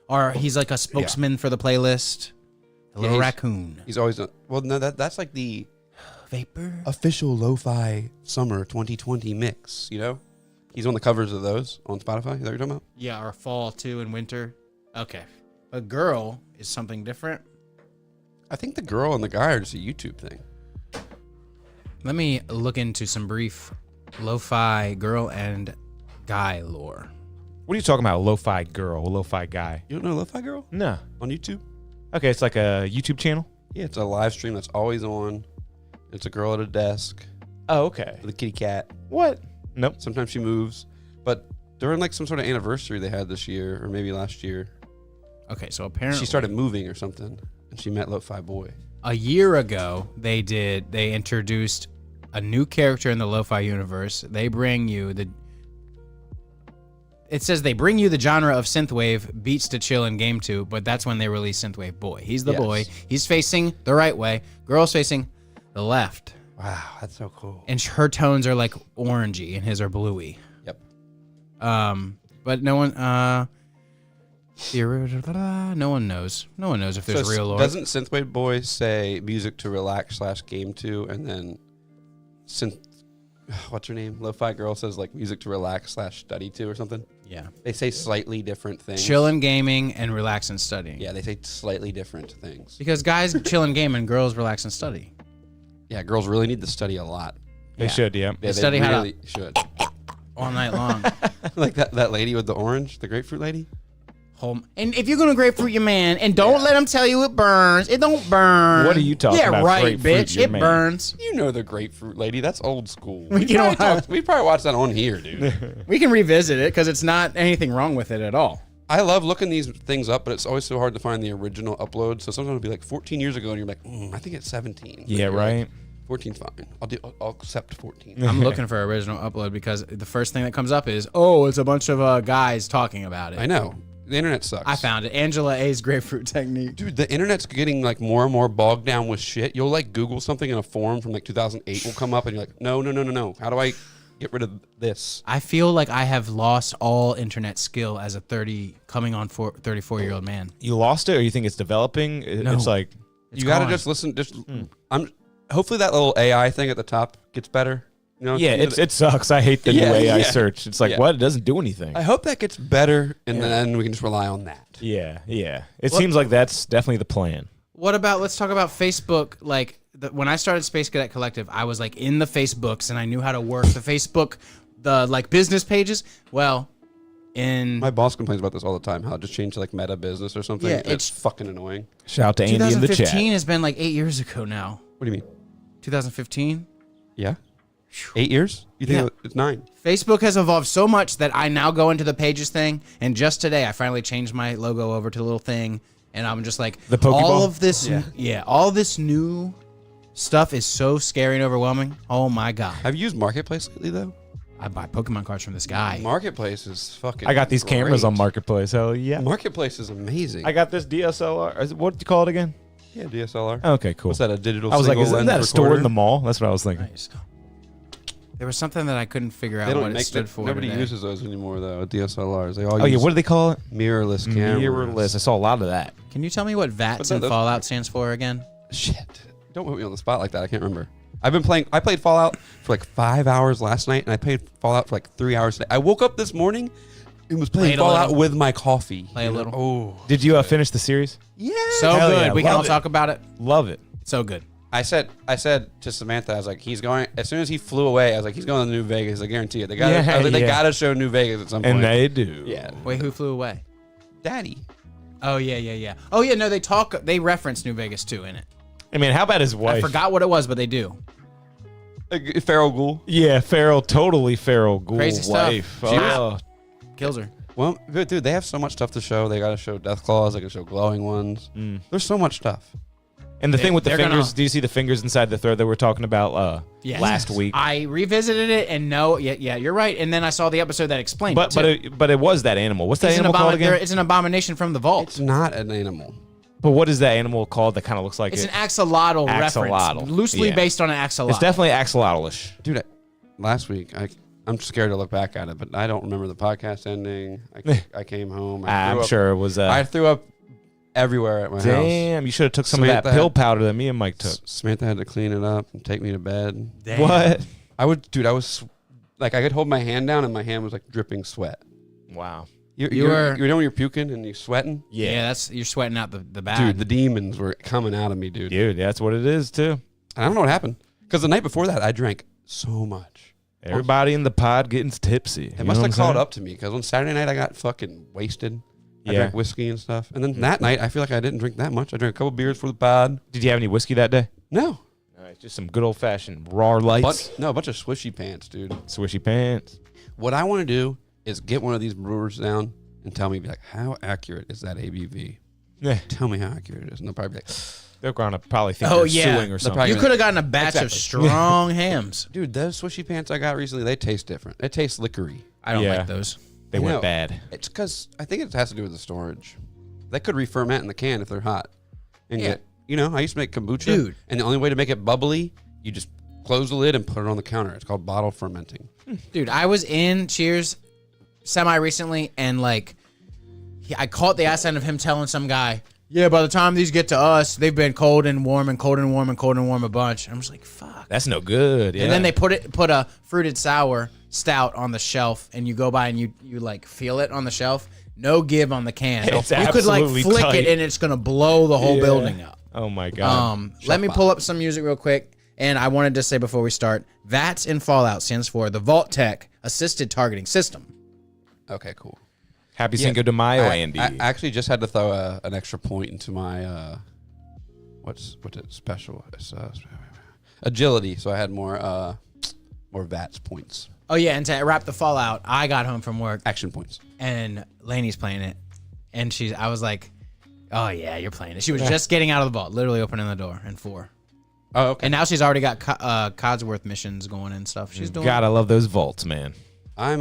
Or he's like a spokesman for the playlist. A little raccoon. He's always done. Well, no, that's like the Vapor official lo-fi summer 2020 mix. You know, he's on the covers of those on Spotify. Is that what you're talking about? Yeah, or fall too and winter. Okay. A girl is something different. I think the girl and the guy are just a YouTube thing. Let me look into some brief lo-fi girl and guy lore. What are you talking about? Lo-fi girl, lo-fi guy? You don't know Lo-Fi Girl? No. On YouTube? Okay, it's like a YouTube channel? Yeah, it's a live stream that's always on. It's a girl at a desk Oh, okay. with a kitty cat. What? Nope. Sometimes she moves. But during like some sort of anniversary they had this year, or maybe last year, Okay, so apparently she started moving or something, and she met Lo-Fi Boy. a year ago they introduced a new character in the lo-fi universe. They bring you the genre of synthwave beats to chill in game 2, but that's when they released Synthwave Boy. He's the boy. He's facing the right way. Girl's facing the left. Wow, that's so cool. And her tones are like orangey and his are bluey. Yep. But no one no one knows. No one knows if there's real lore. Doesn't Synthwave Boy say music to relax / game 2, and then what's her name? Lo-Fi Girl says like music to relax / study to or something? Yeah. They say slightly different things. Chill and gaming and relax and studying. Yeah, they say slightly different things. Because guys chill and game and girls relax and study. Yeah, girls really need to study a lot. They should, yeah. Yeah, they study how really should. all night long. Like that lady with the orange, the grapefruit lady. And if you're gonna grapefruit your man, and don't let him tell you it burns. It don't burn. What are you talking about? Yeah, right, Grapefruit bitch. your It man. burns. You know the grapefruit lady. That's old school. We probably watched that on here, dude. We can revisit it because it's not anything wrong with it at all. I love looking these things up, but it's always so hard to find the original upload. So sometimes it'll be like 14 years ago, and you're like, I think it's 17. Yeah, right. 14's fine. I'll accept 14. I'm looking for original upload because the first thing that comes up is, it's a bunch of guys talking about it. I know. The internet sucks. I found it. Angela A's grapefruit technique. Dude, the internet's getting like more and more bogged down with shit. You'll like Google something and a forum from like 2008 will come up and you're like, no. How do I get rid of this? I feel like I have lost all internet skill as a 34-year-old man. You lost it, or you think it's developing? No. It's like You got to just listen. Hopefully that little AI thing at the top gets better. You know, yeah, it sucks. I hate the new AI search. It's like, what? It doesn't do anything. I hope that gets better, and then we can just rely on that. Yeah. It seems like that's definitely the plan. What about, let's talk about Facebook. Like, when I started Space Cadet Collective, I was like in the Facebooks, and I knew how to work the Facebook, the like business pages. Well, my boss complains about this all the time, how it just changed to like Meta Business or something. Yeah, it's fucking annoying. Shout out to Andy in the chat. 2015 has been like 8 years ago now. What do you mean? 2015? Yeah. 8 years? You think it's 9? Facebook has evolved so much that I now go into the pages thing, and just today I finally changed my logo over to a little thing, and I'm just like, the Pokeball? All of this, all this new stuff is so scary and overwhelming. Oh my god! Have you used Marketplace lately though? I buy Pokemon cards from this guy. Marketplace is fucking. I got these great. cameras on Marketplace. Hell yeah! Marketplace is amazing. I got this DSLR. What do you call it again? Yeah, DSLR. Okay, cool. What's that? A digital? I was like, isn't lens that a store recorder? in the mall? That's what I was thinking. Nice. There was something that I couldn't figure out They what don't it make stood for. Nobody today. uses those anymore though. DSLRs. They all Oh yeah, use what do they call it? mirrorless cameras. Mirrorless. I saw a lot of that. Can you tell me what VATS and Fallout stands for again? Shit. Don't put me on the spot like that. I can't remember. I played Fallout for like 5 hours last night, and I played Fallout for like 3 hours today. I woke up this morning and was playing Fallout with my coffee. Play a little. Oh. Did you finish the series? Yeah. So Hell good. yeah, We can all love it. talk about it. Love it. So good. I said to Samantha, I was like, he's going, as soon as he flew away, I was like, he's going to New Vegas. I guarantee it. They got to show New Vegas at some point. And they do. Yeah. Wait, who flew away? Daddy. Oh, yeah. Oh, yeah, no, they reference New Vegas, too, in it. I mean, how about his wife? I forgot what it was, but they do. Feral Ghoul. Yeah, totally feral ghoul Crazy stuff. wife. She Oh. Kills her. Well, dude, they have so much stuff to show. They got to show Death Claws. They can show glowing ones. There's so much stuff. And the thing with the they're fingers, gonna- do you see the fingers inside the thread that we were talking about Yes. last week? I revisited it, and you're right. And then I saw the episode that explained But it, too. but it was that animal. What's that It's an animal called again? It's an abomination from the vault. It's not an animal. But what is that animal called that kind of looks like It's it? an axolotl Axolotl. reference, loosely Yeah. based on an axolotl. It's definitely axolotl-ish. Dude, last week, I'm scared to look back at it, but I don't remember the podcast ending. I came home. I'm sure it was. I threw up everywhere at my house. Damn, you should have took some of that pill powder that me and Mike took. Samantha had to clean it up and take me to bed. Damn. What? I was like, I could hold my hand down and my hand was like dripping sweat. Wow. You know when you're puking and you're sweating? Yeah, you're sweating out the bad. Dude, the demons were coming out of me, dude. Dude, that's what it is, too. And I don't know what happened. Because the night before that, I drank so much. Everybody in the pod getting tipsy. It must have caught up to me. Because on Saturday night, I got fucking wasted. I drank whiskey and stuff. And then that night, I feel like I didn't drink that much. I drank a couple beers for the pod. Did you have any whiskey that day? No. All right, just some good old-fashioned raw lights. A bunch of swishy pants, dude. Swishy pants. What I want to do is get one of these brewers down and tell me, be like, how accurate is that ABV? Yeah. Tell me how accurate it is. And they'll probably be like, they're going to probably think they're suing or something. You could have gotten a batch of strong hams. dude, those swishy pants I got recently, they taste different. They taste liquory. I don't like those. They went bad. It's because I think it has to do with the storage. They could re-ferment in the can if they're hot. And get, I used to make kombucha. Dude. And the only way to make it bubbly, you just close the lid and put it on the counter. It's called bottle fermenting. Dude, I was in Cheers semi-recently, and like, I caught the ass end of him telling some guy, yeah, by the time these get to us, they've been cold and warm and cold and warm and cold and warm a bunch. And I'm just like, fuck. That's no good. Yeah. And then they put a fruited sour stout on the shelf, and you go by and you like feel it on the shelf. No give on the can. It's you could like absolutely flick tight. it and it's gonna blow the whole building up. Oh my god. Let me pull up some music real quick. And I wanted to say before we start, VATS in Fallout stands for the Vault Tech Assisted Targeting System. Okay, cool. Happy Cinco de Mayo, Andy. I actually just had to throw an extra point into my what's it special? It's, agility. So I had more VATS points. Oh yeah, and to wrap the Fallout, I got home from work Action points. and Lainey's playing it, and I was like, oh yeah, you're playing it. She was just getting out of the vault, literally opening the door in 4. Oh, okay. And now she's already got Codsworth missions going and stuff. She's doing God, I love those vaults, man. I'm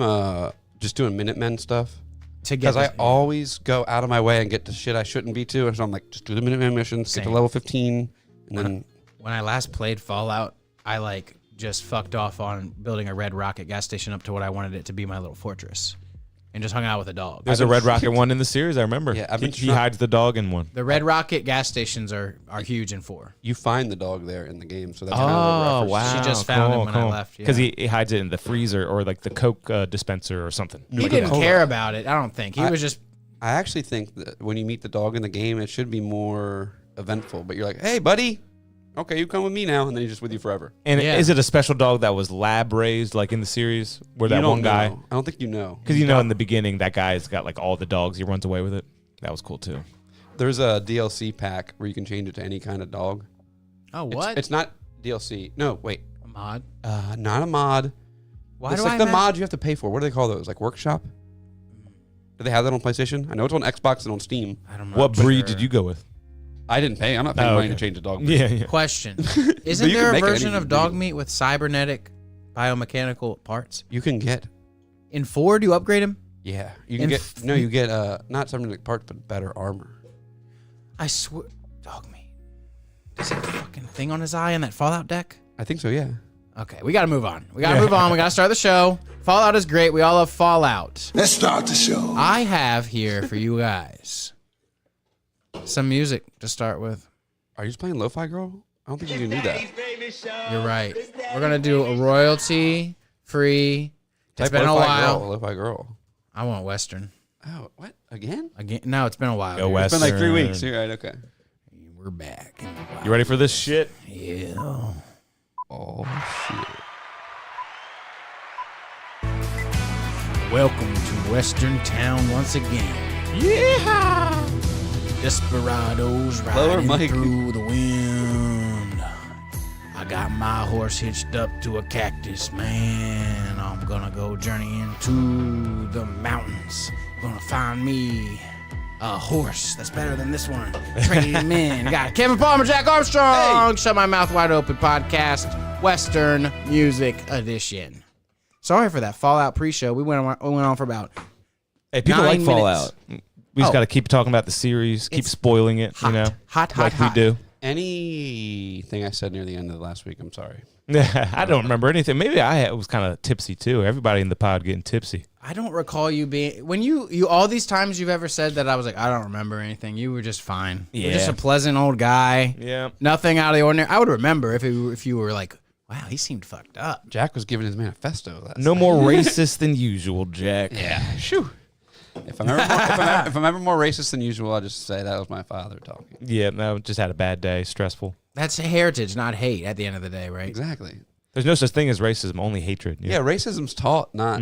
just doing Minutemen stuff. to get Because I always go out of my way and get to shit I shouldn't be to. So I'm like, just do the Minutemen missions, get to level 15, and then... When I last played Fallout, I like just fucked off on building a Red Rocket gas station up to what I wanted it to be, my little fortress, and just hung out with a dog. There's a Red Rocket one in the series, I remember. Yeah, he hides the dog in one. The Red Rocket gas stations are huge in 4. You find the dog there in the game, so that's Oh, kind of a reference. wow. She just found him when I left. Because Yeah. he hides it in the freezer or like the Coke dispenser or something. He didn't care about it. I don't think he was just. I actually think that when you meet the dog in the game, it should be more eventful. But you're like, hey, buddy, okay, you come with me now, and then he's just with you forever. And Yeah. is it a special dog that was lab raised like in the series where that one guy? I don't think you know. Because in the beginning that guy's got like all the dogs. He runs away with it. That was cool too. There's a DLC pack where you can change it to any kind of dog. Oh, what? It's not DLC. No, wait. A mod? Not a mod. Why It's do like I the imagine- mods you have to pay for. What do they call those? Like Workshop? Do they have that on PlayStation? I know it's on Xbox and on Steam. I don't know. What breed did you go with? I didn't pay. I'm not paying money to okay. change a dog. Yeah. Question: But Isn't you can there a make it version any of dog breed. meat with cybernetic biomechanical parts? You can get. In 4, do you upgrade him? Yeah. You can In get. No, you get not something like parts, but better armor. I swear, dog meat. Does he have a fucking thing on his eye in that Fallout deck? I think so, yeah. Okay, we gotta move on. We gotta start the show. Fallout is great. We all love Fallout. Let's start the show. I have here for you guys some music to start with. Are you just playing Lo-Fi Girl? I don't think you knew that. You're right. We're gonna do a royalty-free. It's been a while. Lo-Fi Girl. I want Western. Oh, what? Again? Again? No, it's been a while. Go dude. West. It's been like 3 weeks. You're right, okay. We're back. You ready for this shit? Yeah. Oh, shit. Welcome to Western Town once again. Yeah. Desperados Lower riding mic. through the wind. I got my horse hitched up to a cactus, man. I'm gonna go journey into the mountains. Gonna find me a horse that's better than this one. Trading him in. Got Kevin Palmer, Jack Armstrong. Shut My Mouth Wide Open podcast, Western Music Edition. Sorry for that Fallout pre-show. We went on for about Hey, people 9 like minutes. Fallout. We just Oh. got to keep talking about the series, keep It's spoiling it, hot, hot, like hot. we do. Anything I said near the end of the last week, I'm sorry. I don't remember anything. Maybe I was kind of tipsy too. Everybody in the pod getting tipsy. I don't recall you being when you all these times you've ever said that I was like I don't remember anything. You were just fine. Yeah. You're just a pleasant old guy. Yeah. Nothing out of the ordinary. I would remember if you were like, wow, he seemed fucked up. Jack was giving his manifesto last No night. more racist than usual, Jack. Yeah. Shoo. If I'm ever more racist than usual, I'll just say that was my father talking. Yeah, no, just had a bad day, stressful. That's heritage, not hate. At the end of the day, right? Exactly. There's no such thing as racism, only hatred. Yeah, racism's taught, not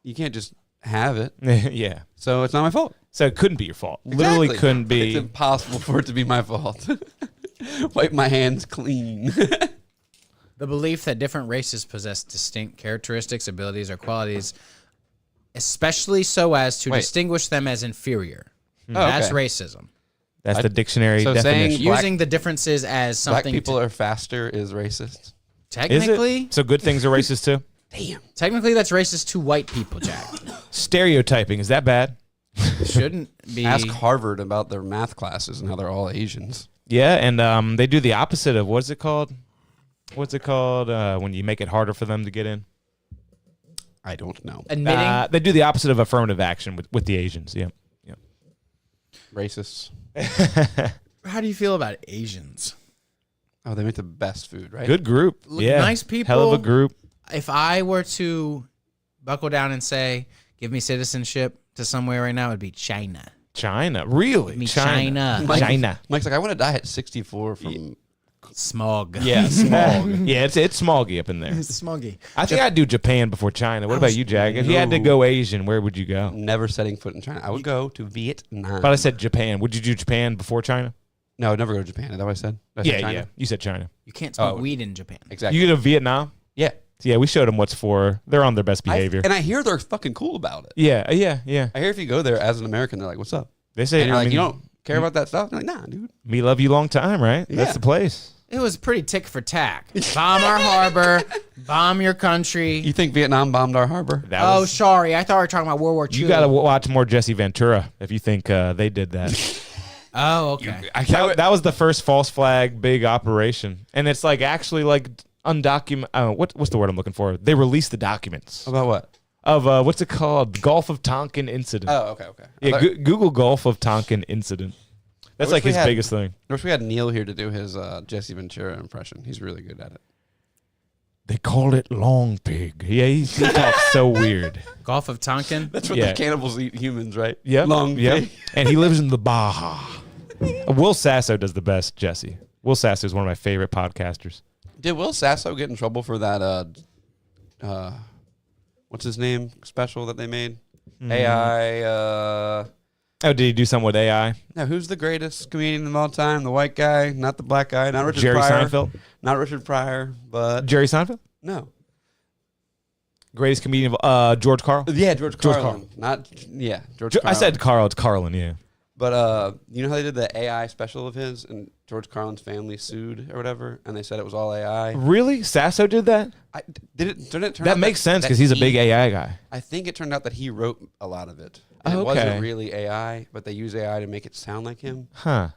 you can't just have it. Yeah. So it's not my fault. So it couldn't be your fault. Literally Exactly. couldn't be. It's impossible for it to be my fault. Wipe my hands clean. The belief that different races possess distinct characteristics, abilities, or qualities, especially so as to distinguish them as inferior. That's racism. That's the dictionary so definition. saying Black- Using the differences as something. Black people are faster is racist. Technically, Is it? So good things are racist too? Damn. technically, that's racist to white people, Jack. Stereotyping, is that bad? Shouldn't be. Ask Harvard about their math classes and how they're all Asians. Yeah, and they do the opposite of what's it called when you make it harder for them to get in? I don't know. Admitting. They do the opposite of affirmative action with the Asians. Yeah. Racists. How do you feel about Asians? Oh, they make the best food, right? Good group. Yeah. Nice people. Hell of a group. If I were to buckle down and say, give me citizenship to somewhere right now, it'd be China. China. Really? Give me China. China. Mike's like, I want to die at 64 from... Smog. Yeah, smog. Yeah, it's smoggy up in there. It's smoggy. I think I'd do Japan before China. What about you, Jack? If you had to go Asian, where would you go? Never setting foot in China. I would go to Vietnam. But I said Japan. Would you do Japan before China? No, I'd never go to Japan. Is that what I said? Did I say China? Yeah. You said China. You can't smoke weed in Japan. Exactly. You go to Vietnam? Yeah. Yeah, we showed them what's for. They're on their best behavior. And I hear they're fucking cool about it. Yeah. I hear if you go there as an American, they're like, what's up? They say, And you're I like, mean, you don't care about that stuff? You're like, nah, dude. me love you long time, right? Yeah. That's the place. It was pretty tick for tack. Bomb our harbor, bomb your country. You think Vietnam bombed our harbor? Sorry. I thought we were talking about World War II. You got to watch more Jesse Ventura if you think they did that. Oh, okay. That was the first false flag big operation. And it's like actually like undocumented. What's the word I'm looking for? They released the documents About what? of what's it called? Gulf of Tonkin incident. Oh, okay. Yeah, Google Gulf of Tonkin incident. That's like his biggest thing. I wish we had Neil here to do his Jesse Ventura impression. He's really good at it. They called it Long Pig. Yeah, he talks so weird. Gulf of Tonkin. That's what the cannibals eat humans, right? Yep. Long pig. And he lives in the Baja. Will Sasso does the best, Jesse. Will Sasso is one of my favorite podcasters. Did Will Sasso get in trouble for that, what's his name, special that they made? AI, Oh, did he do something with AI? now who's the greatest comedian of all time? The white guy, not the black guy, not Richard Jerry Pryor. Seinfeld? Not Richard Pryor, but Jerry Seinfeld? no. Greatest comedian of George Carl? Yeah, George George Carlin. George I Carlin. said Carl. It's Carlin, yeah. But you know how they did the AI special of his, and George Carlin's family sued or whatever, and they said it was all AI. Really? Sasso did that? Didn't it turn That out makes sense that because he's a he- big AI guy. I think it turned out that he wrote a lot of it. And Oh, It wasn't okay. really AI, but they use AI to make it sound like him. Huh.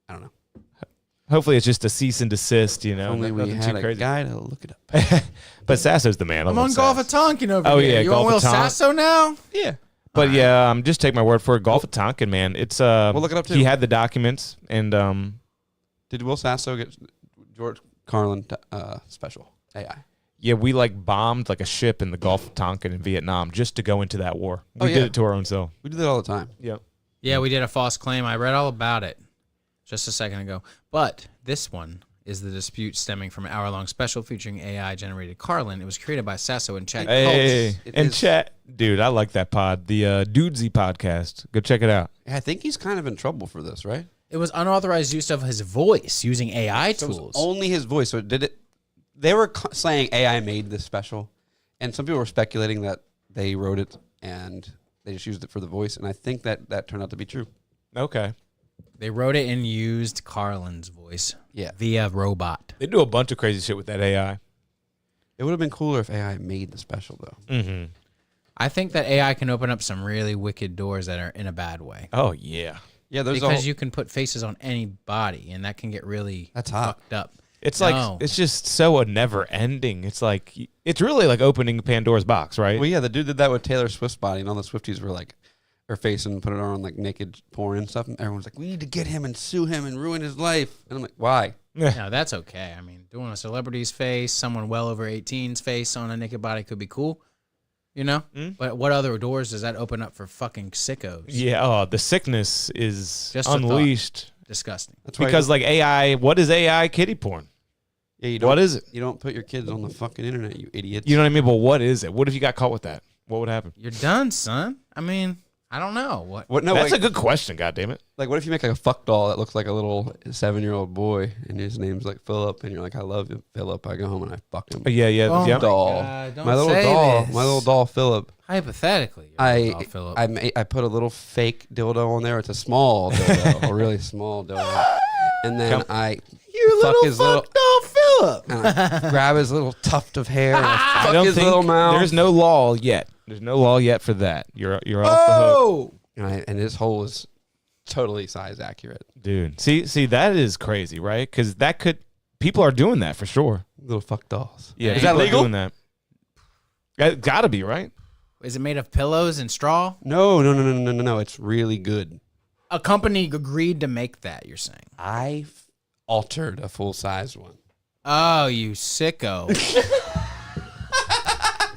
I don't know. Hopefully it's just a cease and desist, you know. Only we nothing had too a crazy. guy to look it up. But Sasso's the man. I'm on Gulf of Tonkin over Oh, here. yeah, You Gulf want Will of Tonkin. Sasso now? Yeah. But yeah, just take my word for it. Gulf of Tonkin, man. It's We'll look it up, too. He had the documents, and Did Will Sasso get George Carlin special AI? yeah, we like bombed like a ship in the Gulf of Tonkin in Vietnam just to go into that war. We yeah. did it to our own self. We do that all the time. Yep. Yeah, we did a false claim. I read all about it just a second ago. But this one is the dispute stemming from an hour-long special featuring AI-generated Carlin. It was created by Sasso and Chad. Hey, It and is- chat, dude, I like that pod, the Dudesy podcast. Go check it out. I think he's kind of in trouble for this, right? It was unauthorized use of his voice using AI So it was tools. only his voice. So did it? They were saying AI made this special, and some people were speculating that they wrote it and they just used it for the voice. And I think that turned out to be true. Okay. They wrote it and used Carlin's voice Yeah. via robot. They do a bunch of crazy shit with that AI. It would have been cooler if AI made the special, though. Mm-hmm. I think that AI can open up some really wicked doors that are in a bad way. Oh, yeah. Yeah, there's because you can put faces on any body, and that can get really That's hot. fucked up. It's like it's just so never ending. It's like it's really like opening Pandora's box, right? Well, yeah, the dude did that with Taylor Swift's body, and all the Swifties were like, her face and put it on like naked porn and stuff. And everyone's like, we need to get him and sue him and ruin his life. And I'm like, why? No, that's okay. I mean, doing a celebrity's face, someone well over 18's face on a naked body could be cool, you know? But what other doors does that open up for fucking sickos? Yeah, the sickness is Just a unleashed. Disgusting. That's why Because like AI, what is AI kitty porn? Yeah, what is it? You don't put your kids on the fucking internet, you idiots. You know what I mean? But what is it? What if you got caught with that? What would happen? You're done, son. I mean, I don't know. What? No, That's like, a good question, goddammit. like, what if you make like a fuck doll that looks like a little 7-year-old boy, and his name's like Philip, and you're like, I love you, Philip. I go home and I fuck him. Yeah, Oh yeah. my Doll. God, don't my little say doll. this. My little doll, Philip. Hypothetically, Philip. I put a little fake dildo on there. It's a small dildo, a really small dildo, and then You fuck little his little- fucked off Philip. and I grab his little tuft of hair. And I fuck his think little mouth. there's no law yet. There's no law yet for that. You're off the hook, Oh, And his hole is totally size accurate. dude. See, that is crazy, right? Because that could people are doing that for sure. Little fuck dolls. Yeah, Is that people are legal? Doing that. It gotta be right. is it made of pillows and straw? No. It's really good. A company agreed to make that. You're saying? I altered a full size one. Oh, you sicko!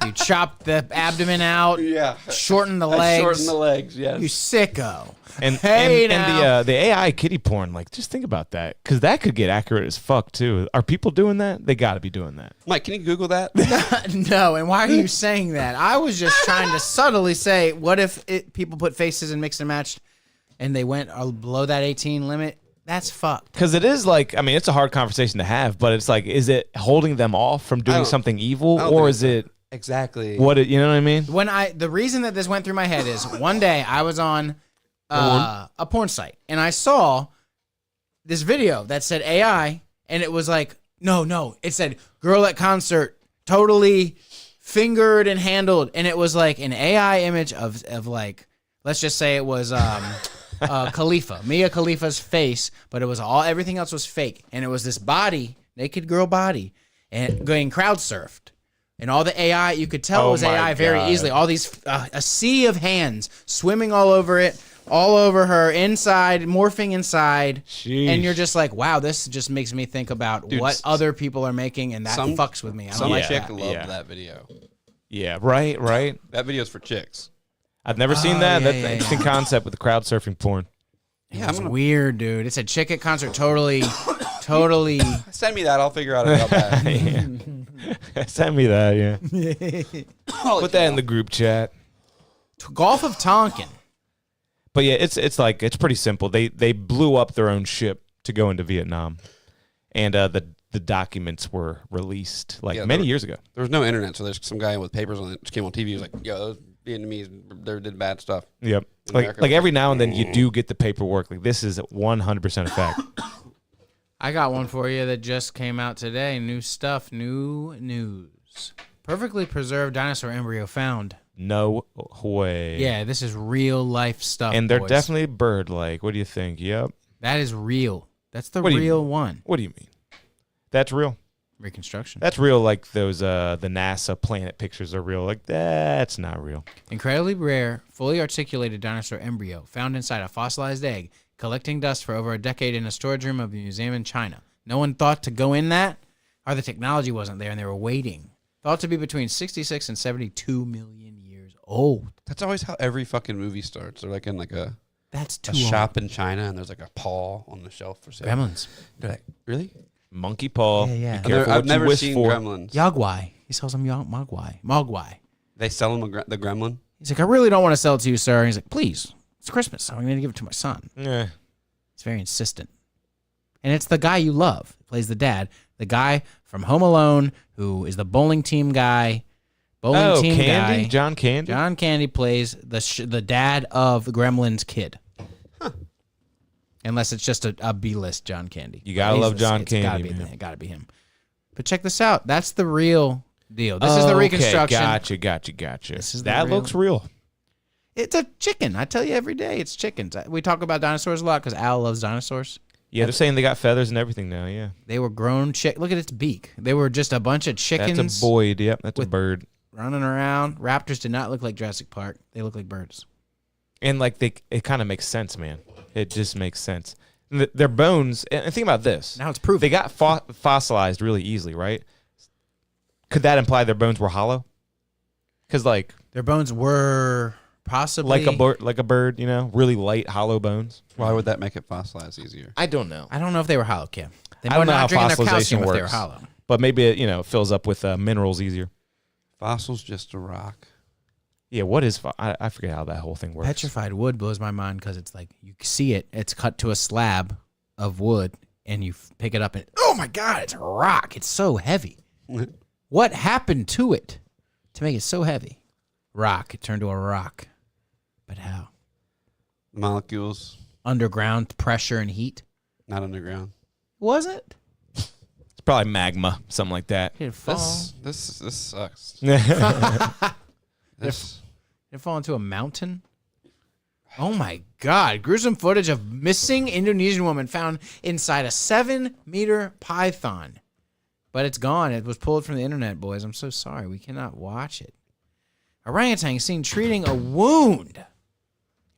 You chopped the abdomen out, Yeah. shortened the legs. Shorten the legs. Yes. You sicko! And Hey, and now. the AI kitty porn, like just think about that, because that could get accurate as fuck too. Are people doing that? They got to be doing that. Mike, can you Google that? No, and why are you saying that? I was just trying to subtly say, what if people put faces and mixed and matched, and they went below that 18 limit? That's fucked. Because it is like, I mean, it's a hard conversation to have, but it's like, is it holding them off from doing something evil, don't or think is it Exactly. what? You know what I mean? The reason that this went through my head is one day I was on a porn site and I saw this video that said AI, and it was like, no, it said girl at concert, totally fingered and handled, and it was like an AI image of like, let's just say it was Mia Khalifa's face, but it was everything else was fake, and it was this body, naked girl body, and getting crowd surfed. And all the AI, you could tell it was AI very easily. All these, a sea of hands swimming all over it, all over her, inside, morphing inside. Sheesh. And you're just like, wow, this just makes me think about what other people are making, and that fucks with me. I don't Some like chick that. loved that video. Yeah, right. That video's for chicks. I've never seen that. yeah, That's yeah, an interesting concept with the crowd surfing porn. It was weird, dude. It's a chick at concert, totally. Send me that. I'll figure out about that. Send me that, yeah. Put that in the group chat. Gulf of Tonkin. But yeah, it's like it's pretty simple. They blew up their own ship to go into Vietnam, and the documents were released many years ago. There was no internet, so there's some guy with papers on it just came on TV. He was like, "Yo, those Vietnamese, they did bad stuff." Yep. Like every now and then you do get the paperwork. Like this is 100% a fact. I got one for you that just came out today. New stuff, new news. Perfectly preserved dinosaur embryo found. No way. Yeah, this is real life stuff. And they're boys. definitely bird-like. What do you think? Yep. That is real. That's the What do you real mean? one. What do you mean? That's real. Reconstruction. That's real. Like those the NASA planet pictures are real. Like that's not real. Incredibly rare, fully articulated dinosaur embryo found inside a fossilized egg, collecting dust for over a decade in a storage room of a museum in China. No one thought to go in that, or the technology wasn't there, and they were waiting. Thought to be between 66 and 72 million years old. That's always how every fucking movie starts. They're like in like a That's too shop in China, and there's like a paw on the shelf for sale. Gremlins. They're like, really? Monkey paw. Yeah. Be careful I've what you never wish seen for. Gremlins. Yagwai. He sells them Mogwai. They sell them the Gremlin. He's like, I really don't want to sell it to you, sir. And he's like, please, it's Christmas. I'm going to give it to my son. Yeah. He's very insistent. And it's the guy you love. He plays the dad. The guy from Home Alone who is the bowling team guy. Bowling team Candy? guy. John Candy? John Candy plays the dad of the Gremlins kid. Huh. Unless it's just a B-list John Candy. You gotta love John Candy, It man. gotta be him. But check this out. That's the real deal. This is the reconstruction. Gotcha. This is the That real. looks real. It's a chicken. I tell you every day, it's chickens. We talk about dinosaurs a lot because Al loves dinosaurs. Yeah, they're saying they got feathers and everything now. Yeah, They were grown Look at its beak. They were just a bunch of chickens. that's a Boyd. Yep, that's a bird. Running around. Raptors did not look like Jurassic Park. They look like birds. And like it kind of makes sense, man. It just makes sense. And their bones. And think about this. Now it's proven. They got fossilized really easily, right? Could that imply their bones were hollow? Because like their bones were possibly like a bird, you know, really light, hollow bones. Why would that make it fossilize easier? I don't know. I don't know if they were hollow, Kim. They I don't might know how not drinking their fossilization calcium if they were works. hollow. But maybe it fills up with minerals easier. Fossil's just a rock. Yeah, what is I forget how that whole thing works. Petrified wood blows my mind because it's like you see it. It's cut to a slab of wood, and you pick it up, and oh my god, it's a rock. It's so heavy. What happened to it to make it so heavy? Rock. It turned to a rock. But how? Molecules, Underground pressure and heat. not underground. Was it? It's probably magma, something like that. Did it fall? This sucks. Did This it fall into a mountain? Oh my god. Gruesome footage of missing Indonesian woman found inside a 7-meter python. But it's gone. It was pulled from the internet, boys. I'm so sorry. We cannot watch it. Orangutan seen treating a wound.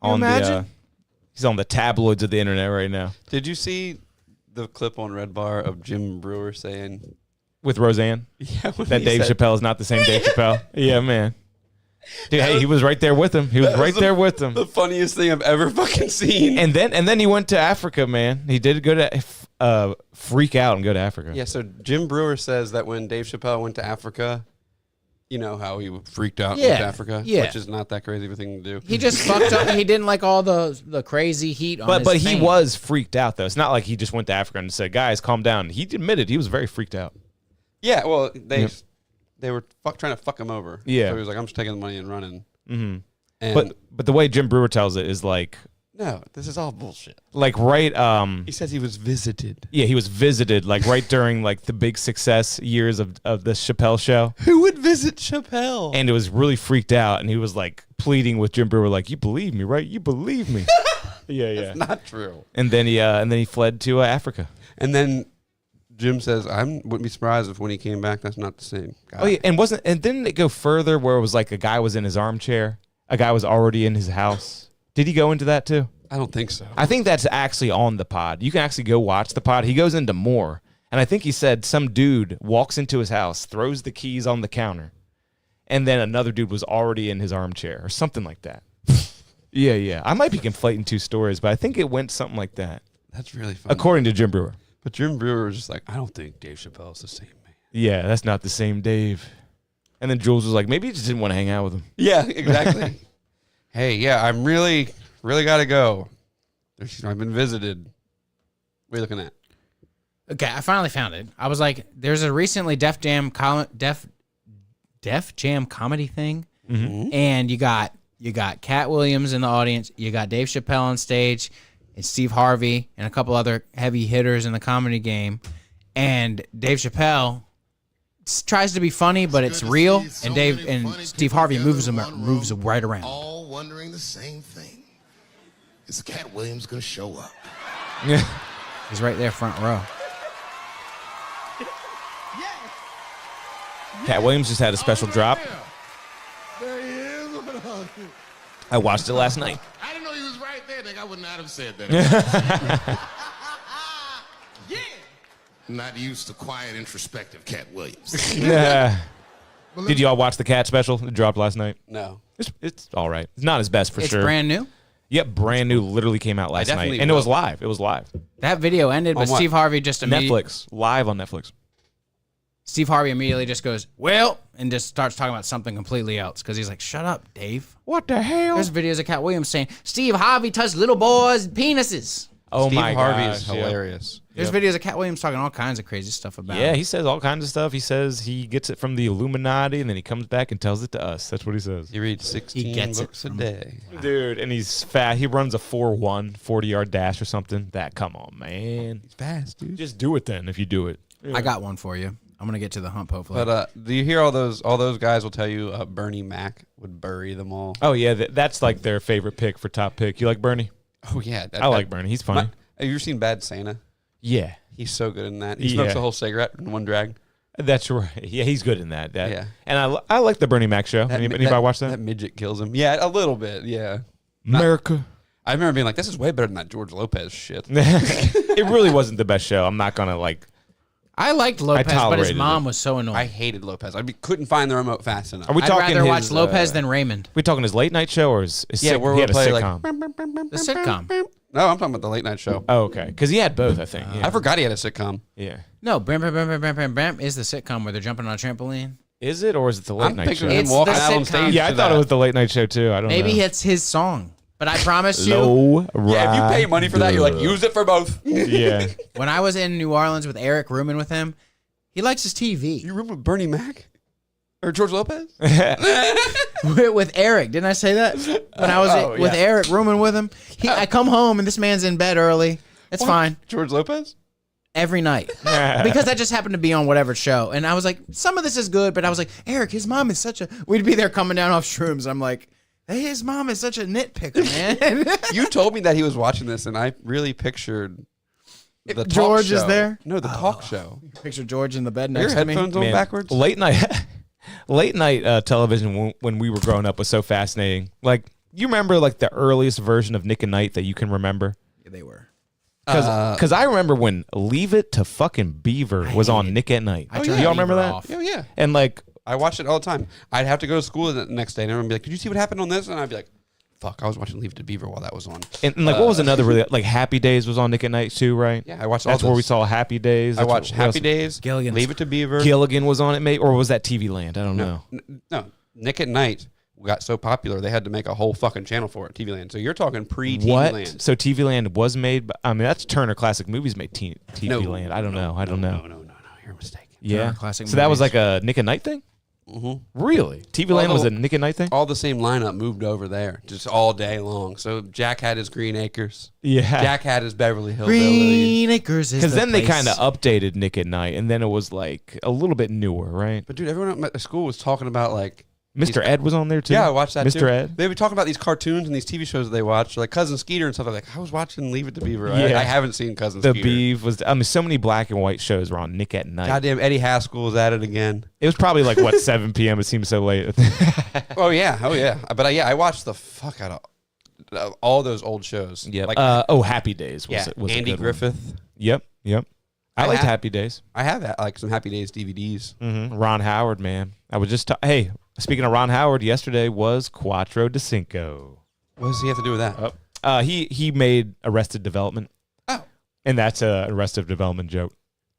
Can you imagine? He's on the tabloids of the internet right now Did you see the clip on Red Bar of Jim Brewer saying with Roseanne. Yeah, That Dave Chappelle is not the same Dave Chappelle. Yeah, man. Dude, hey, he was right there with him. He was right there with him. the funniest thing I've ever fucking seen. And then he went to Africa, man. He did go to freak out and go to Africa. Yeah, so Jim Brewer says that when Dave Chappelle went to Africa, you know how he freaked out with Africa, which is not that crazy of a thing to do. He just fucked up. He didn't like all the crazy heat on his But he fame. was freaked out, though. It's not like he just went to Africa and said, guys, calm down. He admitted he was very freaked out. Yeah, well, they were trying to fuck him over. Yeah. So he was like, I'm just taking the money and running. Mm-hmm. And But the way Jim Brewer tells it is like no, this is all bullshit. right. He says he was visited. Yeah, he was visited like right during like the big success years of the Chappelle show. Who would visit Chappelle? And it was really freaked out, and he was like pleading with Jim Brewer, like, "You believe me, right? You believe me." Yeah. That's not true. And then he fled to Africa. And then Jim says, I wouldn't be surprised if when he came back, that's not the same guy. Oh yeah, and didn't it go further where it was like a guy was in his armchair, a guy was already in his house? Did he go into that too? I don't think so. I think that's actually on the pod. You can actually go watch the pod. He goes into more. And I think he said some dude walks into his house, throws the keys on the counter, and then another dude was already in his armchair or something like that. Yeah. I might be conflating two stories, but I think it went something like that. That's really funny. According to Jim Brewer. But Jim Brewer was just like, I don't think Dave Chappelle is the same man. Yeah, that's not the same Dave. And then Jules was like, maybe he just didn't want to hang out with him. Yeah, exactly. Hey, yeah, I'm really got to go. I've been visited. What are you looking at? Okay, I finally found it. I was like, there's a recently Def Jam comedy thing, Mm-hmm. and you got Cat Williams in the audience, you got Dave Chappelle on stage, and Steve Harvey, and a couple other heavy hitters in the comedy game, and Dave Chappelle tries to be funny, but it's real, and Steve Harvey moves right around. All wondering the same thing. Is Cat Williams gonna show up? Yeah. He's right there, front row. Cat Williams just had a special drop. There he is. I watched it last night. I didn't know he was right there. Nigga, I would not have said that. Yeah. Not used to quiet, introspective Cat Williams. Yeah. Did you all watch the Cat special? It dropped last night. No. It's all right. It's not his best for It's sure. brand new. Yep, brand new. Literally came out last night, definitely and it will. was live. It was live. That video ended, but On what? Steve Harvey just immediately Netflix, live on Netflix. Steve Harvey immediately just goes, well, and just starts talking about something completely else because he's like, shut up, Dave. What the hell? There's videos of Cat Williams saying, Steve Harvey touched little boys' penises. Oh Steve my Harvey gosh, is yeah. hilarious. There's videos of Cat Williams talking all kinds of crazy stuff about Yeah, him. he says all kinds of stuff. He says he gets it from the Illuminati, and then he comes back and tells it to us. That's what he says. He reads 16 gets it books a from- day. Dude, and he's fat. He runs a 4.1, 40-yard dash or something. Come on, man. He's fast, dude. Just do it then if you do it. I got one for you. I'm gonna get to the hump hopefully. But do you hear all those guys will tell you Bernie Mac would bury them all? Oh yeah, that's like their favorite pick for top pick. You like Bernie? Oh yeah, I like Bernie. He's funny. Have you ever seen Bad Santa? Yeah, He's so good in that. He smokes a whole cigarette in one drag. that's right. Yeah, he's good in that. Yeah. And I like the Bernie Mac show. Anybody watch that? That midget kills him. Yeah, a little bit. Yeah. America. I remember being like, this is way better than that George Lopez shit. It really wasn't the best show. I'm not gonna like. I liked Lopez, but his tolerated mom it. was so annoying. I hated Lopez. Couldn't find the remote fast enough. Are we I'd talking rather his, watch Lopez than Raymond. We talking his late night show or his Yeah, where he we had a play sitcom? The sitcom. No, I'm talking about the late night show. Oh, okay. Because he had both, I think. Yeah. I forgot he had a sitcom. Yeah. No, Bram Bram Bram Bram Bram Bram Bram is the sitcom where they're jumping on a trampoline. Is it or is it the late I'm night show? picturing him It's walking the out on sitcom. stage. Yeah, I to thought that. it was the late night show too. I don't know. Maybe it's his song, but I promise you, Low Yeah, if you pay money for that, you're like, use it for both. Yeah. when I was in New Orleans with Eric rooming with him, he likes his TV. You room with Bernie Mac? Or George Lopez? With Eric, didn't I say that? When I was with Eric rooming with him, I come home and this man's in bed early. It's fine. George Lopez? Every night. Because that just happened to be on whatever show. And I was like, some of this is good, but I was like, Eric, his mom is such a... We'd be there coming down off shrooms. I'm like, hey, his mom is such a nitpicker, man. You told me that he was watching this, and I really pictured the talk George is show. there? No, the talk show. Picture George in the bed Your next to me. headphones on Man, backwards? Late night television when we were growing up was so fascinating. Like, you remember like the earliest version of Nick at Night that you can remember? Yeah, they were. Because I remember when Leave It to Fucking Beaver was on Nick at Night. I Do turned y'all remember Beaver that? off. Oh, yeah. And like, I watched it all the time. I'd have to go to school the next day, and everyone would be like, did you see what happened on this? And I'd be like, fuck, I was watching Leave It to Beaver while that was on. and like, what was another really like Happy Days was on Nick at Night too, right? Yeah, I watched all That's where those. we saw Happy Days. I That's watched what else? Happy Days, Gilligan's- Leave It to Beaver. Gilligan was on it, maybe, or was that TV Land? I don't know. No, Nick at Night got so popular they had to make a whole fucking channel for it, TV Land. So you're talking pre-TV What? Land. So TV Land was made. I mean, that's Turner Classic Movies made TV No. Land. I don't know. I don't know. No, you're mistaken. Yeah. Turner Classic So that was Movies. like a Nick at Night thing. Mm-hmm. Really? TV Land was a Nick at Night thing. All the same lineup moved over there, just all day long. So Jack had his Green Acres. Yeah. Jack had his Beverly Hillbillies. Green Acres is Because the then they place. kind of updated Nick at Night, and then it was like a little bit newer, right? But dude, everyone at my school was talking about like Mr. Ed was on there too. Yeah, I watched that Mr. too. Ed. They would talk about these cartoons and these TV shows that they watch, like Cousin Skeeter and stuff. I'm like, I was watching Leave It to Beaver. Yeah. I haven't seen Cousin The Skeeter. Beef was. I mean, so many black and white shows were on Nick at Night. Goddamn, Eddie Haskell was at it again. It was probably like what 7 p.m. It seems so late. Oh yeah. But I watched the fuck out of all those old shows. Yep. Like, Happy Days was, yeah, was a Andy good one. Griffith. Yep. I liked have- Happy Days. I have like some Happy Days DVDs. Ron Howard, man. I was just hey. Speaking of Ron Howard, yesterday was Quattro de Cinco. What does he have to do with that? He made Arrested Development. Oh. And that's a Arrested Development joke.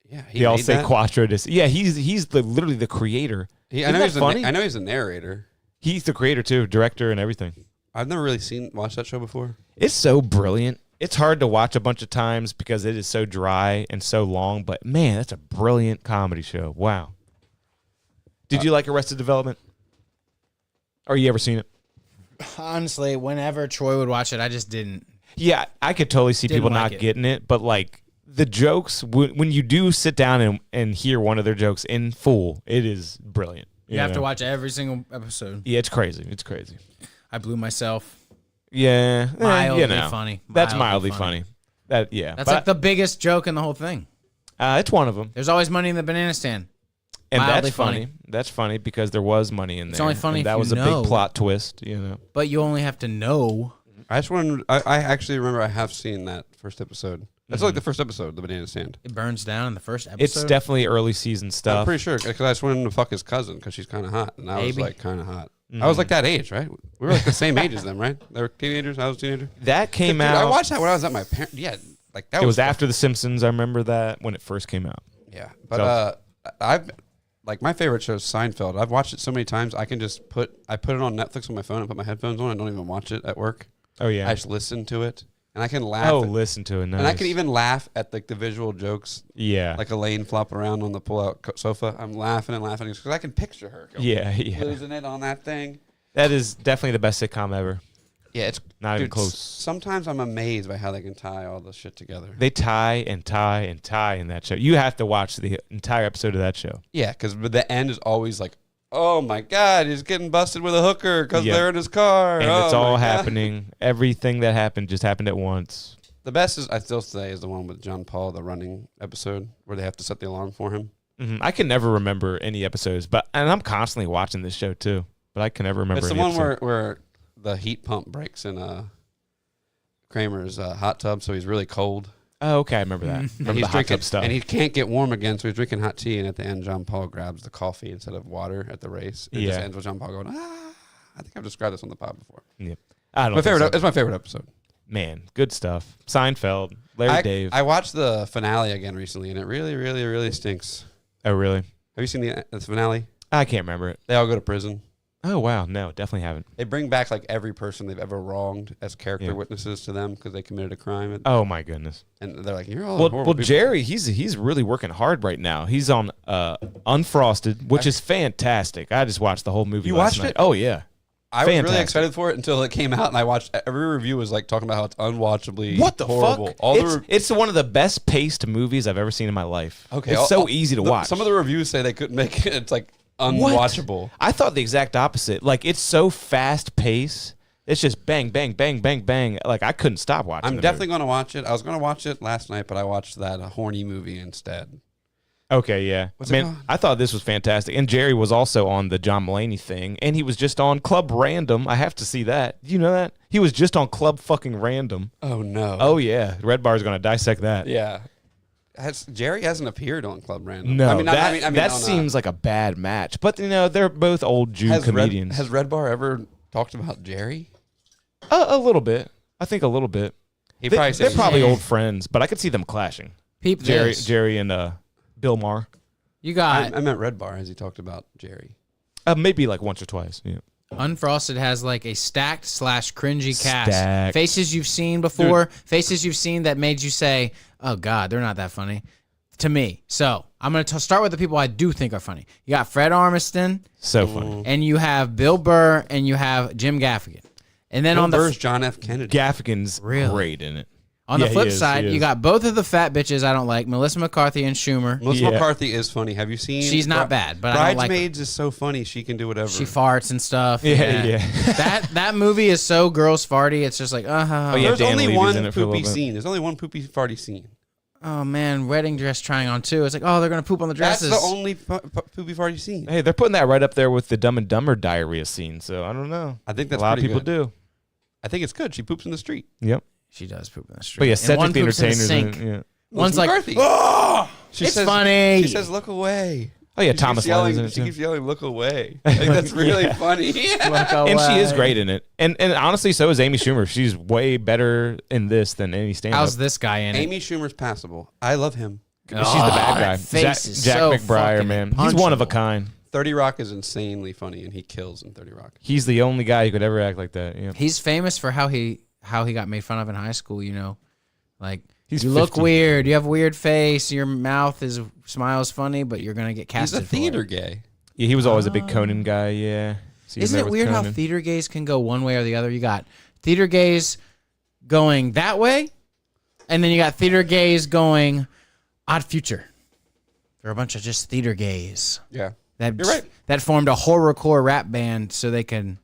Yeah, They all made say that? Quattro de. Yeah, he's literally the creator. I Isn't know that he's funny? I know he's a narrator. He's the creator too, director and everything. I've never really watched that show before. It's so brilliant. It's hard to watch a bunch of times because it is so dry and so long. But man, that's a brilliant comedy show. Wow. Did you like Arrested Development? Or you ever seen it? Honestly, whenever Troy would watch it, I just didn't. Yeah, I could totally see Didn't people like not it. getting it, but like the jokes, when you do sit down and hear one of their jokes in full, it is brilliant. You have to know? watch every single episode. Yeah, it's crazy. It's crazy. I blew myself. Yeah, Mildly you know, funny. That's Mildly mildly funny. That yeah, That's but, like the biggest joke in the whole thing. it's one of them, There's always money in the banana stand. and Mildly that's funny. That's funny because there was money in there. It's only funny and if that you was a know. big plot twist. You know, But you only have to know. I just wanted. I actually remember I have seen that first episode. That's like the first episode, the banana stand. It burns down in the first episode. it's definitely early season I'm stuff. pretty sure because I just wanted him to fuck his cousin because she's kind of hot, and I was Maybe. like kind of hot. I was like that age, right? We were like the same age as them, right? They were teenagers. I was a teenager. That came Dude, out. I watched that when I was at my parents. Yeah, like that It was after The Simpsons. I remember that when it first came out. Yeah, but I've like my favorite show is Seinfeld. I've watched it so many times. I can just put it on Netflix on my phone and put my headphones on. I don't even watch it at work. Oh yeah. I just listen to it, and I can laugh. Oh, at, listen to it. Nice. and I can even laugh at like the visual jokes, Yeah. like Elaine flopping around on the pull-out sofa. I'm laughing and laughing because I can picture her Yeah. losing it on that thing. That is definitely the best sitcom ever. Yeah, Not even Dude, close. Sometimes I'm amazed by how they can tie all this shit together. They tie and tie and tie in that show. You have to watch the entire episode of that show. Yeah, because the end is always like, oh my God, he's getting busted with a hooker because they're in his car. And oh it's all my God. happening. Everything that happened just happened at once. The best is, I still say, is the one with John Paul, the running episode where they have to set the alarm for him. I can never remember any episodes, and I'm constantly watching this show too, but I can never remember. It's the any one episode. where the heat pump breaks in Kramer's hot tub, so he's really cold. Oh, okay, I remember that. Remember And he's the hot drinking tub stuff. and he can't get warm again, so he's drinking hot tea. And at the end, John Paul grabs the coffee instead of water at the race. It just ends with John Paul going, ah. I think I've described this on the pod before. Yeah. I don't My favorite. think so. It's my favorite episode. Man, good stuff. Seinfeld, Larry Dave. I watched the finale again recently, and it really, really, really stinks. Oh, really? Have you seen the finale? I can't remember it. They all go to prison. Oh, wow. No, definitely haven't. They bring back like every person they've ever wronged as character witnesses to them because they committed a crime. Oh, my goodness. And they're like, you're all Well, horrible people. Jerry, he's really working hard right now. He's on Unfrosted, which is fantastic. I just watched the whole movie You last watched night. it? Oh, yeah. I was really Fantastic. excited for it until it came out, and I watched every review was like talking about how it's unwatchable. What the horrible. fuck? All It's one of the best paced movies I've ever seen in my life. okay, It's so easy to watch. Some of the reviews say they couldn't make it. It's like unwatchable. I thought the exact opposite. Like, it's so fast paced. It's just bang, bang, bang, bang, bang. Like, I couldn't stop watching I'm the definitely movie. going to watch it. I was going to watch it last night, but I watched that horny movie instead. Okay, yeah. What's it Man, called? I thought this was fantastic. And Jerry was also on the John Mulaney thing, and he was just on Club Random. I have to see that. Do you know that? He was just on Club fucking Random. Oh, no. Oh, yeah. Red Bar is going to dissect that. Yeah. Jerry hasn't appeared on Club Random. No, I mean, that seems like a bad match. But, you know, they're both old Jew comedians. Has Red Bar ever talked about Jerry? A little bit. I think a little bit. They're probably old friends, but I could see them clashing. Peep this. Jerry and Bill Maher. You got I meant Red Bar. Has he talked about Jerry? Maybe like once or twice. Yeah. Unfrosted has like a stacked / cringy cast. Stacked. Faces you've seen before. Faces you've seen that made you say, oh, God, they're not that funny. To me. So I'm going to start with the people I do think are funny. You got Fred Armisen. So funny. And you have Bill Burr. And you have Jim Gaffigan. And then Bill on Burr's John F. Kennedy. Gaffigan's Really? great in it. On the Yeah, flip he is, side, he you is. got both of the fat bitches I don't like, Melissa McCarthy and Schumer. Melissa Yeah. McCarthy is funny. Have you seen? She's not bad, but I don't like her. Bridesmaids is so funny. She can do whatever. She farts and stuff. Yeah. that movie is so girls farty. It's just like, yeah. There's Dan only Levy's one in it for a poopy little bit. scene. There's only one poopy farty scene. oh man, wedding dress trying on too. It's like, oh, they're gonna poop on the dresses. That's the only poopy farty scene. Hey, they're putting that right up there with the Dumb and Dumber diarrhea scene. So I don't know. I think that's a lot of pretty people good. do. I think it's good. She poops in the street. Yep. She does poop in the street. But yeah, And Cedric one the poops in Entertainer's in sink. it, yeah. One's Melissa like, McCarthy. oh, She it's says, funny. She says, "Look away." Oh yeah, She Thomas keeps yelling. Lennon is She in it keeps too. yelling, "Look away." Like, that's really funny. And she is great in it. And honestly, so is Amy Schumer. She's way better in this than any stand-up. How's this guy in it? Amy Schumer's passable. I love him. She's the bad guy. that face is Jack so McBride, fucking man. He's one of a punchable. kind. 30 Rock is insanely funny, and he kills in 30 Rock. He's the only guy who could ever act like that. Yeah. He's famous for how he got made fun of in high school. You know, like He's you look 50. weird. You have a weird face. Your mouth smiles funny, but you're gonna get He's casted. a theater for it. gay. Yeah, he was always a big Conan guy. Yeah. So Isn't it weird how theater gays can go one way or the other? You got theater gays going that way, and then you got theater gays going Odd Future. They're a bunch of just theater gays Yeah. that You're right. that formed a horrorcore rap band so they can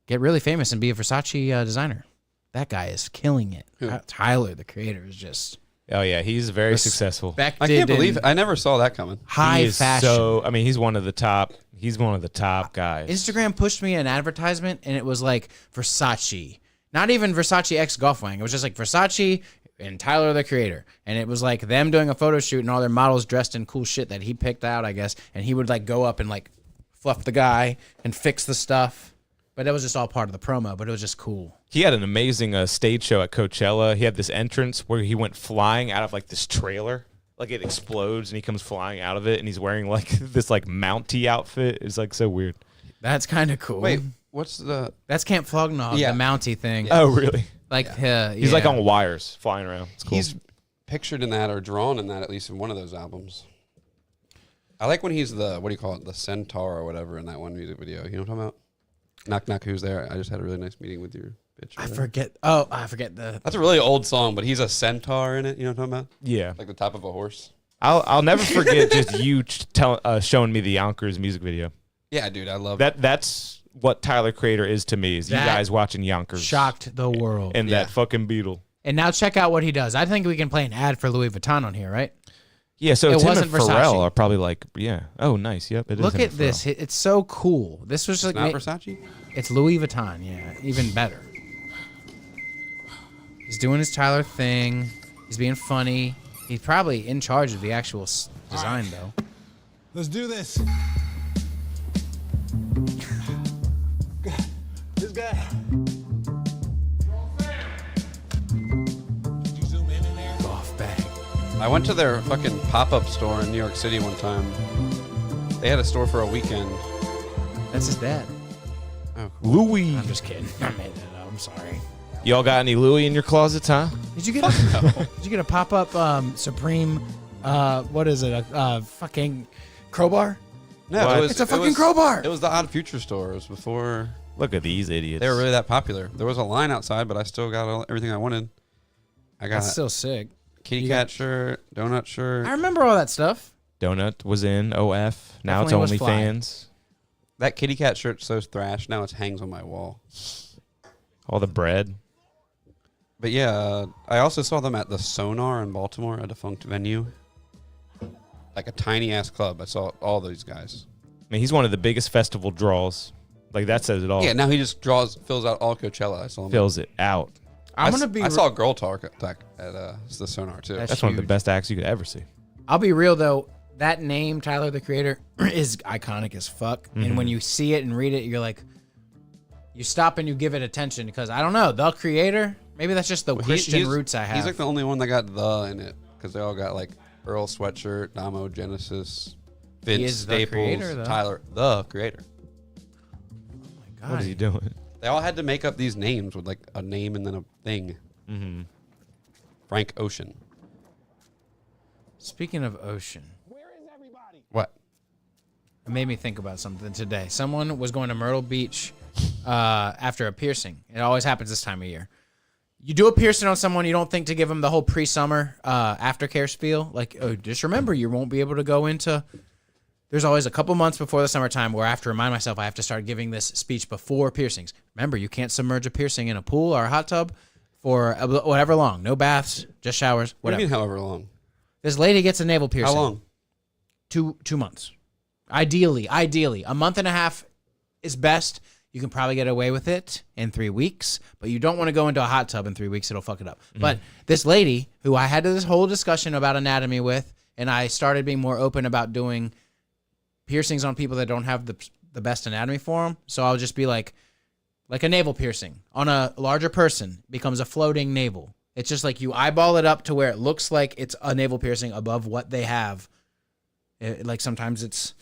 get really famous and be a Versace designer. That guy is killing it. Who? Tyler, the creator, is just Oh yeah, he's very successful. respected. I can't believe in it. I never saw that coming. high He is fashion. so. I mean, he's one of the top. He's one of the top guys. Instagram pushed me an advertisement, and it was like Versace. Not even Versace X Golf Wang. It was just like Versace and Tyler, the creator. And it was like them doing a photo shoot and all their models dressed in cool shit that he picked out, I guess. And he would like go up and like fluff the guy and fix the stuff. But that was just all part of the promo, but it was just cool. He had an amazing stage show at Coachella. He had this entrance where he went flying out of like this trailer. Like it explodes and he comes flying out of it and he's wearing like this like Mountie outfit. It's like so weird. That's kind of cool. Wait, what's the... That's Camp Flognog, Yeah. the Mountie thing. Oh, really? Like, He's like on wires flying around. It's cool. He's pictured in that or drawn in that, at least in one of those albums. I like when he's the, what do you call it, the centaur or whatever in that one music video. You know what I'm talking about? Knock, knock, who's there? I just had a really nice meeting with your Bitch. I forget. Oh, I forget the. That's a really old song, but he's a centaur in it. You know what I'm talking about? Yeah. Like the top of a horse. I'll never forget just you showing me the Yonkers music video. Yeah, dude, I love that. That's what Tyler Creator is to me. Is you That guys watching Yonkers? Shocked the world. And that fucking Beetle. And now check out what he does. I think we can play an ad for Louis Vuitton on here, right? Yeah, so It Tim wasn't and Pharrell Versace. are probably like, yeah. Oh, nice. Yep, it is. Look him at and this. Pharrell. It's so cool. This was like Not Versace? it's Louis Vuitton. Yeah, even better. He's doing his Tyler thing. He's being funny. He's probably in charge of the actual design, though. Let's do this. This guy. Golf bag. I went to their fucking pop-up store in New York City one time. They had a store for a weekend. That's his dad. Oh, Louis. I'm just kidding. I made that up. I'm sorry. Y'all got any Louis in your closets, huh? Did you get a, did you get a pop-up Supreme? What is it? A fucking crowbar? no, What? It's a fucking crowbar. It was the Odd Future store. It was before Look at these idiots. they were really that popular. There was a line outside, but I still got everything I wanted. I got That's still sick. kitty you cat shirt, donut shirt. I remember all that stuff. Donut was in OF. Now Definitely was it's fly. OnlyFans. That kitty cat shirt's so thrashed. Now it hangs on my wall. All the bread. But yeah, I also saw them at the Sonar in Baltimore, a defunct venue. Like a tiny ass club. I saw all those guys. I mean, he's one of the biggest festival draws. Like, that says it all. Yeah, now he just fills out all Coachella. I saw him. Fills it out. I'm gonna be. I saw Girl Talk at the Sonar too. That's That's one of the huge. best acts you could ever see. I'll be real though. That name, Tyler the Creator, is iconic as fuck. And when you see it and read it, you're like, you stop and you give it attention because I don't know, the Creator. Maybe that's just the Christian roots I have. He's like the only one that got the in it because they all got like Earl Sweatshirt, Damo Genesis, Vince is the Staples, creator, though. Tyler the Creator. God. What is he doing? They all had to make up these names with like a name and then a thing. Mm-hmm. Frank Ocean. Speaking of ocean, What? it made me think about something today. Someone was going to Myrtle Beach after a piercing. It always happens this time of year. You do a piercing on someone, you don't think to give them the whole pre-summer aftercare spiel. Like, oh, just remember, you won't be able to go into... There's always a couple months before the summertime where I have to remind myself I have to start giving this speech before piercings. Remember, you can't submerge a piercing in a pool or a hot tub for whatever long. No baths, just showers, What do whatever. you mean, however long? This lady gets a navel piercing. How long? 2 months. Ideally, a month and a half is best. You can probably get away with it in 3 weeks, but you don't want to go into a hot tub in 3 weeks. It'll fuck it up. But this lady who I had this whole discussion about anatomy with, and I started being more open about doing piercings on people that don't have the best anatomy for them. So I'll just be like a navel piercing on a larger person becomes a floating navel. It's just like you eyeball it up to where it looks like it's a navel piercing above what they have. Like sometimes it's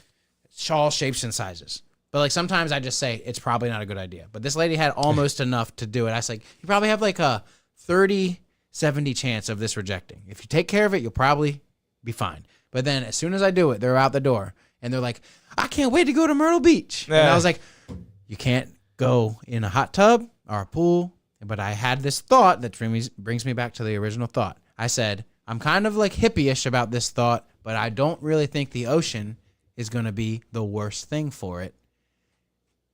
all shapes and sizes. But like sometimes I just say it's probably not a good idea. But this lady had almost enough to do it. I was like, you probably have like a 30-70 chance of this rejecting. If you take care of it, you'll probably be fine. But then as soon as I do it, they're out the door. And they're like, I can't wait to go to Myrtle Beach. And I was like, you can't go in a hot tub or a pool. But I had this thought that brings me back to the original thought. I said, I'm kind of like hippie-ish about this thought, but I don't really think the ocean is going to be the worst thing for it.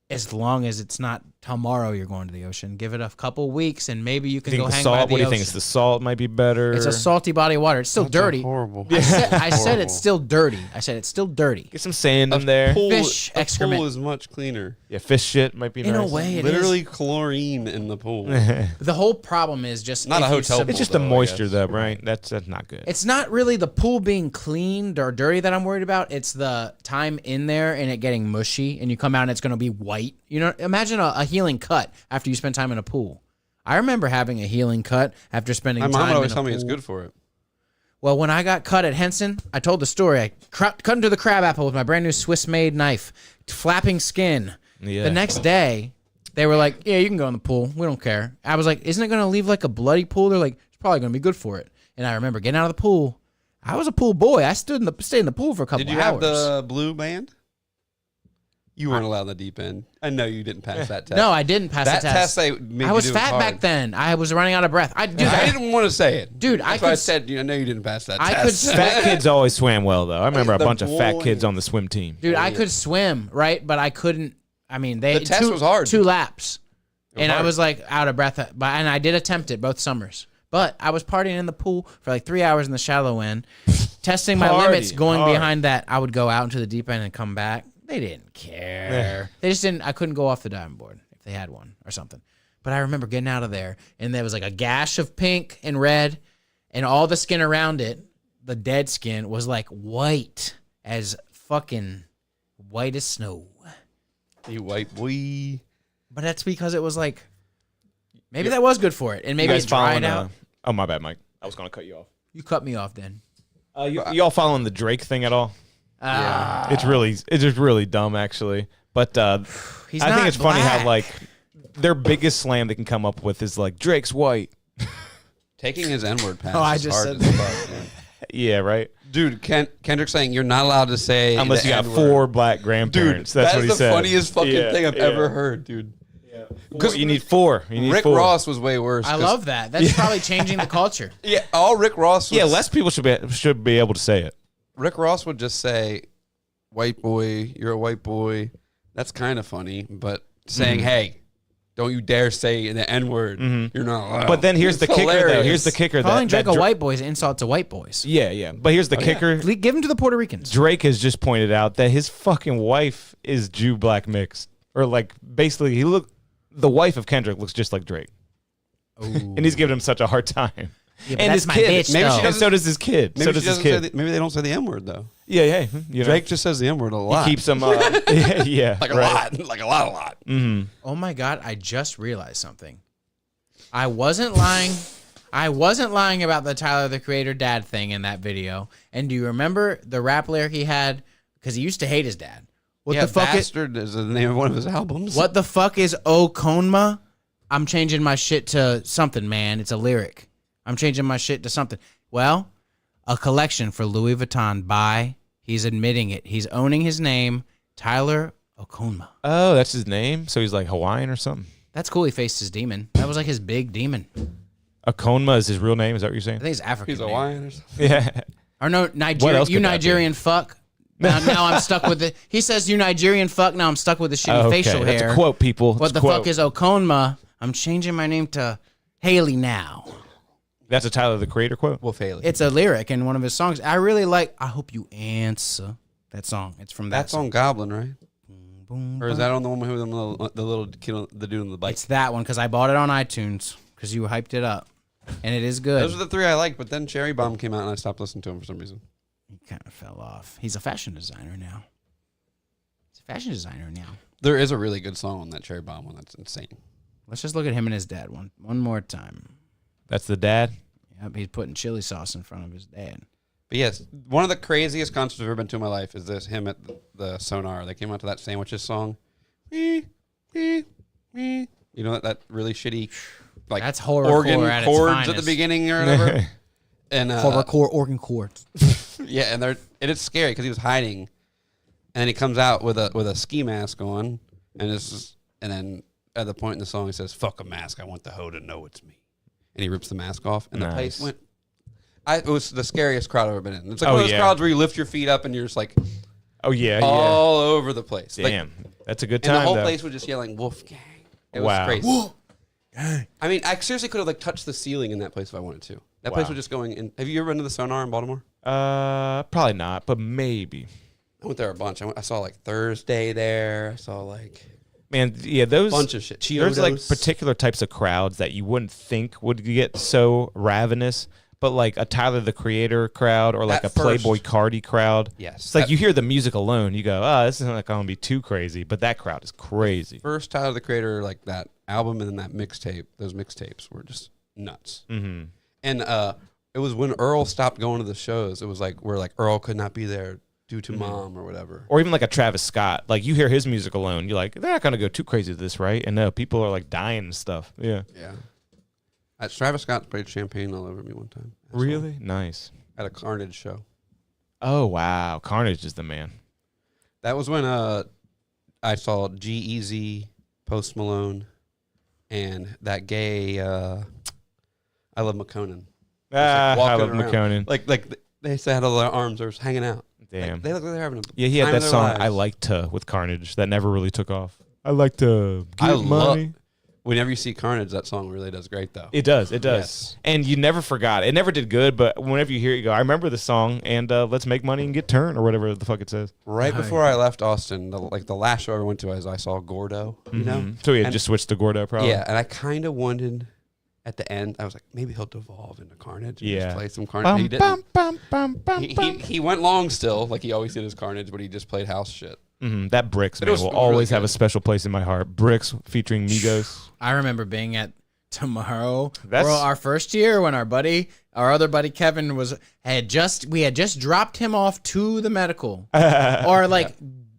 As long as it's not tomorrow you're going to the ocean. Give it a couple weeks and maybe you can Think go the hang salt? by the What do you ocean. think? It's the salt might be better. It's a salty body of water. It's still dirty. Horrible. I said Horrible. it's still dirty. I said it's still dirty. Get some sand in there. Fish a excrement. pool is much cleaner. Yeah, fish shit might be In nice. a way, it Literally is. chlorine in the pool. The whole problem is just Not if a you hotel It's just though, the I moisture, guess. though, right? That's not good. It's not really the pool being cleaned or dirty that I'm worried about. It's the time in there and it getting mushy, and you come out and it's going to be white. You know, imagine a healing cut after you spend time in a pool. I remember having a healing cut after spending My time mom would always in a tell me it's pool. good for it. Well, when I got cut at Henson, I told the story. I cut into the crab apple with my brand new Swiss-made knife, flapping skin. Yeah. The next day, they were like, "Yeah, you can go in the pool. We don't care." I was like, "Isn't it going to leave like a bloody pool?" They're like, "It's probably going to be good for it." And I remember getting out of the pool. I was a pool boy. I stayed in the pool for a couple Did you hours. have the blue band? You weren't allowed in the deep end. I know you didn't pass that test. No, I didn't pass that the test. They made I was you do fat hard. back then. I was running out of breath. I didn't want to say it, Dude, That's why I said I know you didn't pass that test. Fat kids always swam well, though. I remember a The bunch of fat boys. kids on the swim team. Dude, I could swim, right? But I couldn't. I mean, The test was hard. 2 laps. And I hard. was like out of breath. And I did attempt it both summers. But I was partying in the pool for like 3 hours in the shallow end, testing my limits, Partying going hard. behind that. I would go out into the deep end and come back. They didn't care. They just didn't. I couldn't go off the diving board if they had one or something. But I remember getting out of there, and there was like a gash of pink and red, and all the skin around it, the dead skin, was like white as fucking white as snow. You white boy. But that's because it was like, maybe that was good for it, and You maybe guys it dried following? out. Oh, my bad, Mike. I was gonna cut you off. You cut me off then. Y'all following the Drake thing at all? Yeah. It's just really dumb, actually. But He's I not think it's funny how black. like their biggest slam they can come up with is like Drake's white. Taking his N-word pass Oh, I is just hard said as fuck, man. Yeah, right. Dude, Kendrick saying you're not allowed to say Unless the you got N-word. 4 black Dude, grandparents. That's what he the said. funniest fucking Yeah, thing I've yeah. ever heard, dude. Because you need 4. You need Rick 4. Ross was way worse. I 'cause- love that. That's probably changing the culture. Yeah, all Rick Ross was, Yeah, less people should be able to say it. Rick Ross would just say, white boy, you're a white boy. That's kind of funny, but saying, hey, don't you dare say the N-word. You're not allowed. But then here's the It's kicker, though. hilarious. Here's the kicker. Calling that Drake a white boy is an insult to white boys. Yeah, yeah. But here's the kicker. Give him to the Puerto Ricans. Drake has just pointed out that his fucking wife is Jew-black mixed. Or like, basically, the wife of Kendrick looks just like Drake. And he's giving him such a hard time. Yeah, but and that's his my kid. bitch, Maybe though. and so does his kid. Maybe So she does his doesn't say kid. maybe they don't say the N-word, though. Yeah, yeah. You know, Drake just says the N-word a lot. he keeps him. Yeah, like a right. lot. Like a lot. Oh my God, I just realized something. I wasn't lying. I wasn't lying about the Tyler, the Creator dad thing in that video. And do you remember the rap lyric he had? Because he used to hate his dad. What Yeah, the fuck Bastard is the name of one of his albums. What the fuck is Okonma? I'm changing my shit to something, man. It's a lyric. I'm changing my shit to something. Well, a collection for Louis Vuitton by, he's admitting it. He's owning his name, Tyler Okonma. Oh, that's his name? So he's like Hawaiian or something? That's cool. He faced his demon. That was like his big demon. Akonma is his real name? Is that what you're saying? I think it's African. He's name. Hawaiian or something. Yeah. Or no, What Nigerian. else You could that be? Nigerian fuck. Now I'm stuck with it. He says you Nigerian fuck. Now I'm stuck with the shitty facial That's hair. a quote, people. What It's the a quote. fuck is Okonma? I'm changing my name to Haley now. That's a Tyler, the Creator quote? Wolf Haley. It's a lyric in one of his songs. I really like. I hope you answer that song. It's from that That's song. on Goblin, right? Boom, Or is that on the one with the little kid, the dude on the bike? It's that one because I bought it on iTunes because you hyped it up, and it is good. Those are the 3 I liked, but then Cherry Bomb came out and I stopped listening to him for some reason. He kind of fell off. He's a fashion designer now. He's a fashion designer now. There is a really good song on that Cherry Bomb one. That's insane. Let's just look at him and his dad one more time. That's the dad? Yep, he's putting chili sauce in front of his dad. But yes, one of the craziest concerts I've ever been to in my life is him at the Sonar. They came out to that Sandwiches song. You know that really shitty, like That's horrorcore organ at its chords at the finest. beginning or whatever. And Horrorcore organ chords. yeah, and it's scary because he was hiding, and then he comes out with a ski mask on, and then at the point in the song he says, "Fuck a mask, I want the hoe to know it's me," and he rips the mask off, and the place went. It was the scariest crowd I've ever been in. It's like one of those crowds where you lift your feet up and you're just like Oh, yeah, all over the place. Like, Damn. That's a good and time, the whole though. place was just yelling "Wolfgang." It was Wow. crazy. Wolfgang. I mean, I seriously could have like touched the ceiling in that place if I wanted to. That place Wow. was just going in. Have you ever been to the Sonar in Baltimore? Probably not, but maybe. I went there a bunch. I saw like Thursday there. I saw like Man, yeah, those bunch of shit. There's like Chiodos. particular types of crowds that you wouldn't think would get so ravenous, but like a Tyler the Creator crowd or like That a Playboy first- Cardi crowd. Yes, It's like that- you hear the music alone, you go, oh, this isn't like going to be too crazy, but that crowd is crazy. First Tyler the Creator, like that album and then that mixtape. Those mixtapes were just nuts. Mm-hmm. And it was when Earl stopped going to the shows. It was like where like Earl could not be there due to mom or whatever. Or even like a Travis Scott. Like you hear his music alone, you're like, they're not going to go too crazy with this, right? And no, people are like dying and stuff. Yeah. Yeah. Travis Scott sprayed champagne all over me one time. Really? Nice. At a Carnage show. Oh, wow. Carnage is the man. That was when I saw G-Eazy, Post Malone, and that gay. I love McConan. I love around. McConan. Like they had all their arms. They were hanging out. Damn. Like, they look like they're having a Yeah, he had time that of their song lives. "I Like To" with Carnage that never really took off. I like to get money. Whenever you see Carnage, that song really does great though. It does. Yes. And you never forgot. It never did good, but whenever you hear it, you go, I remember the song, and let's make money and get turned, or whatever the fuck it says. Right before I left Austin, the last show I ever went to, was I saw Gordo. You know, So he had And- just switched to Gordo, probably. yeah, and I kind of wanted. At the end, I was like, maybe he'll devolve into Carnage. And Yeah. just play some Carnage. He didn't. He, Bum. he went long still, like he always did his Carnage, but he just played house shit. That Bricks, But man, it was will really always have good. a special place in my heart. Bricks featuring Migos. I remember being at Tomorrow That's- for our first year when our other buddy Kevin we had just dropped him off to the medical, or like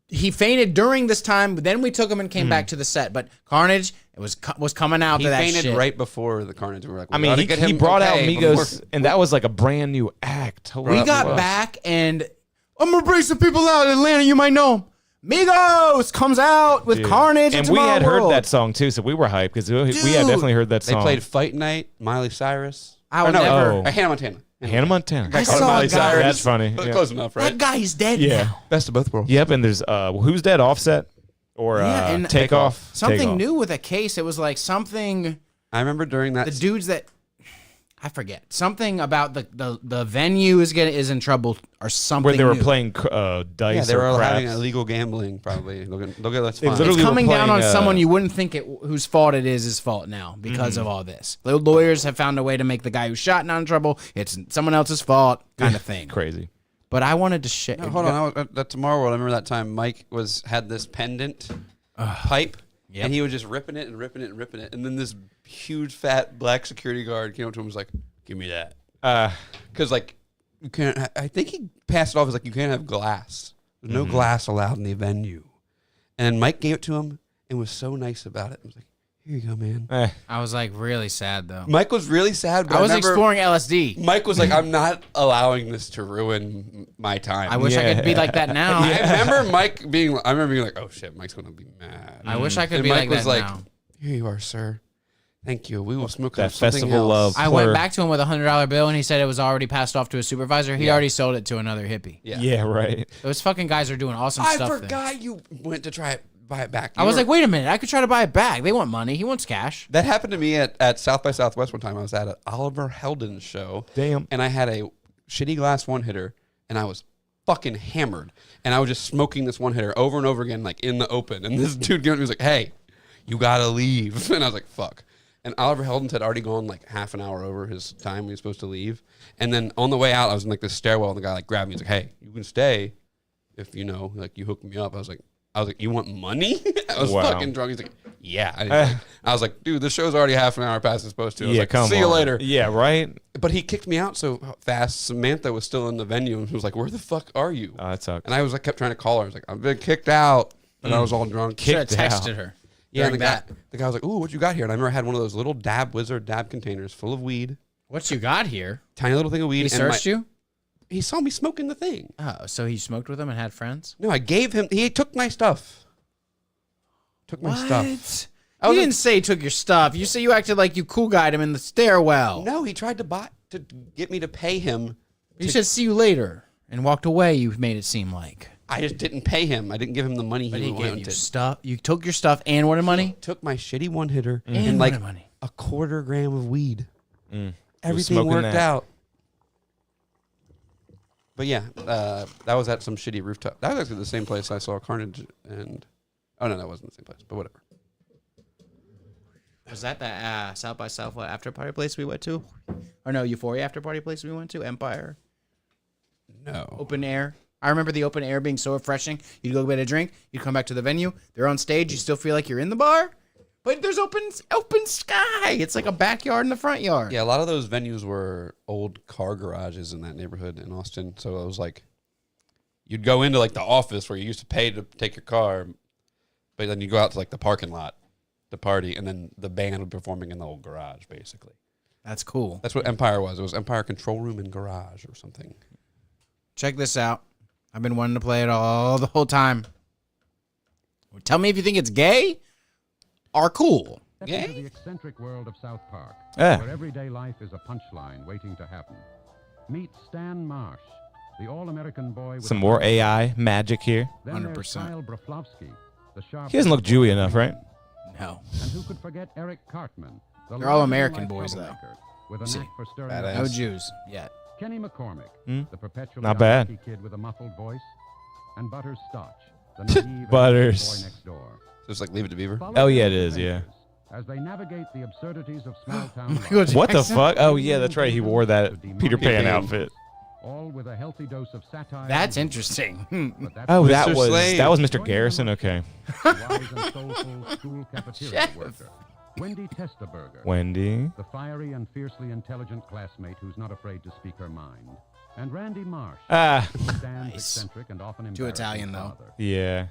he fainted during this time. But then we took him and came back to the set. But Carnage was coming out He to that fainted shit. right before the Carnage. We were like, I we mean, gotta get he him brought out okay Migos, before- and that was like a brand new act. We got Wow. back and I'm gonna bring some people out in Atlanta. You might know 'em. Migos comes out with Dude. Carnage, and and we had heard World. that song too, so we were hyped because we had Dude. definitely heard that They song. played Fight Night, Miley Cyrus. I would no, never. Oh. Hannah Montana. Hannah Montana. I saw Miley a guy. Cyrus. That's funny. But Yeah. close enough, right? That guy's dead Yeah. now. Best of both worlds. Yep, and there's Who's Dead, Offset, or Yeah, and Takeoff. Something Takeoff. new with a case. It was like something. I remember during that. The dudes that I forget something about the venue is in trouble or something. Where they were new. playing dice yeah, they were or having craps. illegal gambling. Probably they'll get let's They fine. literally It's coming were down playing, on someone you wouldn't think whose fault it is his fault now because of all this. The lawyers have found a way to make the guy who shot not in trouble. It's someone else's fault, kind of thing. Crazy. But I wanted to share. No, hold on. I was, at Tomorrow World, I remember that time Mike had this pendant pipe, Yep. and he was just ripping it and ripping it and ripping it, and then this huge fat black security guard came up to him and was like, "Give me that," because like you can't. I think he passed it off as like you can't have glass. There's no glass allowed in the venue, and Mike gave it to him and was so nice about it. I was like, "Here you go, man." I was like really sad though. Mike was really sad, but I was remember exploring LSD. Mike was like, "I'm not allowing this to ruin my time." I wish I could be like that now. I remember Mike being. I remember being like, "Oh shit, Mike's gonna be mad." I wish I could And be Mike like was that like, now. "Here you are, sir. Thank you. We will smoke That up something festival else." of- I went Plur. back to him with a $100 bill, and he said it was already passed off to a supervisor. He already sold it to another hippie. Yeah, right. Those fucking guys are doing awesome I stuff. there. forgot you went to buy it back. I was like, wait a minute, I could try to buy it back. They want money. He wants cash. that happened to me at South by Southwest one time. I was at an Oliver Heldens show. Damn. And I had a shitty glass one hitter, and I was fucking hammered. And I was just smoking this one hitter over and over again, like in the open. And this dude came up to me, was like, "Hey, you gotta leave." And I was like, "Fuck." And Oliver Heldens had already gone like half an hour over his time he was supposed to leave. And then on the way out, I was in like this stairwell, and the guy like grabbed me. He's like, "Hey, you can stay if you know, like you hook me up." I was like, "You want money?" I was Wow. fucking drunk. He's like, "Yeah." And he's like- I was like, "Dude, the show's already half an hour past it's supposed to." I was Yeah, like, come "See on. you later." Yeah, right. But he kicked me out so fast. Samantha was still in the venue and was like, "Where the fuck are you?" Oh, that sucks. And I was like, kept trying to call her. I was like, "I've been kicked out," and I was all drunk. Should have Kicked out. texted her. Yeah, and during that. the guy was like, "Ooh, what you got here?" And I remember I had one of those little Wizard dab containers full of weed, What you got here? tiny little thing of weed. He and searched you? He saw me smoking the thing. Oh, so he smoked with him and had friends? No, I gave him. He took my stuff. Took my stuff. I You was didn't say he took your stuff. You say you acted like you cool guyed him in the stairwell. No, he tried to get me to pay him. You said see you later and walked away. You made it seem like. I just didn't pay him. I didn't give him the money But he he gave you wanted. stuff. You took your stuff and wanted money. Took my shitty one hitter And and like wanted money. a quarter gram of weed. Was Everything smoking worked that. out. But yeah, that was at some shitty rooftop. That was actually the same place I saw Carnage and. Oh no, that wasn't the same place. But whatever. Was that the South by Southwest after party place we went to? Or no, Euphoria after party place we went to? Empire? No. Open air? I remember the open air being so refreshing. You'd go get a drink. You'd come back to the venue. They're on stage. You still feel like you're in the bar. But there's open sky. It's like a backyard in the front yard. Yeah, a lot of those venues were old car garages in that neighborhood in Austin. So it was like, you'd go into like the office where you used to pay to take your car, but then you go out to like the parking lot to party, and then the band would be performing in the old garage, basically. That's cool. That's what Empire was. It was Empire Control Room and Garage or something. Check this out. I've been wanting to play it the whole time. Tell me if you think it's gay or cool. Step into the eccentric world of South Park, Yeah. where everyday life is a punchline waiting to happen. Meet Stan Marsh, the all-American boy with Some more AI magic here. Then there's 100%. Kyle Broflovsky, the sharp. He doesn't look Jewy enough, right? No. And who could forget Eric Cartman? The They're all larger-than-life American boys, though. troublemaker With a See. knack for stirring Badass. up No trouble. Jews yet. Kenny McCormick, Hmm? the perpetually Not bad. unlucky kid with a muffled voice, and Butters Stotch, the naive and Butters. boy next door. So it's like Leave It to Beaver. Follow Oh, yeah, their it is, yeah. adventures As they navigate the absurdities of small town life. Michael What the Jackson? fuck? Oh, yeah, that's right. He wore that Peter Pan Pan. outfit. All with a healthy dose of satire. That's and interesting. humor. But that's Oh, why that Mr. was Slade. Mr. Garrison. Okay. the wise and soulful school cafeteria worker. Wendy Testaberger. Wendy. The fiery and fiercely intelligent classmate who's not afraid to speak her mind. And Randy Marsh. Ah, Stan's Nice. eccentric and often Too embarrassing Italian, though. father. yeah.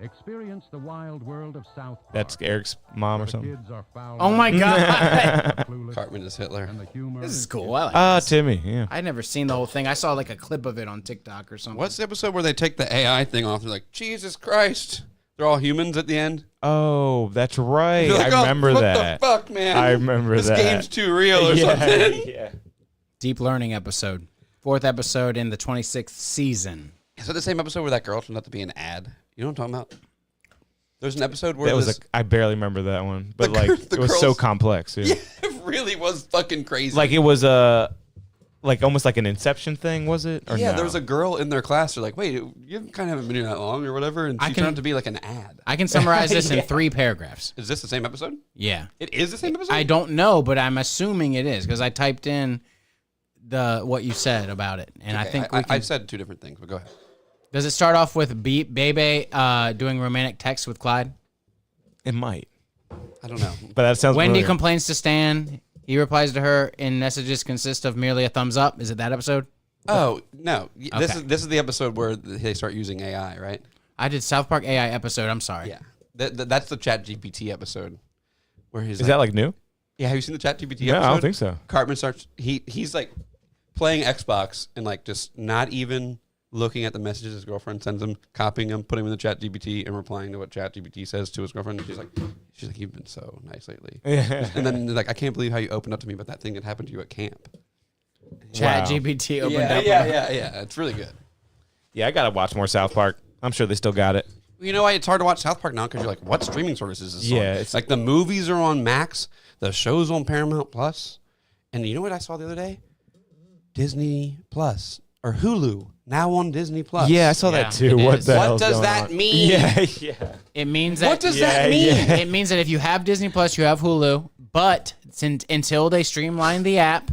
Experience the wild world of South Park. That's Eric's mom or where the something. kids are foul, Oh my god. clueless, Cartman is Hitler. and the humor This is is cool. I like this. Timmy. Yeah. I'd never seen the whole thing. I saw like a clip of it on TikTok or something. What's the episode where they take the AI thing off? They're like, Jesus Christ. They're all humans at the end. Oh, that's right. You're like, I "Oh, remember what that. the fuck, man? I remember this that. game's too real or something. yeah. Deep Learning episode. 4th episode in the 26th season. Is that the same episode where that girl turned out to be an ad? You know what I'm talking about? There's an episode where That was this, I barely remember that one, but The like gir- it the was so girls- complex. Yeah. yeah, it really was fucking crazy. Like it was like almost like an Inception thing, was it? Or yeah, no? there was a girl in their class. They're like, wait, you kind of haven't been here that long or whatever, and I she can- turned out to be like an ad. I can summarize this in 3 paragraphs. Is this the same episode? Yeah. It is the same episode. I don't know, but I'm assuming it is because I typed in what you said about it, and I Okay, think we can. I said two different things, but go ahead. Does it start off with Bebe doing romantic text with Clyde? It might, I don't know. but that sounds. Wendy familiar. complains to Stan. He replies to her in messages consist of merely a thumbs up. Is it that episode? Oh no, this Okay. is the episode where they start using AI, right? I did South Park AI episode. I'm sorry. Yeah, that's the Chat GPT episode where he's Is that like new? yeah? Have you seen the Chat GPT No, episode? I don't think so. Cartman starts he's like playing Xbox and like just not even looking at the messages his girlfriend sends him, copying them, putting them in the Chat GPT, and replying to what Chat GPT says to his girlfriend. And she's like, you've been so nice lately. Yeah. And then like, I can't believe how you opened up to me about that thing that happened to you at camp. Chat Wow. GPT opened Yeah, up. yeah. It's really good. Yeah, I gotta watch more South Park. I'm sure they still got it. You know why it's hard to watch South Park now? Because you're like, what streaming services is this Yeah, on? it's- like the movies are on Max, the show's on Paramount Plus, and you know what I saw the other day? Disney Plus or Hulu now on Disney Plus. Yeah, I saw Yeah, that too. it What is. the What hell's does going that on? mean? Yeah, yeah. It means that. What does Yeah, that mean? yeah. It means that if you have Disney Plus, you have Hulu. But until they streamline the app,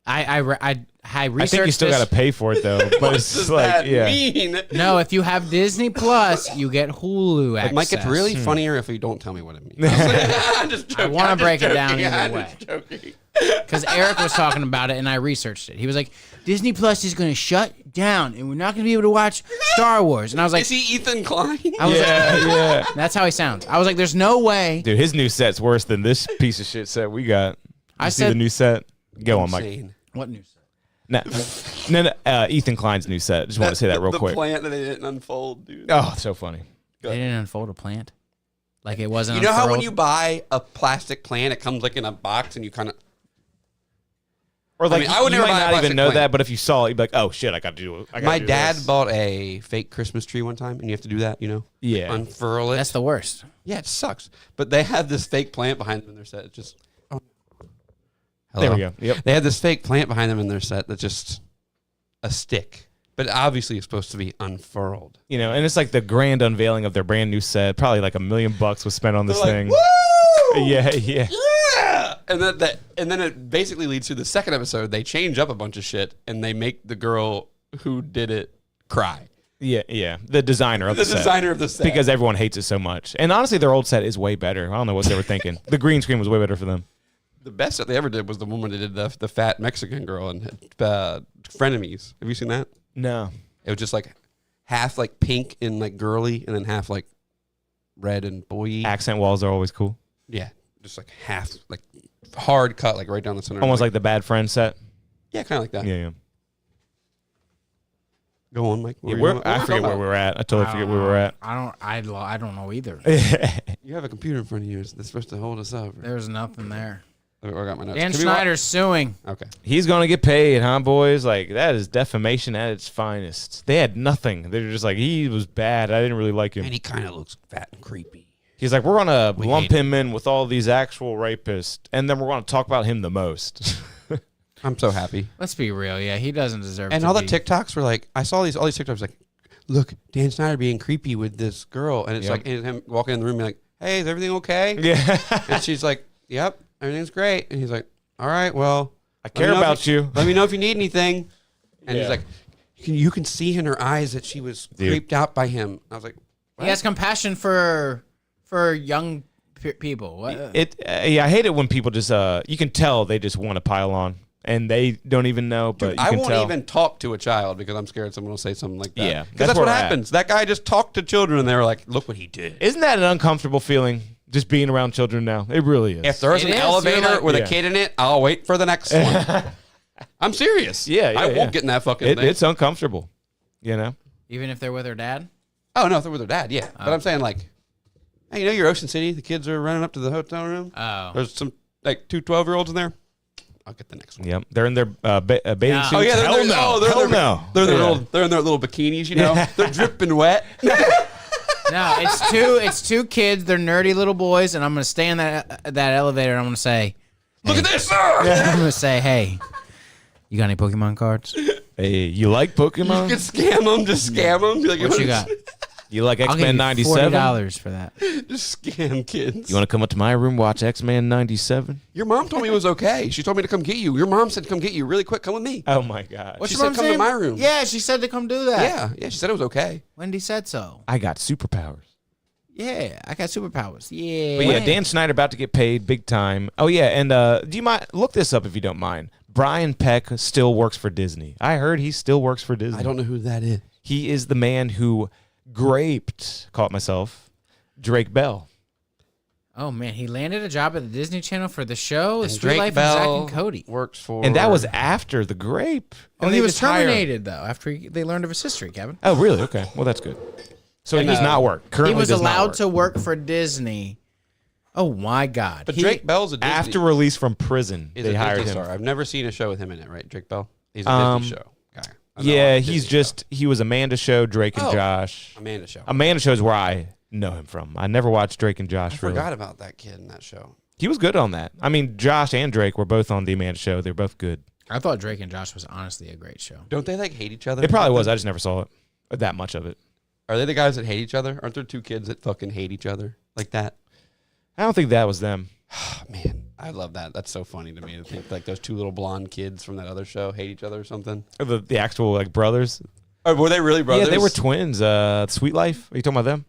I researched I think you still this. gotta pay for it though. But What it's does like, that yeah. mean? No, if you have Disney Plus, you get Hulu access. It might get really funnier if you don't tell me what it means. I'm just joking. I wanna I'm just break it down joking. either I'm way. just joking. Because Eric was talking about it, and I researched it. He was like, Disney Plus is going to shut down, and we're not going to be able to watch Star Wars. And I was like, Is he Ethan Klein? I was Yeah, yeah. like, that's how he sounds. I was like, there's no way. Dude, his new set's worse than this piece of shit set we got. I You see said- the new set. Go on, Mike. Insane. What news? No. Ethan Klein's new set. Just want to say that real the quick. plant that they didn't unfold, dude. Oh, it's so funny. They didn't unfold a plant. Like it wasn't. You know how when unfurled? you buy a plant plant, it comes like in a box, and you kind of. Or like, mean, I would you never might buy a not plastic even know plant. that, but if you saw it, you'd be like, "Oh shit, I got to do it." My dad bought a fake Christmas tree one time, and you have to do that, you know? Yeah. Unfurl it. That's the worst. Yeah, it sucks. But they have this fake plant behind them in their set. It's just. Oh. There we Hello. go. Yep. They had this fake plant behind them in their set that's just a stick. But obviously it's supposed to be unfurled. You know, and it's like the grand unveiling of their brand new set. Probably like $1 million was spent on this thing. Woo! Yeah, yeah. Yeah! And then it basically leads to the second episode. They change up a bunch of shit and they make the girl who did it cry. Yeah, yeah. The designer of The the set. designer of the set. Because everyone hates it so much. And honestly, their old set is way better. I don't know what they were thinking. The green screen was way better for them. The best that they ever did was the one where they did the fat Mexican girl and Frenemies. Have you seen that? No. It was just like half like pink and like girly, and then half like red and boy. Accent walls are always cool. Yeah, just like half like hard cut, like right down the center. Almost like the Bad Friend set. yeah, kind of like that. Yeah, yeah. Go on, Mike. I forget where we were at. I totally forget where we were at. I don't know either. You have a computer in front of you that's supposed to hold us up. There's nothing there. I got my notes. Dan Schneider's suing. Okay. He's gonna get paid, huh, boys? Like that is defamation at its finest. They had nothing. They were just like, he was bad. I didn't really like him. And he kind of looks fat and creepy. He's like, we're gonna lump him in with all these actual rapists, and then we're gonna talk about him the most. I'm so happy. Let's be real. Yeah, he doesn't deserve. And to all the be. TikToks were like, I saw all these TikToks like, look, Dan Schneider being creepy with this girl, and it's like and him walking in the room, and like, hey, is everything okay? Yeah. And she's like, yep, everything's great. And he's like, all right, well, I care about you. Let me know if you need anything. And he's Yeah. like, you can see in her eyes that she was creeped out by him. I was like, what? He has compassion for young people. What? I hate it when people just you can tell they just want to pile on and they don't even know. But Dude, you I can won't tell. even talk to a child because I'm scared someone will say something like that. Yeah, because that's that's what where we're happens. That guy just talked to children and they were like, look what he did. Isn't that an uncomfortable feeling? Just being around children now, it really is. If there's It an is. elevator You're like- with Yeah. a kid in it, I'll wait for the next one. I'm serious. I won't get in that fucking thing. It's uncomfortable, you know. Even if they're with her dad. Oh no, if they're with their dad, yeah. But I'm saying like, hey, you know, you're Ocean City. The kids are running up to the hotel room. Oh. There's some like 2 12-year-olds in there. I'll get the next one. Yep, they're in their bathing Yeah. suits. Oh yeah, Hell no. they're Hell in their, no. They're in their Yeah. little, they're in their little bikinis. You know, they're dripping wet. No, it's two kids. They're nerdy little boys, and I'm gonna stay in that elevator, and I'm gonna say, Look at this. I'm gonna say, hey, you got any Pokemon cards? Hey, you like You Pokemon? can scam them. Just scam them. Be like, What you got? You like I'll give X-Men you '97? $40 for that. Just scam kids. You want to come up to my room, watch X-Men '97? Your mom told me it was okay. She told me to come get you. Your mom said come get you really quick. Come with me. Oh my god! What's She your said mom come to saying? my room. Yeah, she said to come do that. Yeah. She said it was okay. Wendy said so. I got superpowers. Yeah, I got superpowers. Yeah. But yeah, Dan Schneider about to get paid big time. Oh yeah, and do you mind look this up if you don't mind? Brian Peck still works for Disney. I heard he still works for Disney. I don't know who that is. He is the man who graped, caught myself, Drake Bell. Oh man, he landed a job at the Disney Channel for the show, The And Street Drake Life Bell of Zack and Cody. works for, And that was after the grape. Oh, And he they was just hired him. terminated though after they learned of his history, Kevin. Oh, really? Okay. Well, that's good. So And, he does not work. Currently He was does not allowed work. to work for Disney. Oh my God! But Drake Bell's a Disney. After release from prison, He's they a hired Disney him. star. I've never seen a show with him in it. Right, Drake Bell. He's a Disney show guy. I know Yeah, a he's Disney just he was Amanda Show, Drake and Oh. Josh. show. Amanda show. Amanda Show is where I know him from. I never watched Drake and Josh. I really. forgot about that kid in that show. He was good on that. I mean, Josh and Drake were both on the Amanda Show. They're both good. I thought Drake and Josh was honestly a great show. Don't they like hate each other? It probably was. I just never saw it. That much of it. Are they the guys that hate each other? Aren't there 2 kids that fucking hate each other like that? I don't think that was them. Oh, man, I love that. That's so funny to me to think like those 2 little blonde kids from that other show hate each other or something. Or the actual like brothers. Oh, were they really brothers? Yeah, they were twins. Sweet Life. Are you talking about them?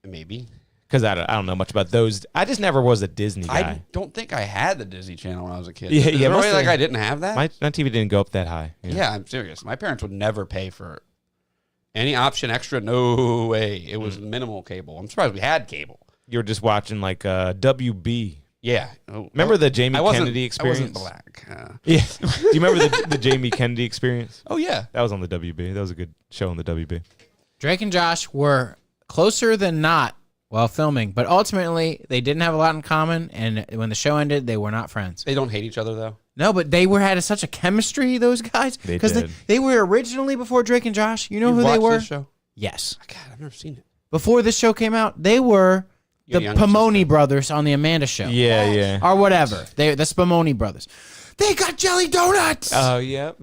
Maybe. Because I don't know much about those. I just never was a Disney guy. I don't think I had the Disney Channel when I was a kid. Yeah, Is yeah, there a way, mostly- like I didn't have that? My TV didn't go up that high. Yeah, I'm serious. My parents would never pay for any option extra. No way. It was minimal cable. I'm surprised we had cable. You were just watching like WB. Yeah. Oh, Remember the Jamie I wasn't- Kennedy experience? I wasn't black. Yeah. Do you remember the Jamie Kennedy experience? Oh, yeah. That was on the WB. That was a good show on the WB. Drake and Josh were closer than not while filming, but ultimately they didn't have a lot in common. And when the show ended, they were not friends. They don't hate each other, though. No, but they had such a chemistry. Those guys, They because did. they were originally before Drake and Josh. You know who they watched were? this show? Yes. God, I've never seen it. Before this show came out, they were Your the younger Pomoni brothers on the Amanda Show. Yeah, yeah. Or whatever. The Spumoni brothers. They got jelly donuts. Oh, yep.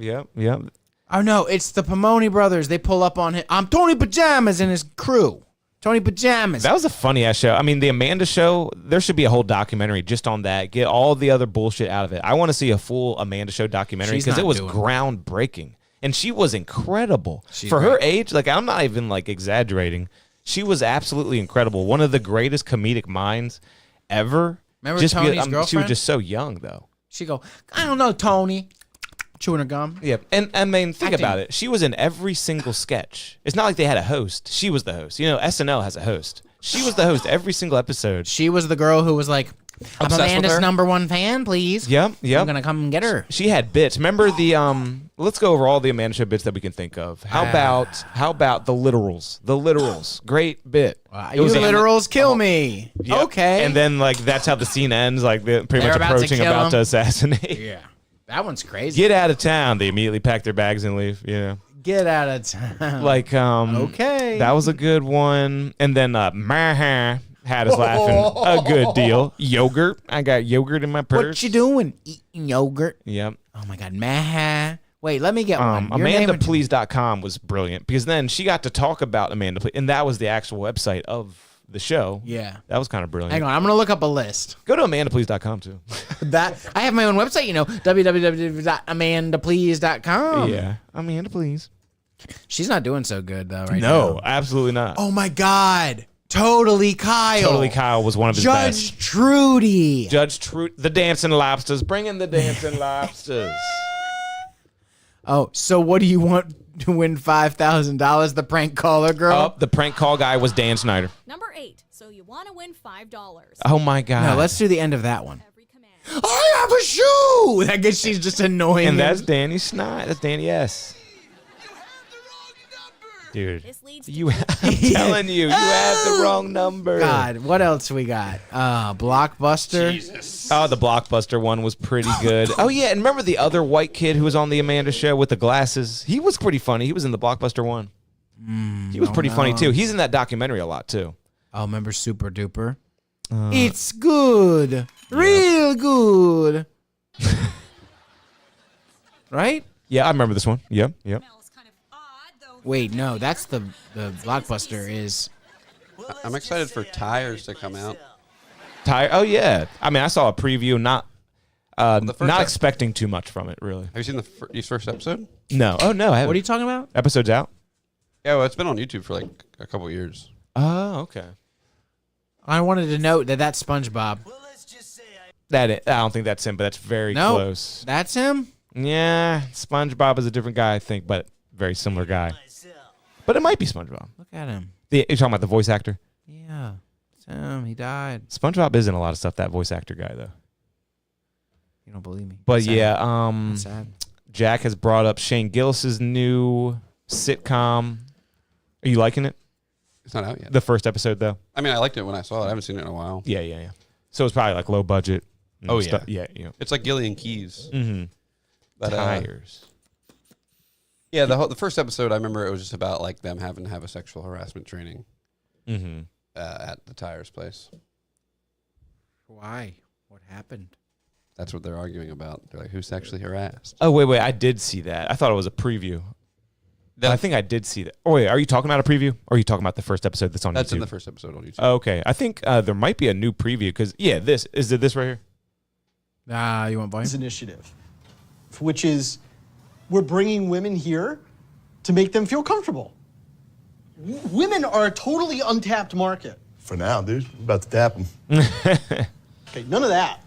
Oh no, it's the Pomoni brothers. They pull up on him. I'm Tony Pajamas and his crew. Tony Pajamas. That was a funny ass show. I mean, the Amanda Show, there should be a whole documentary just on that. Get all the other bullshit out of it. I want to see a full Amanda Show documentary She's because it not was doing it. groundbreaking. And she was incredible. She's For her great. age, like I'm not even like exaggerating. She was absolutely incredible. One of the greatest comedic minds ever. Remember Just Tony's she was girlfriend? just so young though. She go, I don't know, Tony. Chewing her gum. Yeah, and I mean, think Acting. about it. She was in every single sketch. It's not like they had a host. She was the host. You know, SNL has a host. She was the host every single episode. She was the girl who was like, I'm Obsessed with Amanda's her. #1 fan, please. Yep. I'm gonna come and get her. She had bits. Remember the let's go over all the Amanda Show bits that we can think of. How about the literals? The literals. Great bit. You literals kill me. Yep. Okay. And then like that's how the scene ends, like they're pretty They're much about to approaching kill about him. to assassinate. Yeah. That one's crazy. Get out of town. They immediately pack their bags and leave. Yeah. Get out of town. Like Okay. That was a good one. And then Maha had us laughing a good deal. Yogurt. I got yogurt in my purse. What you doing? Eating yogurt. Yep. Oh my god, Maha. Wait, let me get one. Your name- AmandaPlease.com was brilliant because then she got to talk about Amanda Please, and that was the actual website of the show. Yeah. That was kind of brilliant. Hang on, I'm gonna look up a list. Go to AmandaPlease.com too. That I have my own website, www.amandaplease.com. Yeah. Amanda Please. She's not doing so good though right now. No, absolutely not. Oh my god. Totally Kyle. Totally Kyle was one of his Judge best. Trudy. Judge Trudy. The Dancing Lobsters. Bring in the Dancing Lobsters. Oh, so what do you want to win $5,000? The prank caller girl? Oh, the prank call guy was Dan Snyder. Number 8. So you want to win $5. Oh my God. No, let's do the end of that one. Every command. I have a shoe. I guess she's just annoying. And him. that's Danny Snyder. That's Danny S. Dude, This leads to I'm telling you, you have the wrong number. God. What else we got? Blockbuster. Oh, the Blockbuster one was pretty good. Oh yeah, and remember the other white kid who was on the Amanda Show with the glasses? He was pretty funny. He was in the Blockbuster one. He was pretty funny too. He's in that documentary a lot too. Oh, remember Super Duper? It's good, real good. Right? Yeah, I remember this one. Yep. smells kind of odd, though. Wait, no, that's the Blockbuster is. I'm excited for tires to come out. Oh yeah. I mean, I saw a preview. Not first not ep- expecting too much from it, really. Have you seen the first episode? No. Oh no. I haven't. What are you talking about? Episode's out. Yeah, well, it's been on YouTube for like a couple years. Oh, okay. I wanted to note that that's SpongeBob. I don't think that's him, but that's very No, close. that's him. Yeah, SpongeBob is a different guy, I think, but very similar guy. But it might be SpongeBob. Look at him. You're talking about the voice actor? Yeah, it's him. He died. SpongeBob is in a lot of stuff, that voice actor guy, though. You don't believe me? But Sad. yeah, That's sad. Jack has brought up Shane Gillis's new sitcom. Are you liking it? It's not out yet. The first episode, though? I mean, I liked it when I saw it. I haven't seen it in a while. Yeah. So it's probably like low budget. and Oh, yeah. stuff. Yeah. It's like Gillian Keys. Mm-hmm. But, Tires. yeah, the first episode, I remember it was just about like them having to have a sexual harassment training Mm-hmm. at the tires place. Why? What happened? That's what they're arguing about. They're like, who's sexually harassed? Oh, wait. I did see that. I thought it was a preview. I think I did see that. Oh, wait. Are you talking about a preview? Or are you talking about the first episode that's on That's YouTube? in the first episode on YouTube. Okay. I think there might be a new preview because, yeah, this right here? You want volume? This initiative, which is we're bringing women here to make them feel comfortable. Women are a totally untapped market. For now, dude. I'm about to tap him. Okay, none of that.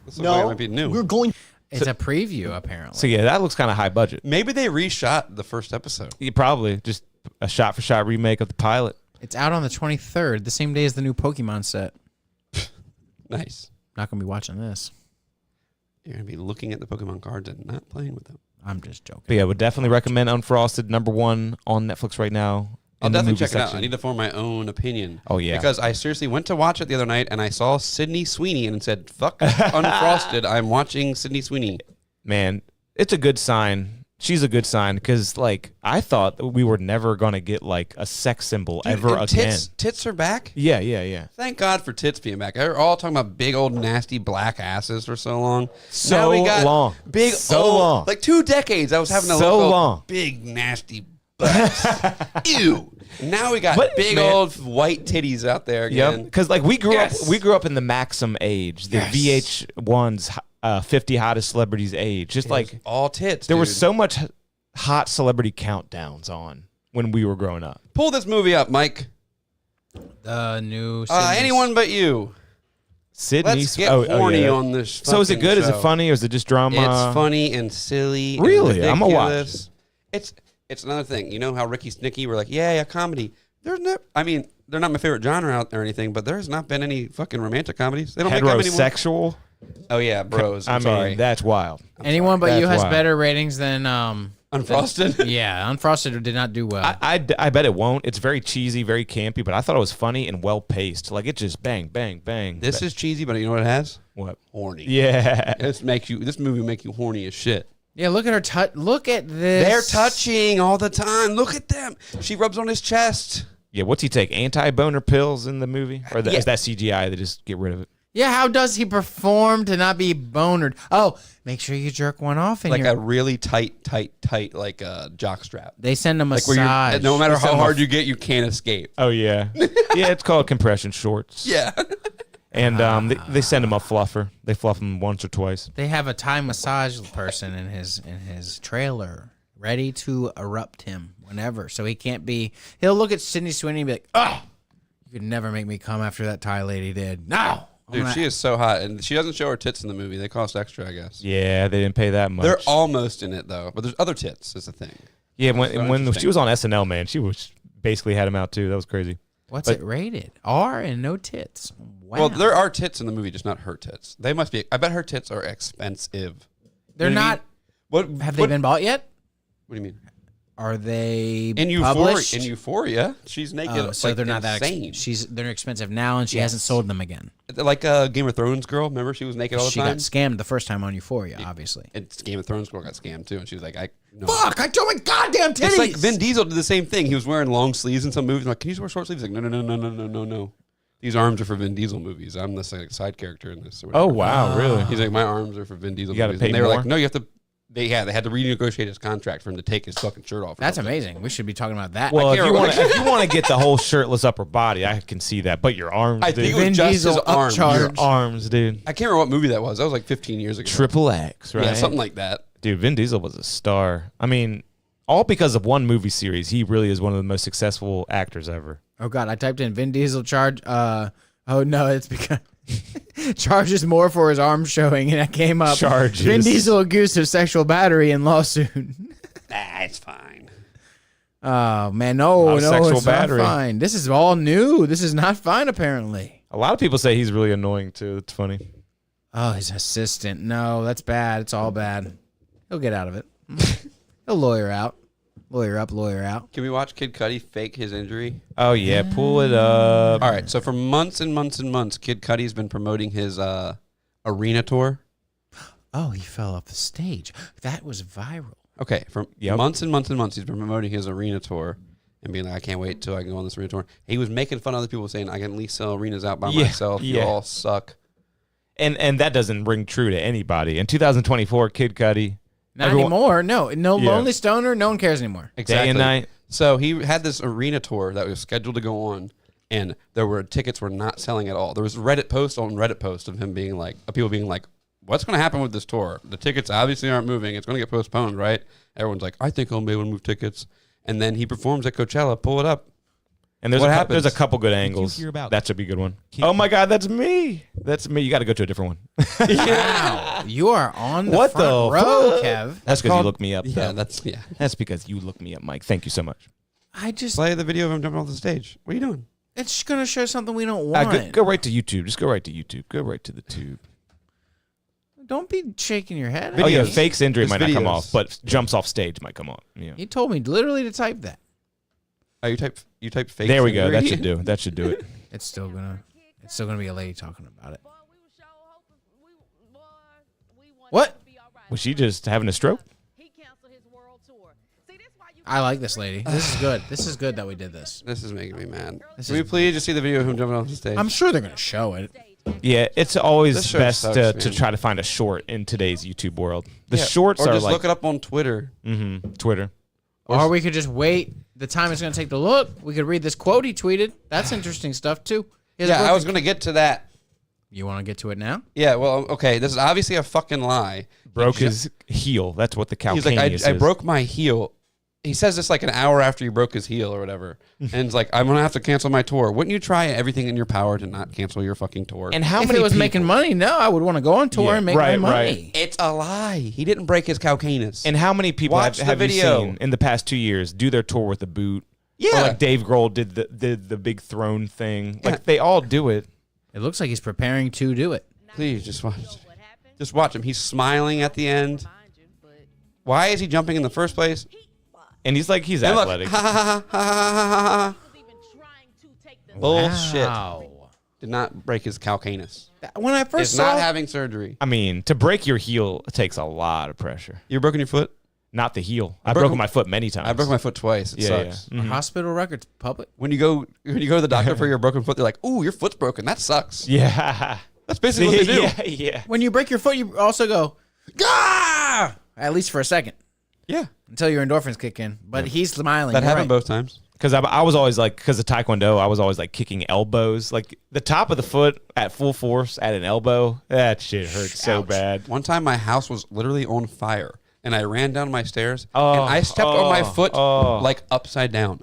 This looks like it No, might be new. we're going. It's a preview, apparently. So, yeah, that looks kind of high budget. Maybe they reshot the first episode. You probably just a shot-for-shot remake of the pilot. It's out on the 23rd, the same day as the new Pokemon set. Nice. Not gonna be watching this. You're going to be looking at the Pokemon cards and not playing with them. I'm just joking. But yeah, would definitely recommend Unfrosted, #1 on Netflix right now. I'll in the definitely movie check it out. I section. need to form my own opinion. Oh, yeah. Because I seriously went to watch it the other night and I saw Sydney Sweeney and said, fuck Unfrosted. I'm watching Sydney Sweeney. Man, it's a good sign. She's a good sign because, like, I thought that we were never going to get, like, a sex symbol Dude, ever and again. Tits are back? Yeah. Thank God for tits being back. They're all talking about big old nasty black asses for so long. So now we got long. Big So old, long. Like 2 decades I was having to So look long. big nasty butts. Ew. Now we got But, big man- old white titties out there Yep. again. Because, like, we grew Yes. up in the Maxim age, the Yes. VH1's 50 hottest celebrities age. Just like All tits. there was dude. so much hot celebrity countdowns on when we were growing up. Pull this movie up, Mike. The new. Anyone but you. Sydney. Let's get horny on this. So is it fucking good? Is it show. funny or is it just drama? It's funny and silly. Really? And I'm gonna watch. ridiculous. It's another thing. You know how Ricky Snicky were like, yeah, comedy. There's no. I mean, they're not my favorite genre out there or anything, but there's not been any fucking romantic comedies. They don't make them anymore. Heterosexual? Oh yeah, bros. I sorry. mean, that's wild. Anyone but That's you has wild. better ratings than Unfrosted. yeah, Unfrosted did not do well. I bet it won't. It's very cheesy, very campy, but I thought it was funny and well paced. Like it just bang, bang, bang. This is cheesy, but you know what it has? What? Horny. Yeah. This movie will make you horny as shit. Yeah, look at her touch. Look at this. They're touching all the time. Look at them. She rubs on his chest. Yeah, what's he take? Anti-boner pills in the movie? Or is that CGI? They just get rid of it? Yeah, how does he perform to not be bonered? Oh, make sure you jerk one off in Like your... a really tight, like a jock strap. They send a Like where massage. no matter They how send hard you get, you can't escape. Oh, yeah. Yeah, it's called compression shorts. Yeah. And they send him a fluffer. They fluff him once or twice. They have a Thai massage person in his trailer ready to erupt him whenever. So he can't be... He'll look at Sydney Sweeney and be like, oh, you could never make me come after that Thai lady did. No! Dude, she is so hot. And she doesn't show her tits in the movie. They cost extra, I guess. Yeah, they didn't pay that much. They're almost in it, though. But there's other tits is the thing. Yeah, So when interesting. she was on SNL, man, she was basically had him out, too. That was crazy. What's it rated? R and no tits. Wow. Well, there are tits in the movie, just not her tits. They must be. I bet her tits are expensive. They're You know what I not... mean? Have they been bought yet? What do you mean? Are they In published? Euphoria, she's naked. Oh, so like, they're not insane. that they're expensive now, and she hasn't sold them again. Like Game of Thrones girl. Remember, she was naked all the She time. got scammed the first time on Euphoria, obviously. And Game of Thrones girl got scammed too, and she was like, no. Fuck! I told my goddamn titties. It's like Vin Diesel did the same thing. He was wearing long sleeves in some movies. I'm like, can you wear short sleeves? He's like, no. These arms are for Vin Diesel movies. I'm the side character in this. Or Oh, whatever. wow, really? He's like, my arms are for Vin Diesel You gotta movies. pay And they were more? like, no, you have to. They had to renegotiate his contract for him to take his fucking shirt off. or That's something. amazing. We should be talking about that. Well, I if can't you want to get the whole shirtless upper body, I can see that. But your arms, I dude. think it was Vin just Diesel his arms. upcharge. Your arms, dude. I can't remember what movie that was. That was like 15 years ago. Triple X, right? Yeah, something like that. Dude, Vin Diesel was a star. I mean, all because of one movie series. He really is one of the most successful actors ever. Oh god, I typed in Vin Diesel charge. Oh no, it's because charges more for his arm showing, and it came up. Charges. Vin Diesel accused of sexual battery in lawsuit. It's fine. Oh man, no, sexual it's battery. not fine. This is all new. This is not fine, apparently. A lot of people say he's really annoying too. It's funny. Oh, his assistant. No, that's bad. It's all bad. He'll get out of it. He'll lawyer out. Lawyer up, lawyer out. Can we watch Kid Cudi fake his injury? Oh yeah, pull it up. All right. So for months and months and months, Kid Cudi's been promoting his arena tour. Oh, he fell off the stage. That was viral. Okay, for months and months and months, he's been promoting his arena tour and being like, I can't wait till I can go on this arena tour. He was making fun of other people saying, I can at least sell arenas out by myself. You all suck. And that doesn't ring true to anybody. In 2024, Kid Cudi. Not anymore. No, Lonely Stoner. No one cares anymore. Exactly. Day and night. So he had this arena tour that was scheduled to go on, and tickets were not selling at all. There was Reddit post on Reddit post of him being like, people being like, what's going to happen with this tour? The tickets obviously aren't moving. It's going to get postponed, right? Everyone's like, I think I'll be able to move tickets. And then he performs at Coachella. Pull it up. And there's What there's happens? a couple good angles. That should be a good one. Oh my God, that's me. That's me. You got to go to a different one. Wow, you are on the What front the row, fuck? Kev. That's because you looked me up. Yeah, though. That's because you looked me up, Mike. Thank you so much. I just Play the video of him jumping off the stage. What are you doing? it's gonna show something we don't want. Go right to YouTube. Just go right to YouTube. Go right to the tube. Don't be shaking your head. Oh yeah, Videos. fake's injury There's might not come videos. off, but jumps off stage might come off. Yeah. He told me literally to type that. Oh, you type fake. There we go. That injury? should do. That should do it. It's still gonna be a lady talking about it. What? Was she just having a stroke? I like this lady. This is good. This is good that we did this. This is making me mad. This Can we is- please just see the video of him jumping off the stage? I'm sure they're gonna show it. Yeah, it's always This show best sucks, to man. try to find a short in today's YouTube world. The Yeah, shorts or are just like look it up on Twitter. Twitter. Or we could just wait the time it's gonna take to look. We could read this quote he tweeted. That's interesting stuff too. Yeah, I was going to get to that. You want to get to it now? Yeah, well, okay, this is obviously a fucking lie. Broke his heel. That's what the He's like, calcaneus I is. broke my heel. He says this like an hour after he broke his heel or whatever. And it's like, I'm going to have to cancel my tour. Wouldn't you try everything in your power to not cancel your fucking tour? And how If many it was people, making money, no, I would want to go on tour Yeah, and make right, my money. right. It's a lie. He didn't break his calcaneus. And how many people Watch have the you video. seen in the past 2 years do their tour with a boot Yeah. Or like Dave Grohl did the big throne thing. Like they all do it. It looks like he's preparing to do it. Please just watch. Just watch him. He's smiling at the end. Why is he jumping in the first place? And he's And athletic. look, ha, ha, ha, ha, ha, ha, ha. Bullshit. Wow. Did not break his calcaneus. When I first Is saw not having surgery. I mean, to break your heel takes a lot of pressure. You broken your foot? Not the heel. I've broke broken my foot many times. I broke my foot twice. It Yeah, sucks. yeah. hospital records public. When you go to the doctor for your broken foot, they're like, "Ooh, your foot's broken. That sucks." Yeah. That's basically what they do. Yeah, yeah. When you break your foot, you also go, Gah! At least for a second. Yeah. Until your endorphins kick in. But he's smiling. That You're happened right. both times. Because I was always like, because of Taekwondo, I was always like kicking elbows. Like the top of the foot at full force at an elbow, that shit hurts so bad. One time my house was literally on fire, and I ran down my stairs, and I stepped on my foot like upside down.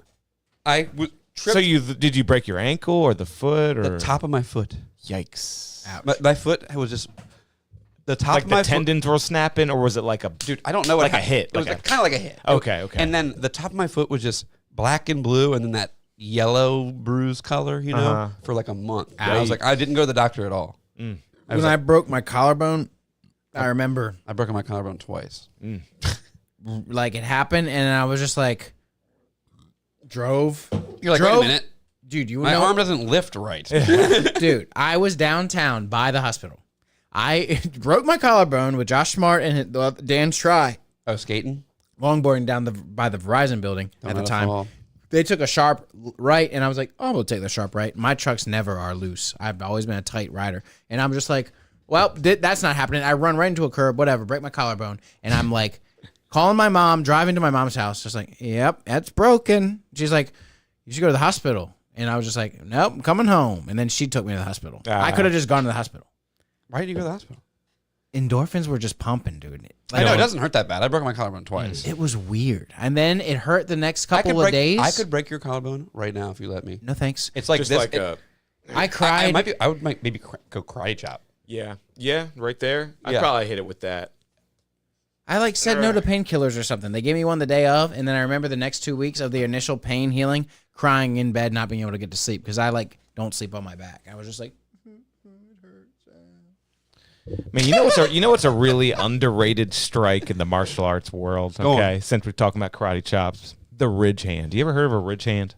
I was tripped. So did you break your ankle or the foot or the top of my foot. Yikes! My foot was just the top Like of my the tendons were snapping, or was it like a Dude, I don't know what like a happened. hit? It was Like kind of like a hit. Okay, okay. And then the top of my foot was just black and blue, and then that yellow bruise color, for like a month. And I was like, I didn't go to the doctor at all. When I broke my collarbone, I remember I broke my collarbone twice. like it happened, and I was just like, drove. You're like, wait a minute. Dude, you My know, arm doesn't lift right. dude, I was downtown by the hospital. I broke my collarbone with Josh Smart and Dan Try Oh, skating? longboarding down by the Verizon building Don't at the let us time. fall. They took a sharp right, and I was like, oh, we'll take the sharp right. My trucks never are loose. I've always been a tight rider. And I'm just like, well, that's not happening. I run right into a curb, whatever, break my collarbone. And I'm like, calling my mom, driving to my mom's house, just like, yep, that's broken. She's like, you should go to the hospital. And I was just like, nope, I'm coming home. And then she took me to the hospital. I could have just gone to the hospital. Why did you go to the hospital? Endorphins were just pumping, dude. I know, it doesn't hurt that bad. I broke my collarbone twice. It was weird. And then it hurt the next I could couple of break- days. I could break your collarbone right now if you let me. No thanks. It's like just this. like a I cried. I would maybe go karate chop. yeah, right there. I'd Yeah. probably hit it with that. I like said no to painkillers or something. They gave me one the day of, and then I remember the next 2 weeks of the initial pain healing, crying in bed, not being able to get to sleep because I like don't sleep on my back. I was just like, Man, you know what's a really underrated strike in the martial arts world? Go Okay, on. since we're talking about karate chops, the ridge hand. You ever heard of a ridge hand?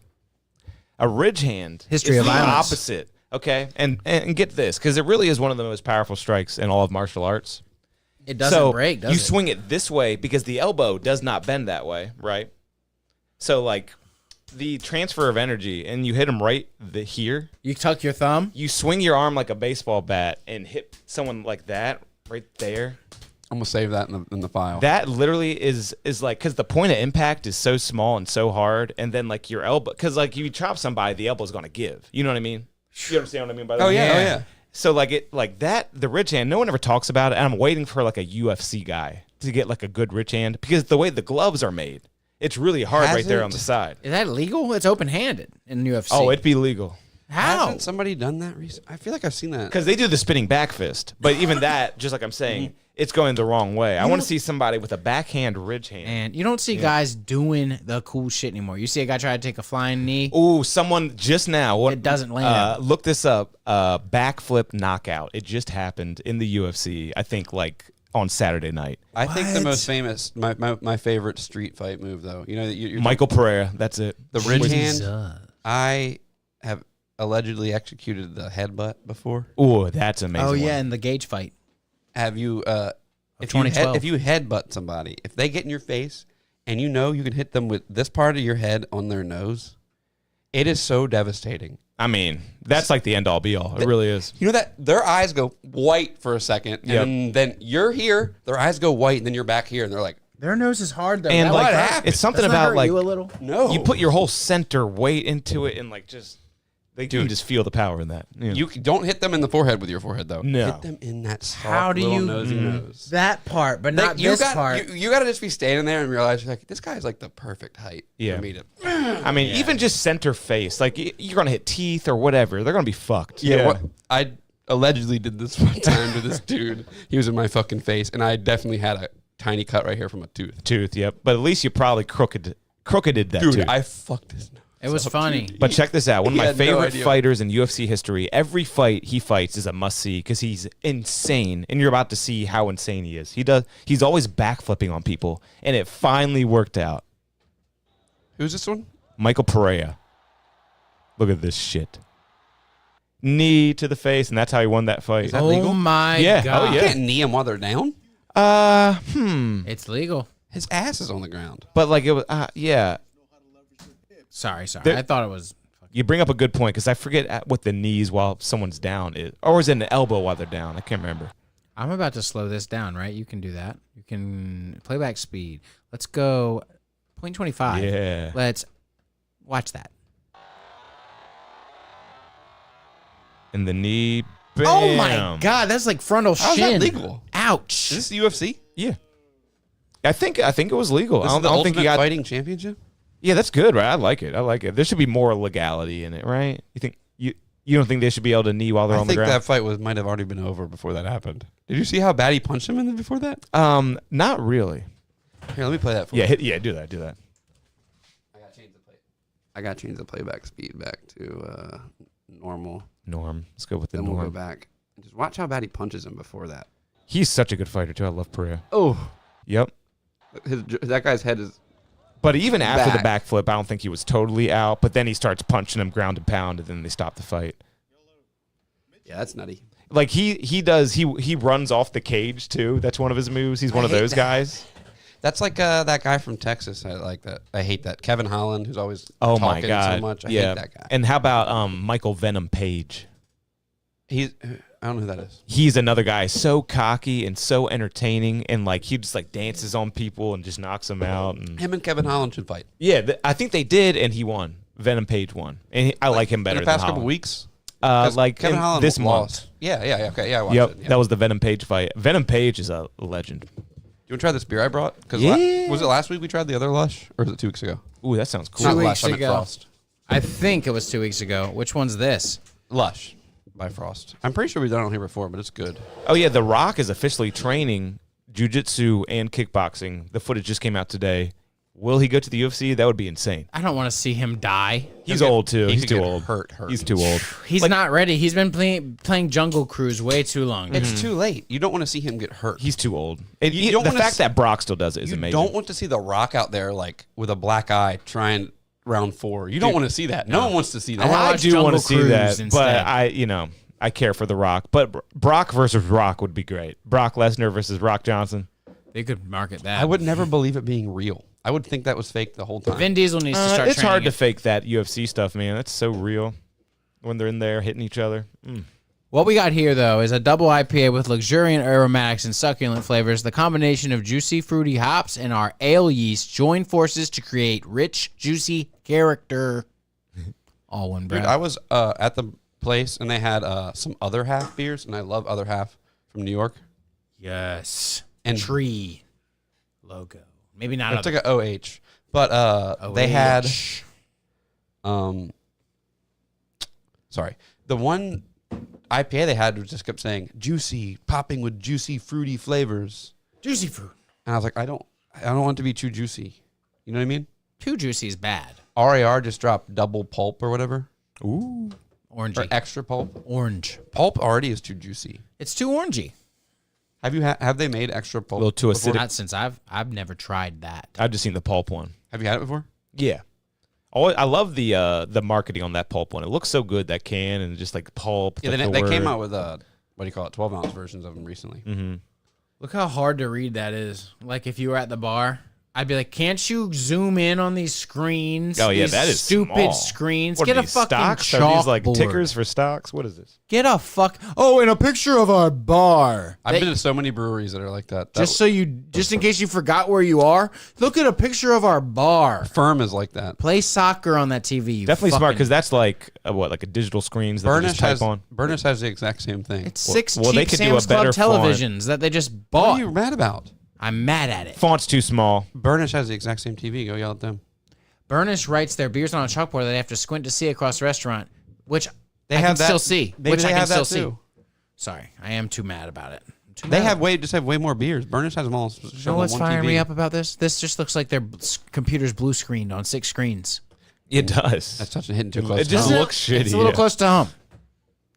A ridge hand History is of the violence. opposite. Okay, and get this, because it really is one of the most powerful strikes in all of martial arts. it doesn't so break, does you it? swing it this way because the elbow does not bend that way, right? So like the transfer of energy, and you hit them right here. You tuck your thumb. You swing your arm like a baseball bat and hit someone like that right there. I'm gonna save that in the file. That literally is like, because the point of impact is so small and so hard, and then like your elbow, because like you chop somebody, the elbow's gonna give. You know what I mean? You understand what I mean by that? Oh yeah. So like that, the ridge hand, no one ever talks about it, and I'm waiting for like a UFC guy to get like a good ridge hand, because the way the gloves are made, it's really hard right there on the side. Is that legal? It's open-handed in UFC. Oh, it'd be legal. How? Hasn't somebody done that recently? I feel like I've seen that. Because they do the spinning back fist, but even that, just like I'm saying, it's going the wrong way. I want to see somebody with a backhand ridge hand. And you don't see guys doing the cool shit anymore. You see a guy try to take a flying knee. Ooh, someone just now. It doesn't land. Look this up. Backflip knockout. It just happened in the UFC. I think like on Saturday night. I think the most famous, my favorite street fight move though. You know, you're Michael Pereira. That's it. the ridge hand. Jesus. I have allegedly executed the headbutt before. Ooh, that's amazing. Oh, one. yeah, in the Gage fight. Have you? If 2012. if you headbutt somebody, if they get in your face, and you know you can hit them with this part of your head on their nose, it is so devastating. I mean, that's like the end all be all. It really is. You know that their eyes go white for a second, Yep. and then you're here, their eyes go white, and then you're back here, and they're like, Their nose is hard, though. And That like would hurt. it's something Doesn't that about hurt like you a little? no. you put your whole center weight into it, and like just you can just feel the power in that. Yeah. You don't hit them in the forehead with your forehead though. No. Hit them in that soft How do little you- nosy nose. That part, but Like, not this part. You got to just be standing there and realize you're like, this guy's like the perfect height Yeah. for me to. I mean, even just center face, like you're gonna hit teeth or whatever, they're gonna be fucked. Yeah. What, I allegedly did this one time to this dude. He was in my fucking face, and I definitely had a tiny cut right here from a tooth. Tooth, yep. But at least you probably crooked that Dude, tooth. I fucked his nose. It was funny. But check this out. One of He my had no favorite idea. fighters in UFC history. Every fight he fights is a must-see because he's insane, and you're about to see how insane he is. He's always backflipping on people, and it finally worked out. Who's this one? Michael Pereira. Look at this shit. Knee to the face, and that's how he won that fight. Is that legal? Oh my Yeah. god. Oh, You yeah. can't knee him while they're down. It's legal. His ass is on the ground. But like it was, yeah. Sorry. There- I thought it was. You bring up a good point because I forget what the knees while someone's down is, or is it an elbow while they're down? I can't remember. I'm about to slow this down, right? You can do that. You can playback speed. Let's go 0.25. Yeah. Let's watch that. And the knee. Bam. Oh my god, that's like frontal How's shin. that legal? Ouch. Is this UFC? Yeah. I think it was legal. This I is the don't think Ultimate you got. Fighting Championship. Yeah, that's good, right? I like it. There should be more legality in it, right? You think you don't think they should be able to knee while they're I on the think ground? that fight might have already been over before that happened. Did you see how bad he punched him in before that? Not really. Here, let me play that for Yeah, you. do that. I got to change the playback speed back to normal. Norm. Let's go with the Then we'll go norm. back. And just watch how bad he punches him before that. He's such a good fighter too. I love Pereira. Oh, Yep. that guy's head is. But even after the Back. backflip, I don't think he was totally out. But then he starts punching him ground and pound, and then they stop the fight. Yeah, that's nutty. Like he runs off the cage too. That's one of his moves. He's one of hate those that. guys. That's like that guy from Texas. I like that. I hate that. Kevin Holland, who's always Oh talking my god. so much. I yeah. hate that guy. And how about Michael Venom Page? He's I don't know who that is. He's another guy so cocky and so entertaining, and like he just like dances on people and just knocks them out. And Him and Kevin Holland should fight. yeah, I think they did, and he won. Venom Page won, and I like him better in the past than couple Holland. weeks. 'Cause Like Kevin in Holland this lost. month. Yeah, okay, yeah, I watched Yep, it. Yeah. that was the Venom Page fight. Venom Page is a legend. You want to try this beer I brought? Because Yeah. was it last week we tried the other Lush, or was it 2 weeks ago? Ooh, that sounds cool. Not 2 Lush, weeks I meant ago. Frost. I think it was 2 weeks ago. Which one's this? Lush by Frost. I'm pretty sure we've done it on here before, but it's good. Oh yeah, The Rock is officially training jiu-jitsu and kickboxing. The footage just came out today. Will he go to the UFC? That would be insane. I don't want to see him die. He's old too. he He's could too get old. hurt. He's too old. He's not ready. He's been playing Jungle Cruise way too long. It's too late. You don't want to see him get hurt. He's too old. And You don't the wanna fact s- that Brock still does it is you amazing. don't want to see The Rock out there like with a black eye trying round 4. You don't want to see that. No one wants to see that. wanna I watch do want Jungle to see Cruise that, instead. but I care for The Rock. But Brock versus Rock would be great. Brock Lesnar versus Rock Johnson. They could market that. I would never believe it being real. I would think that was fake the whole time. Vin Diesel needs to start It's hard to training. fake that UFC stuff, man. That's so real when they're in there hitting each other. What we got here, though, is a double IPA with luxuriant aromatics and succulent flavors. The combination of juicy, fruity hops and our ale yeast join forces to create rich, juicy character. All one Dude, brand. I was at the place and they had some Other Half beers, and I love Other Half from New York. Yes. And- Tree logo. Maybe not. It's like a OH, but they had sorry, the one IPA they had just kept saying juicy, popping with juicy, fruity flavors, juicy fruit. and I was like, I don't want it to be too juicy. You know what I mean? Too juicy is bad. RAR just dropped double pulp or whatever, or Orangey. extra pulp. Orange. Pulp already is too juicy. It's too orangey. Have they made extra pulp? A little too before? acidic. Not since I've never tried that. I've just seen the pulp one. Have you had it before? Yeah. I love the marketing on that pulp one. It looks so good, that can, and just like pulp. Yeah, like they the came word. out with 12-ounce versions of them recently. Look how hard to read that is. Like if you were at the bar, I'd be like, "Can't you zoom in on these screens? Oh yeah, These that is stupid small. screens. What Get are a these, fucking stocks? Are these like chalkboard. tickers for stocks? What is this? Get a fuck. Oh, and a picture of our bar. I've They- been to so many breweries that are like that. just in case you forgot where you are, look at a picture of our bar. Firm is like that. Play soccer on that TV. You Definitely smart fucking- because that's like like a digital screens that you Burnish just type has on. Burnish has the exact same thing. It's six well, they cheap could do a Sam's Club better font. televisions that they just What bought. are you mad about? I'm mad at it. Font's too small. Burnish has the exact same TV. Go yell at them. Burnish writes their beers on a chalkboard that they have to squint to see across the restaurant, which They I have can that. still see. Maybe Which they I can have that still see. too. Sorry, I am too mad about it. I'm too They mad. have way more beers. Burnish has them all. You know what's firing me up about this? This just looks like their computer's blue screened on 6 screens. It does. That's touching hitting too close. It just to home. looks shitty. It's a little yeah. close to home.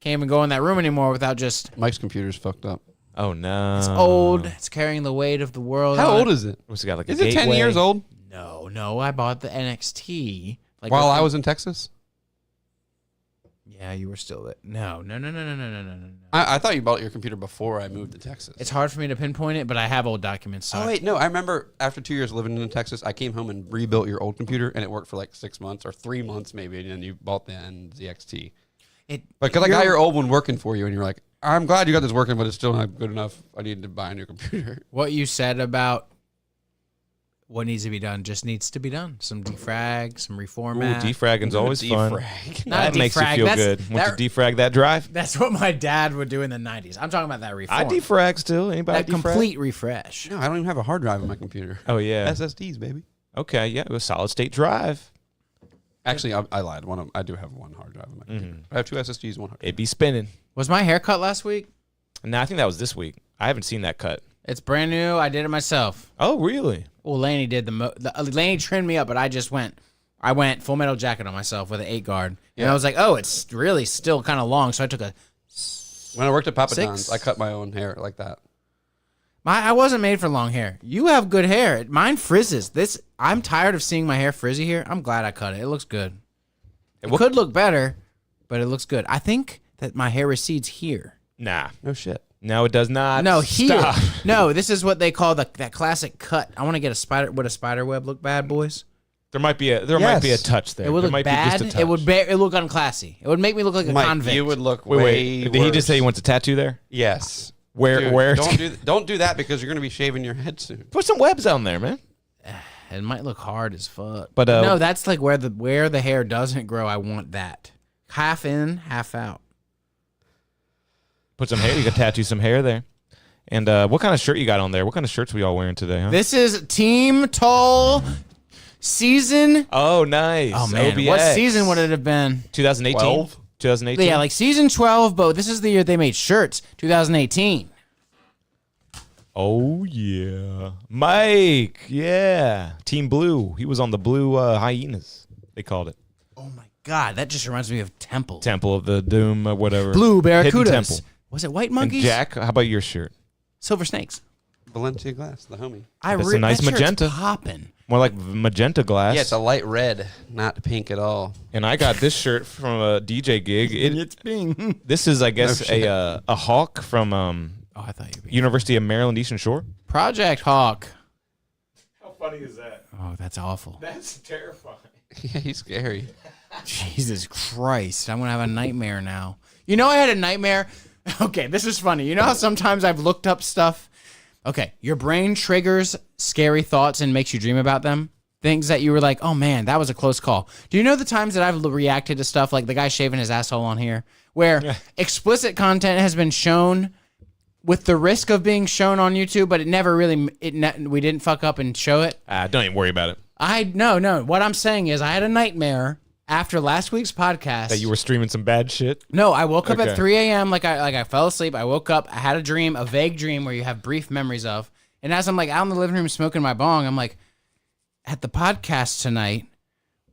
Can't even go in that room anymore without just. Mike's computer's fucked up. Oh no. It's old. It's carrying the weight of the world. How on old is it? What's it got like a Is it 10 gateway? years old? No. I bought the NXT. Like While I was in Texas? Yeah, you were still there. No. I thought you bought your computer before I moved to Texas. It's hard for me to pinpoint it, but I have old documents. So Oh, wait, no. I remember after 2 years living in Texas, I came home and rebuilt your old computer, and it worked for like 6 months or 3 months maybe, and then you bought the NZXT. Because I got your old one working for you, and you're like, I'm glad you got this working, but it's still not good enough. I need to buy a new computer. What you said about what needs to be done just needs to be done. Some defrag, some reformat. Defragging's always fun. Not That makes you defrag, feel that's- good. Once that- you defrag that drive, That's what my dad would do in the 90s. I'm talking about that reform. I defrag still. Anybody that defrag? complete refresh. No, I don't even have a hard drive on my computer. Oh yeah. SSDs, baby. Okay, yeah, it was solid state drive. Actually, I lied. I do have one hard drive on my computer. I have 2 SSDs, 1 hard drive. It'd be spinning. Was my haircut last week? No, I think that was this week. I haven't seen that cut. It's brand new. I did it myself. Oh, really? Well, Laney did Laney trimmed me up, but I went Full Metal Jacket on myself with an 8 guard. And I was like, oh, it's really still kind of long. So I took a. When I worked at Papa 6. John's, I cut my own hair like that. I wasn't made for long hair. You have good hair. Mine frizzes. I'm tired of seeing my hair frizzy here. I'm glad I cut it. It looks good. It could look better, but it looks good. I think that my hair recedes here. Nah. No shit. No, it does not. No, here. Stop. No, this is what they call that classic cut. I want to get a spider. Would a spider web look bad, boys? There might be a touch there. It would there look might bad. Be just a touch. It would. It look unclassy. It would make me look like a Mike, convict. you would look Wait. Did he just say he wants a tattoo there? Yes. Where? Dude, Where? Don't do that because you're going to be shaving your head soon. Put some webs on there, man. It might look hard as fuck. But, no, that's like where the hair doesn't grow. I want that. Half in, half out. Put some hair. You could tattoo some hair there. And what kind of shirt you got on there? What kind of shirts we all wearing today, huh? This is Team Toll season. Oh, nice. Oh man, OBX. what season would it have been? 2018. 12? 2018. Yeah, like season 12. But this is the year they made shirts. 2018. Oh yeah, Mike. Yeah, Team Blue. He was on the Blue Hyenas. They called it Oh my God, that just reminds me of Temple. Temple of the Doom, whatever. Blue Hidden Barracudas. Temple. Was it White And Monkeys? Jack, how about your shirt? Silver Snakes. Valencia glass, the homie. That's a nice that shirt's magenta. Popping. More like magenta glass. Yeah, it's a light red, not pink at all. And I got this shirt from a DJ gig. It's pink. This is, I guess, No shit. a hawk from Oh, I thought you were University of Maryland Eastern Shore. Project Hawk. How funny is that? Oh, that's awful. That's terrifying. Yeah, he's scary. Jesus Christ. I'm going to have a nightmare now. You know, I had a nightmare. Okay, this is funny. You know how sometimes I've looked up stuff? Okay, your brain triggers scary thoughts and makes you dream about them. Things that you were like, oh man, that was a close call. Do you know the times that I've reacted to stuff like the guy shaving his asshole on here, where explicit content has been shown with the risk of being shown on YouTube, but it never really, we didn't fuck up and show it? Don't even worry about it. No. What I'm saying is I had a nightmare after last week's podcast. That you were streaming some bad shit. No, I woke up Okay. at 3 a.m. Like I fell asleep. I woke up. I had a dream, a vague dream where you have brief memories of. And as I'm like out in the living room smoking my bong, I'm like, at the podcast tonight,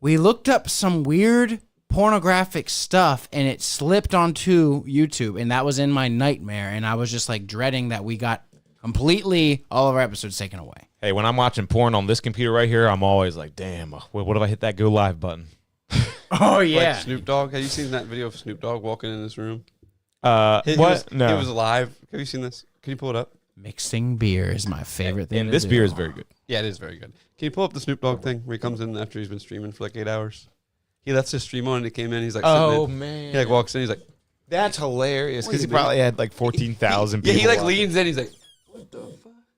we looked up some weird pornographic stuff and it slipped onto YouTube. And that was in my nightmare. And I was just like dreading that we got completely all of our episodes taken away. Hey, when I'm watching porn on this computer right here, I'm always like, damn, what if I hit that go live button? Oh, yeah. Like Snoop Dogg. Have you seen that video of Snoop Dogg walking in this room? What? He No. was live. Have you seen this? Can you pull it up? Mixing beer is my favorite thing And to this do. beer is very good. Yeah, it is very good. Can you pull up the Snoop Dogg thing where he comes in after he's been streaming for like 8 hours? He lets his stream on and he came in. He's like, sitting in. man. He like walks in. He's like, That's hilarious because he What do you probably had like 14,000 yeah, people. he like watching. leans in. He's like,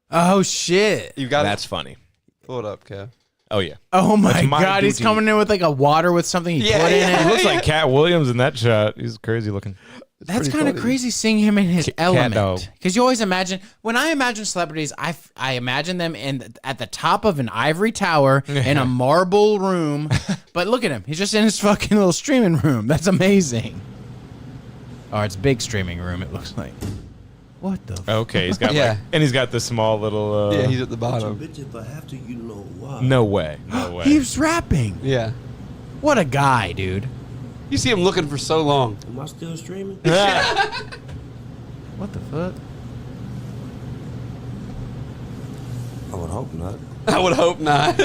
Oh, shit. you got That's it. funny. Pull it up, Kev. Oh, yeah. Oh, my That's my God. He's duty. coming in with like a water with something he Yeah, put in yeah. it. He looks like Cat Williams in that shot. He's crazy looking. That's pretty kind of funny. crazy seeing him in his Cat dog. element. Because you always imagine, when I imagine celebrities, I imagine them at the top of an ivory tower in a marble room. But look at him. He's just in his fucking little streaming room. That's amazing. Or it's big streaming room, it looks like. What the Okay, he's got Yeah. like, and he's got this small little. Yeah, he's at the bottom. Bitch, if I have to, you know why. No way. No way. He's rapping. Yeah. What a guy, dude. You see him looking for so long. Am I still streaming? What the fuck? I would hope not. I would hope not.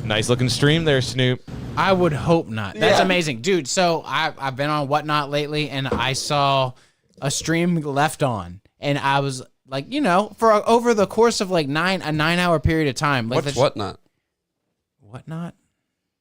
Nice looking stream there, Snoop. I would hope not. That's Yeah. amazing, dude. So I've been on Whatnot lately, and I saw a stream left on, and I was like, you know, for over the course of like a 9-hour period of time. Like What's Whatnot? Whatnot?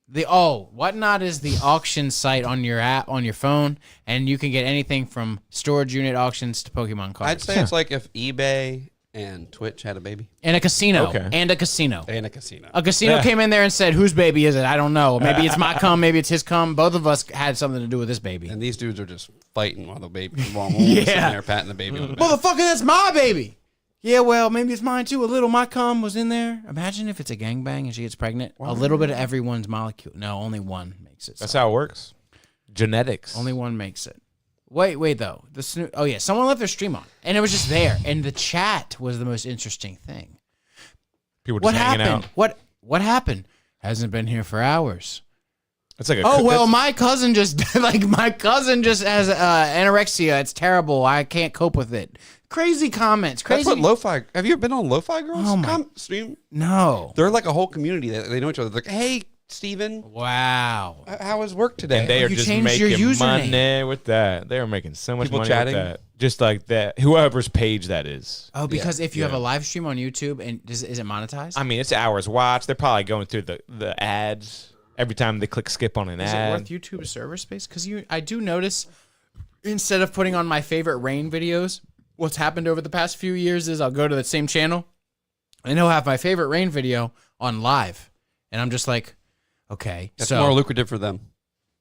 Whatnot is the auction site on your app on your phone, and you can get anything from storage unit auctions to Pokemon cards. I'd say it's like if eBay and Twitch had a baby. And a casino. Okay. And a casino. And a casino. A casino came in there and said, "Whose baby is it? I don't know. Maybe it's my cum. Maybe it's his cum. Both of us had something to do with this baby." And these dudes are just fighting while the baby, while sitting there patting the baby on the back. Motherfucker, that's my baby. Yeah, well, maybe it's mine too. A little my cum was in there. Imagine if it's a gangbang and she gets pregnant. A little bit of everyone's molecule. No, only one makes it. That's how it works. Genetics. Only one makes it. Wait though. Oh yeah, someone left their stream on, and it was just there. And the chat was the most interesting thing. People just What hanging happened? out. What happened? Hasn't been here for hours. It's like a Oh well, that's- my cousin just has anorexia. It's terrible. I can't cope with it. Crazy comments. Crazy. That's what lo-fi. Have you ever been on lo-fi girls? Oh my- Stream. No. They're like a whole community. They know each other. They're like, hey, Steven, Wow. how was work today? And they are You just changed your making username. money with that. They are making so much People money chatting? with that. Just like that. Whoever's page that is. Oh, because if you have Yeah. a live stream on YouTube, and is it monetized? I mean, it's hours watched. They're probably going through the ads every time they click skip on an Is it ad. worth YouTube server space? Because I do notice, instead of putting on my favorite rain videos, what's happened over the past few years is I'll go to the same channel, and he'll have my favorite rain video on live, and I'm just like, okay, That's so more lucrative for them.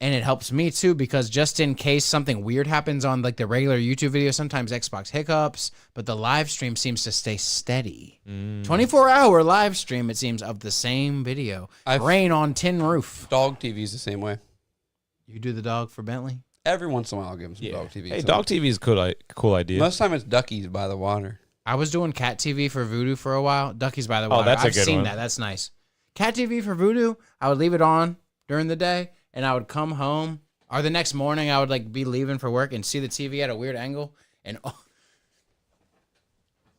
and it helps me too, because just in case something weird happens on like the regular YouTube video, sometimes Xbox hiccups, but the live stream seems to stay steady. 24-hour live stream, it seems, of the same video. Rain on tin roof. Dog TV's the same way. You do the dog for Bentley? Every once in a while, I'll give them some dog TV. Hey, So dog TV is cool idea. most of the time, it's duckies by the water. I was doing cat TV for Voodoo for a while. Duckies by the water. that's a I've good seen one. that. That's nice. Cat TV for Voodoo, I would leave it on during the day, and I would come home, or the next morning I would like be leaving for work and see the TV at a weird angle, and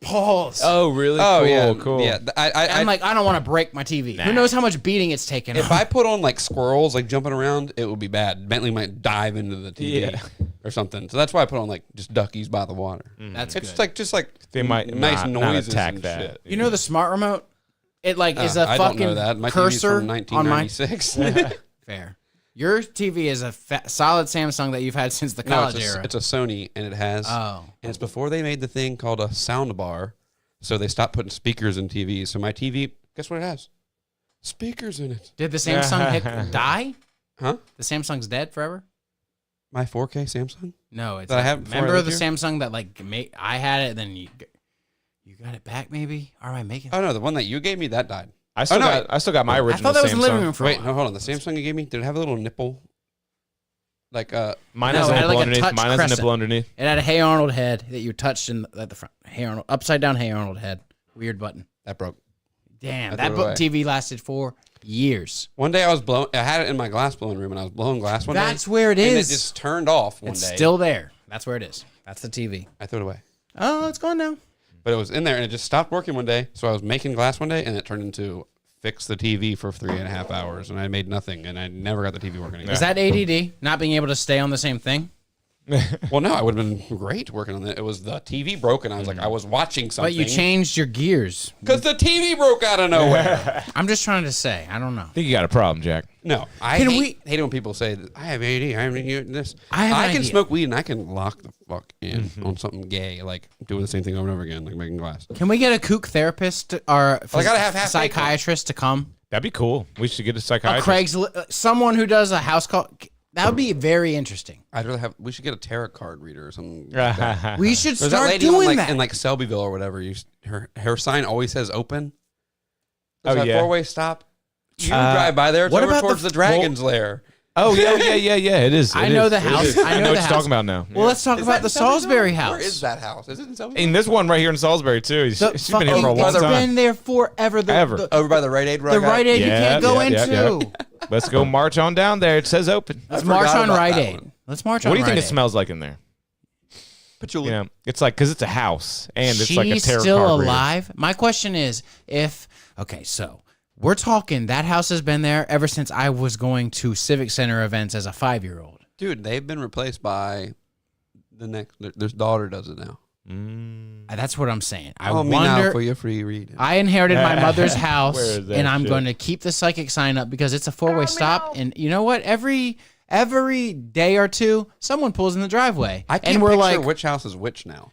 pause. Oh, really? Oh cool, yeah, cool. Yeah, I'm like, I don't want to break my TV. Who knows how much beating it's taken? if I put on like squirrels like jumping around, it would be bad. Bentley might dive into the TV Yeah. or something. So that's why I put on like just duckies by the water. That's It's good. just like They might nice not noises attack and that. shit. You know the smart remote? It like is a I don't know fucking that. My TV's cursor from on my 1996. fair. Your TV is a solid Samsung that you've had since the No, college it's era. it's a Sony, and it has. Oh. And it's before they made the thing called a sound bar, so they stopped putting speakers in TVs. So my TV, guess what it has? Speakers in it. Did the Samsung die? Huh? The Samsung's dead forever? My 4K Samsung? No, it's That I had before I remember lived the here? Samsung that like I had it, then you got it back maybe? Or am I making? Oh no, the one that you gave me that died. I still no. got my I original thought that was Samsung. in the living room for a Wait, while. no, hold on. The Samsung you gave me, did it have a little nipple? Like Mine No, has it a had nipple like a underneath. touch Mine has a crescent. nipple underneath. It had a Hey Arnold head that you touched at the front. Hey Arnold, upside down Hey Arnold head. Weird button. that broke. Damn, I that threw it away. TV lasted for years. One day I had it in my glass blowing room, and I was blowing glass one day. That's where it and is. it just turned off one It's day. still there. That's where it is. That's the TV. I threw it away. Oh, it's gone now. But it was in there, and it just stopped working one day. So I was making glass one day, and it turned into fix the TV for 3.5 hours, and I made nothing, and I never got the TV working again. Is that ADD? Not being able to stay on the same thing? Well, no, I would have been great working on it. It was the TV broke, and I was like, I was watching something. But you changed your gears. because the TV broke out of nowhere. I'm just trying to say. I don't know. I think you got a problem, Jack. No, I Can hate it when people say that I have AD. I have this. I have an can idea. smoke weed and I can lock the fuck in on something gay, like doing the same thing over and over again, like making glass. Can we get a kook therapist or I gotta have half psychiatrist to come? That'd be cool. We should get a A psychiatrist. someone who does a house call. That would be very interesting. I'd rather have. We should get a tarot card reader or something. We should There's that start lady doing on, that. in like Selbyville or whatever. Her sign always says open. There's Oh, that yeah. 4-way stop. You drive by there. It's what over about towards the- the Dragon's Lair. Oh yeah. It is. I It know is. the It house. is. I know what the you're house. talking about now. Well, let's talk about the Salisbury house. Where is that house? Is it in Salisbury? And there's one right here in Salisbury too. She's been here for a long It's time. been there forever. Ever. Over by the Rite Aid. The Rite Aid you can't go into. Let's go march on down there. It says open. Let's march on about Rite that Aid. one. Let's march on What do you Rite think it Aid. smells like in there? Patchouli. You know, it's like because it's a house and it's She's like a tarot still card reader. alive. My question is, so we're talking that house has been there ever since I was going to Civic Center events as a 5-year-old. Dude, they've been replaced by the next. Their daughter does it now. That's what I'm saying. I Call me now wonder. for your free reading. I inherited my mother's house, Where is that and I'm shit? going to keep the psychic sign up because it's a 4-way stop. And you know what? Every day or two, someone pulls in the driveway, I can't and we're picture like, which house is which now.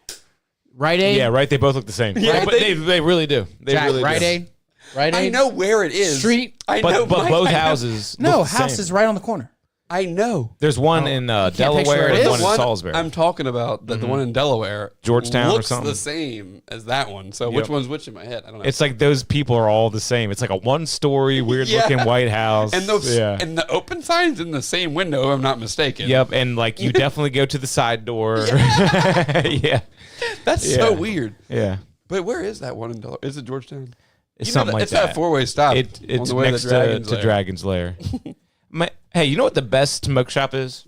Rite Aid. Yeah, right. They both look the same. Yeah, but they- they really do. They Jack, really Rite do. Aid. Rite Aid. I know where it is. Street. I know, But Mike, both I know. houses. No, look the house same. is right on the corner. I know. There's one in picture Delaware where it and is. one in One Salisbury. I'm talking about the one in Delaware, Georgetown or looks something. the same as that one. So Yep. which one's which in my head? I don't know. It's like those people are all the same. It's like a 1-story, weird-looking Yeah. White House. and those yeah. and the open sign's in the same window. If I'm not mistaken. Yep, and like you definitely go to the side door. Yeah, That's Yeah. so weird. yeah. But where is that one in Delaware? Is it Georgetown? It's You know something like it's that. that 4-way stop. It's on the way next to Dragon's Lair. Hey, you know what the best smoke shop is?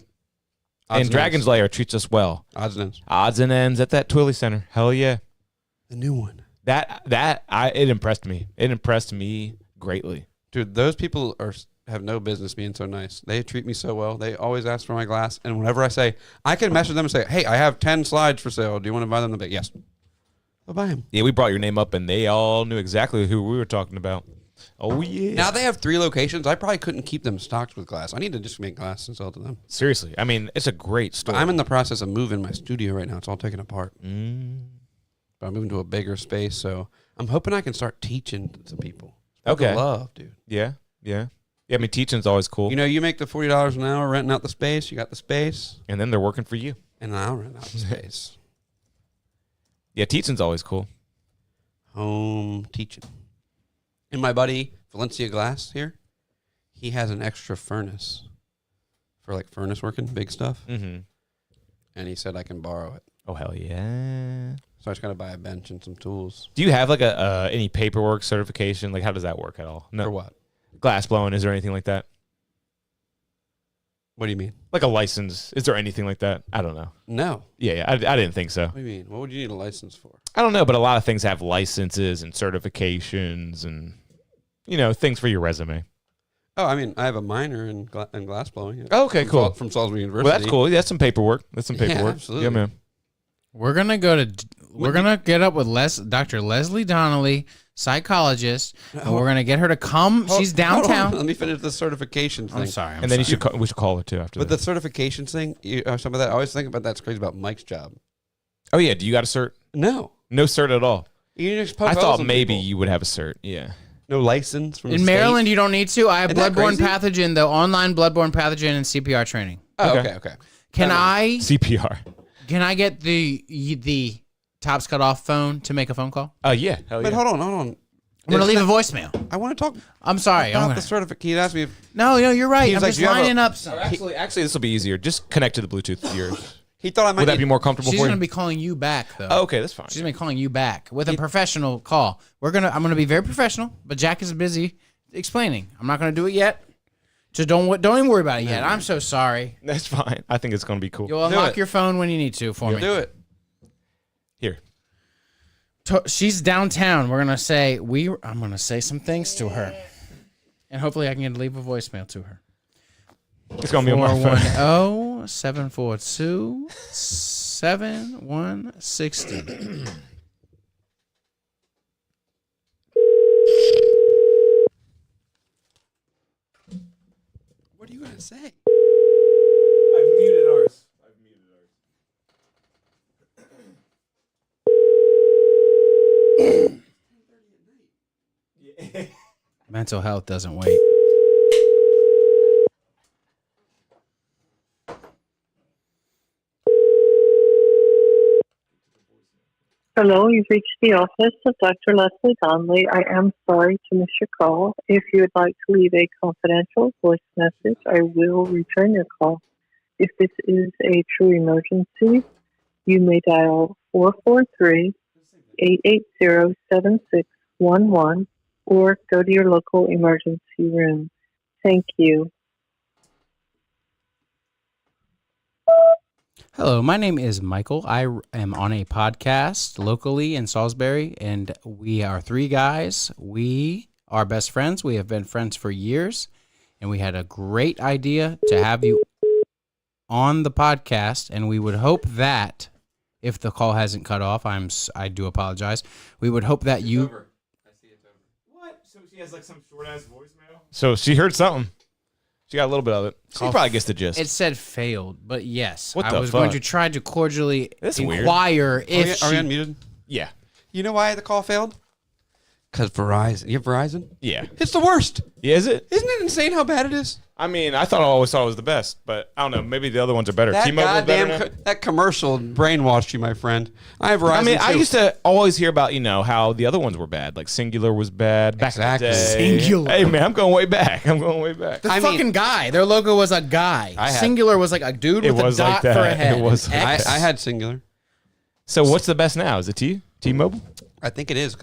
Odds And and Dragon's ends. Lair treats us well. Odds and ends. Odds and ends at that Twilly Center. Hell yeah. The new one. It impressed me. It impressed me greatly. Dude, those people have no business being so nice. They treat me so well. They always ask for my glass. And whenever I say, I can message them and say, hey, I have 10 slides for sale. Do you want to buy them? They'll be like, yes. I'll buy them. Yeah, we brought your name up, and they all knew exactly who we were talking about. Oh, yeah. Now they have 3 locations. I probably couldn't keep them stocked with glass. I need to just make glass and sell it to them. Seriously. I mean, it's a great store. But I'm in the process of moving my studio right now. It's all taken apart. But I'm moving to a bigger space, so I'm hoping I can start teaching to people. Okay. People love, dude. Yeah. Yeah, I mean, teaching's always cool. You know, you make the $40 an hour renting out the space. You got the space, and then they're working for you. and then I'll rent out the space. Yeah, teaching's always cool. Home teaching. And my buddy Valencia Glass here, he has an extra furnace for like furnace working, big stuff. Mm-hmm. And he said I can borrow it. Oh, hell yeah. So I just got to buy a bench and some tools. Do you have like a any paperwork certification? Like, how does that work at all? No. For what? Glass blowing, is there anything like that? What do you mean? Like a license. Is there anything like that? I don't know. No. Yeah, I didn't think so. What do you mean? What would you need a license for? I don't know, but a lot of things have licenses and certifications and, you know, things for your resume. Oh, I mean, I have a minor in glass blowing. Oh, okay, cool. From Salisbury University. Well, that's cool. That's some paperwork. That's some Yeah, paperwork. absolutely. Yeah, man. We're gonna get up with Dr. Leslie Donnelly, psychologist, and we're gonna get her to come. She's Hold on. downtown. Let me finish the certification thing. I'm sorry. And then we should call her too after But that. the certifications thing, some of that, I always think about that's crazy about Mike's job. Oh, yeah. Do you got a cert? No. No cert at all. You just poke I holes thought in maybe people. you would have a cert. Yeah. No license from the In state? Maryland, you don't need to. I have Isn't that bloodborne crazy? pathogen, the online bloodborne pathogen and CPR training. Oh, Okay. okay. Can I CPR. get the tops cut off phone to make a phone call? Yeah. Hell But yeah. hold on. I'm gonna leave a voicemail. I want to talk I'm sorry. about the certificate. He asked me if No, you're right. He was I'm like, just "Do you have a-" lining up some. Actually, this will be easier. Just connect to the Bluetooth to yours. he thought I might Would that need- be more comfortable She's for you? gonna be calling you back though. Oh, okay, that's fine. She's gonna be calling you back with a professional call. I'm gonna be very professional, but Jack is busy explaining. I'm not gonna do it yet. Just don't even worry about it yet. I'm so sorry. That's fine. I think it's going to be cool. You'll unlock it. your phone when you need to for me. do it. Here. She's downtown. We're gonna say I'm gonna say some things to her, and hopefully I can leave a voicemail to her. It's going to be on my phone. 410-742-7160. What are you gonna say? I've muted ours. Mental health doesn't wait. Hello, you've reached the office of Dr. Leslie Donnelly. I am sorry to miss your call. If you would like to leave a confidential voice message, I will return your call. If this is a true emergency, you may dial 443-880-7611 or go to your local emergency room. Thank you. Hello, my name is Michael. I am on a podcast locally in Salisbury, and we are three guys. We are best friends. We have been friends for years, and we had a great idea to have you on the podcast, and we would hope that if the call hasn't cut off, I do apologize. We would hope that you... Over. I see it's over. What? So she has like some short-ass voicemail? So she heard something. She got a little bit of it. She probably gets the gist. It said failed, but yes. What I the was fuck? going to try to cordially That's weird. inquire if Are we she... unmuted? Yeah. You know why the call failed? Because Verizon. You have Verizon? Yeah. It's the worst. Yeah, is it? Isn't it insane how bad it is? I mean, I always thought it was the best, but I don't know. Maybe the other ones are better. That T-Mobile better now? that commercial brainwashed you, my friend. I have Verizon. I mean, I too. used to always hear about, how the other ones were bad. Like Singular was bad back Exactly. in the day. Singular. Hey, man, I'm going way back. The fucking guy. Their logo was a guy. Singular was like a dude with a dot for a head. It was An X. I had Singular. So what's the best now? Is it T-Mobile? I think it is.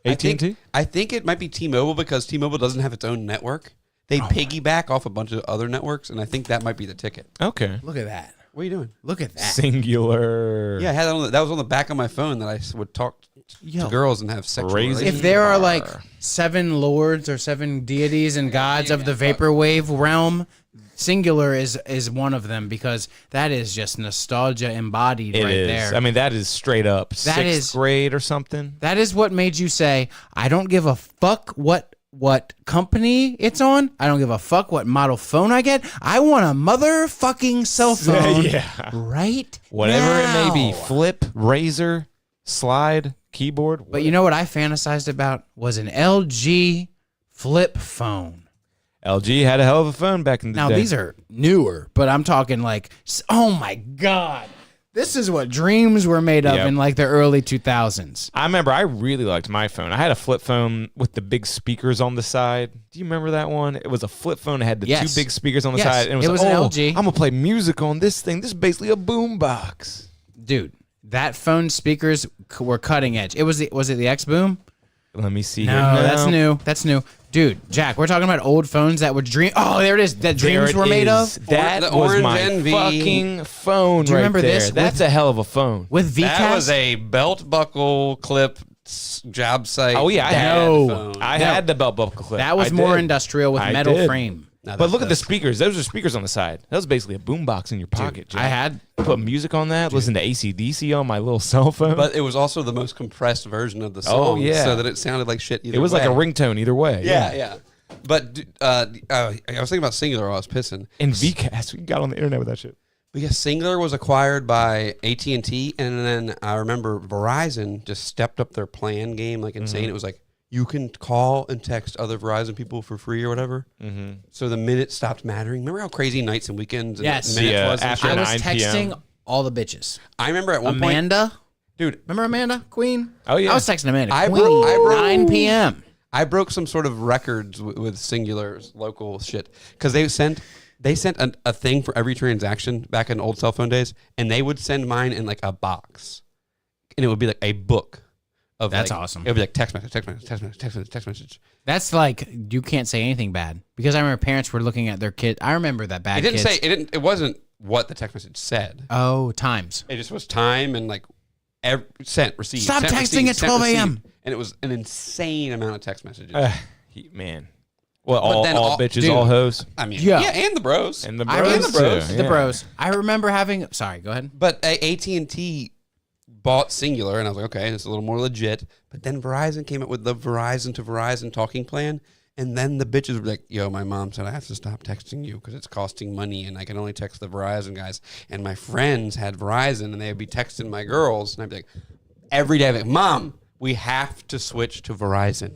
AT&T? I think it might be T-Mobile because T-Mobile doesn't have its own network. They piggyback off a bunch of other networks, and I think that might be the ticket. Okay. Look at that. What are you doing? Look at that. Singular. Yeah, I had that was on the back of my phone that I would talk to girls and have sexual relations. If there are like 7 lords or 7 deities and gods of the vaporwave realm, Singular is one of them because that is just nostalgia embodied It right is. there. I mean, that is straight up That 6th is- grade or something. That is what made you say, I don't give a fuck what company it's on. I don't give a fuck what model phone I get. I want a motherfucking cell phone. Yeah. Right? Whatever it may be. now. Flip, razor, slide, keyboard. But you know what I fantasized about was an LG flip phone. LG had a hell of a phone back in the Now day. these are newer, but I'm talking like, oh my God. This is what dreams were made of Yep. in like the early 2000s. I remember I really liked my phone. I had a flip phone with the big speakers on the side. Do you remember that one? It was a flip phone that had the Yes. 2 big speakers on the Yes. side. And It was an like, LG. I'm going to play music on this thing. This is basically a boombox. Dude, that phone speakers were cutting edge. Was it the X Boom? Let me see No, here. No, that's new. That's new. Dude, Jack, we're talking about old phones that were Oh, there it is. That dreams were made of. That The was orange my NV. fucking phone Do you right remember there. this That's a hell of a phone. With VCAS? That was a belt buckle clip job site. Oh, yeah. I had, phone. I had the belt buckle clip. That was I more did. industrial with I metal did. frame. Now But look at the that's- speakers. Those are speakers on the side. That was basically a boombox in your pocket, Jack. I had. Put music on that, listen to AC/DC on my little cell phone. But it was also the most compressed version of the song. yeah. So that it sounded like shit either it was way. like a ringtone either way. Yeah. But I was thinking about Singular while I was pissing. And VCAS, we got on the internet with that shit. Because Singular was acquired by AT&T, and then I remember Verizon just stepped up their plan game like insane. Mm-hmm. It was like, you can call and text other Verizon people for free or whatever. Mm-hmm. So the minute stopped mattering. Remember how crazy nights and weekends and Yes. minutes Yeah, was? and after shit? I was 9 texting p.m. all the bitches. I remember at one point, Amanda? dude, Remember Amanda? Queen? Oh, yeah. I was texting Amanda. I Queen. broke- 9 p.m. I broke some sort of records with Singular's local shit because they sent a thing for every transaction back in old cell phone days, and they would send mine in like a box, and it would be like a book of That's like, awesome. It would be like text message, text message, text message, text message, text message. That's like, you can't say anything bad. Because I remember parents were looking at their kid. I remember that bad It didn't kids. say it wasn't what the text message said. Oh, times. It just was time and like sent, received. Stop sent, texting received, at sent, 12 a.m. received. And it was an insane amount of text messages. Man. Well, But all then bitches, dude, all hoes. I mean, Yeah. yeah, and the bros. And the I bros, remember bros. too. The Yeah. bros. I remember having. Sorry, go ahead. But AT&T bought Singular, and I was like, okay, this is a little more legit. But then Verizon came up with the Verizon to Verizon talking plan, and then the bitches were like, yo, my mom said I have to stop texting you because it's costing money, and I can only text the Verizon guys. And my friends had Verizon, and they would be texting my girls, and I'd be like, every day, I'd be like, Mom, we have to switch to Verizon,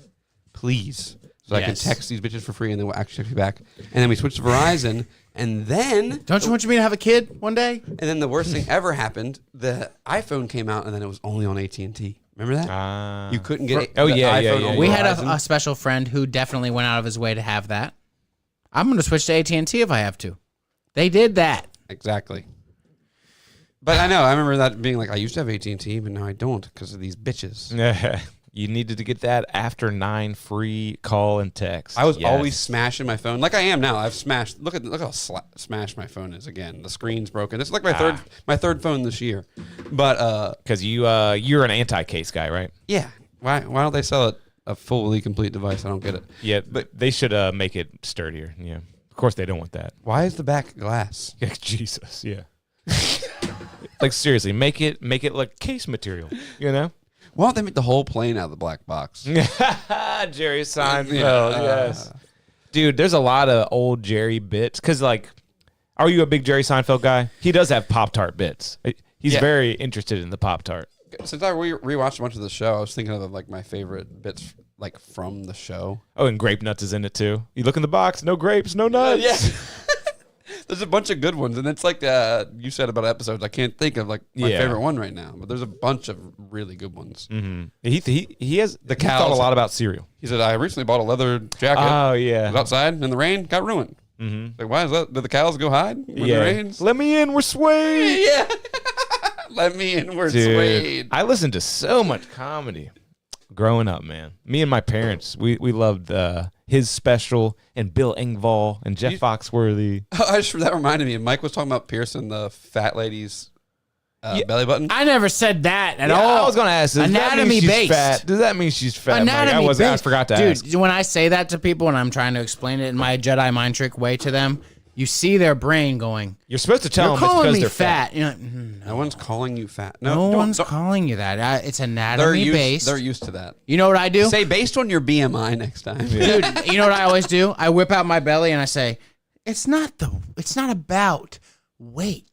please. So I can Yes. text these bitches for free, and then we'll actually text you back. And then we switched to Verizon, and then... Don't you want me to have a kid one day? And then the worst thing ever happened. The iPhone came out, and then it was only on AT&T. Remember that? You couldn't get Oh, the yeah, iPhone on We had Verizon? a special friend who definitely went out of his way to have that. I'm going to switch to AT&T if I have to. They did that. Exactly. But I know, I remember that being like, I used to have AT&T, but now I don't because of these bitches. You needed to get that after 9 free call and text. I was always smashing my phone, like I am now. I've smashed. Look how smashed my phone is again. The screen's broken. It's like my third phone this year. But because you're an anti-case guy, right? yeah, why don't they sell it a fully complete device? I don't get it. Yeah, but they should make it sturdier. Yeah, of course they don't want that. Why is the back glass? Jesus, yeah. Like seriously, make it like case material. You know. Why don't they make the whole plane out of the black box? Jerry Seinfeld, yes. Dude, there's a lot of old Jerry bits. Because, like, are you a big Jerry Seinfeld guy? He does have Pop-Tart bits. He's very interested in the Pop-Tart. Since I rewatched a bunch of the show, I was thinking of like my favorite bits like from the show. Oh, and Grape Nuts is in it, too. You look in the box, no grapes, no nuts. Yeah. There's a bunch of good ones, and it's like you said about episodes. I can't think of like my favorite one right now, but there's a bunch of really good ones. Mm-hmm. He has the cows. Thought a lot about cereal. He said, "I recently bought a leather jacket. Oh yeah, it was outside in the rain, got ruined. Mm-hmm. Like, why is that? Did the cows go hide when it rains? Let me in, we're swayed. Yeah, let me in, we're swayed. I listened to so much comedy growing up, man. Me and my parents, we loved his special and Bill Engvall and Jeff Foxworthy. That reminded me. Mike was talking about piercing the fat lady's belly button. I never said that at all. I was going to ask, does that mean she's based. fat? Does that mean she's fat? Anatomy Mike? I forgot to ask. Dude, when I say that to people and I'm trying to explain it in my Jedi mind trick way to them, you see their brain going, you're supposed to tell them it's calling because me they're fat. You're like, no one's calling you fat. No one's calling you that. It's anatomy based. They're used to that. You know what I do? Say based on your BMI next time. Dude, you know what I always do? I whip out my belly and I say, it's not about weight.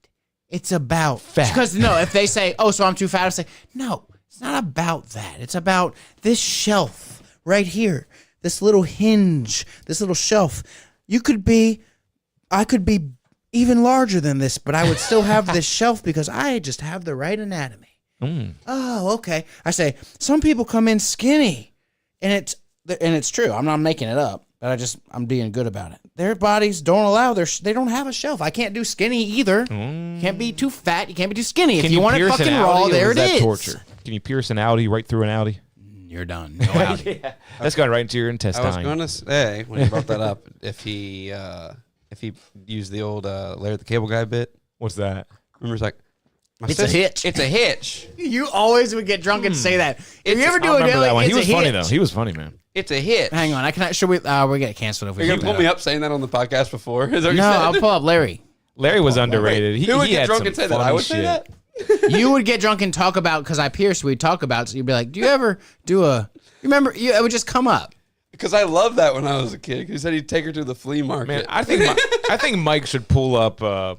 It's about fat. Because no, if they say, oh, so I'm too fat, I say, no, it's not about that. It's about this shelf right here, this little hinge, this little shelf. I could be even larger than this, but I would still have this shelf because I just have the right anatomy. Oh, okay. I say, some people come in skinny, and it's true. I'm not making it up, but I'm being good about it. Their bodies don't allow they don't have a shelf. I can't do skinny either. Can't be too fat. You can't be too skinny. If you want it fucking raw, there it is. Torture. Can you pierce an Audi right through an Audi? You're done. No Audi. Yeah. That's going right into your intestine. I was going to say when you brought that up, if he used the old Larry the Cable Guy bit. What's that? Remember, it's like, it's a hitch. It's a hitch. You always would get drunk and say that. If you ever do I remember that one. He was funny hitch. though. He was funny, man. It's a hitch. Hang on. Should we? We get canceled if we. Are you gonna pull me up saying that on the podcast before? Is that what you No, said? I'll pull up Larry. Larry was underrated. Who would he get had drunk some and say that? funny I would say shit. that. You would get drunk and talk about because I pierced. We'd talk about. So you'd be like, "Do you ever do a?" You remember? It would just come up. Because I loved that when I was a kid. He said he'd take her to the flea market. Man, I think Mike should pull up.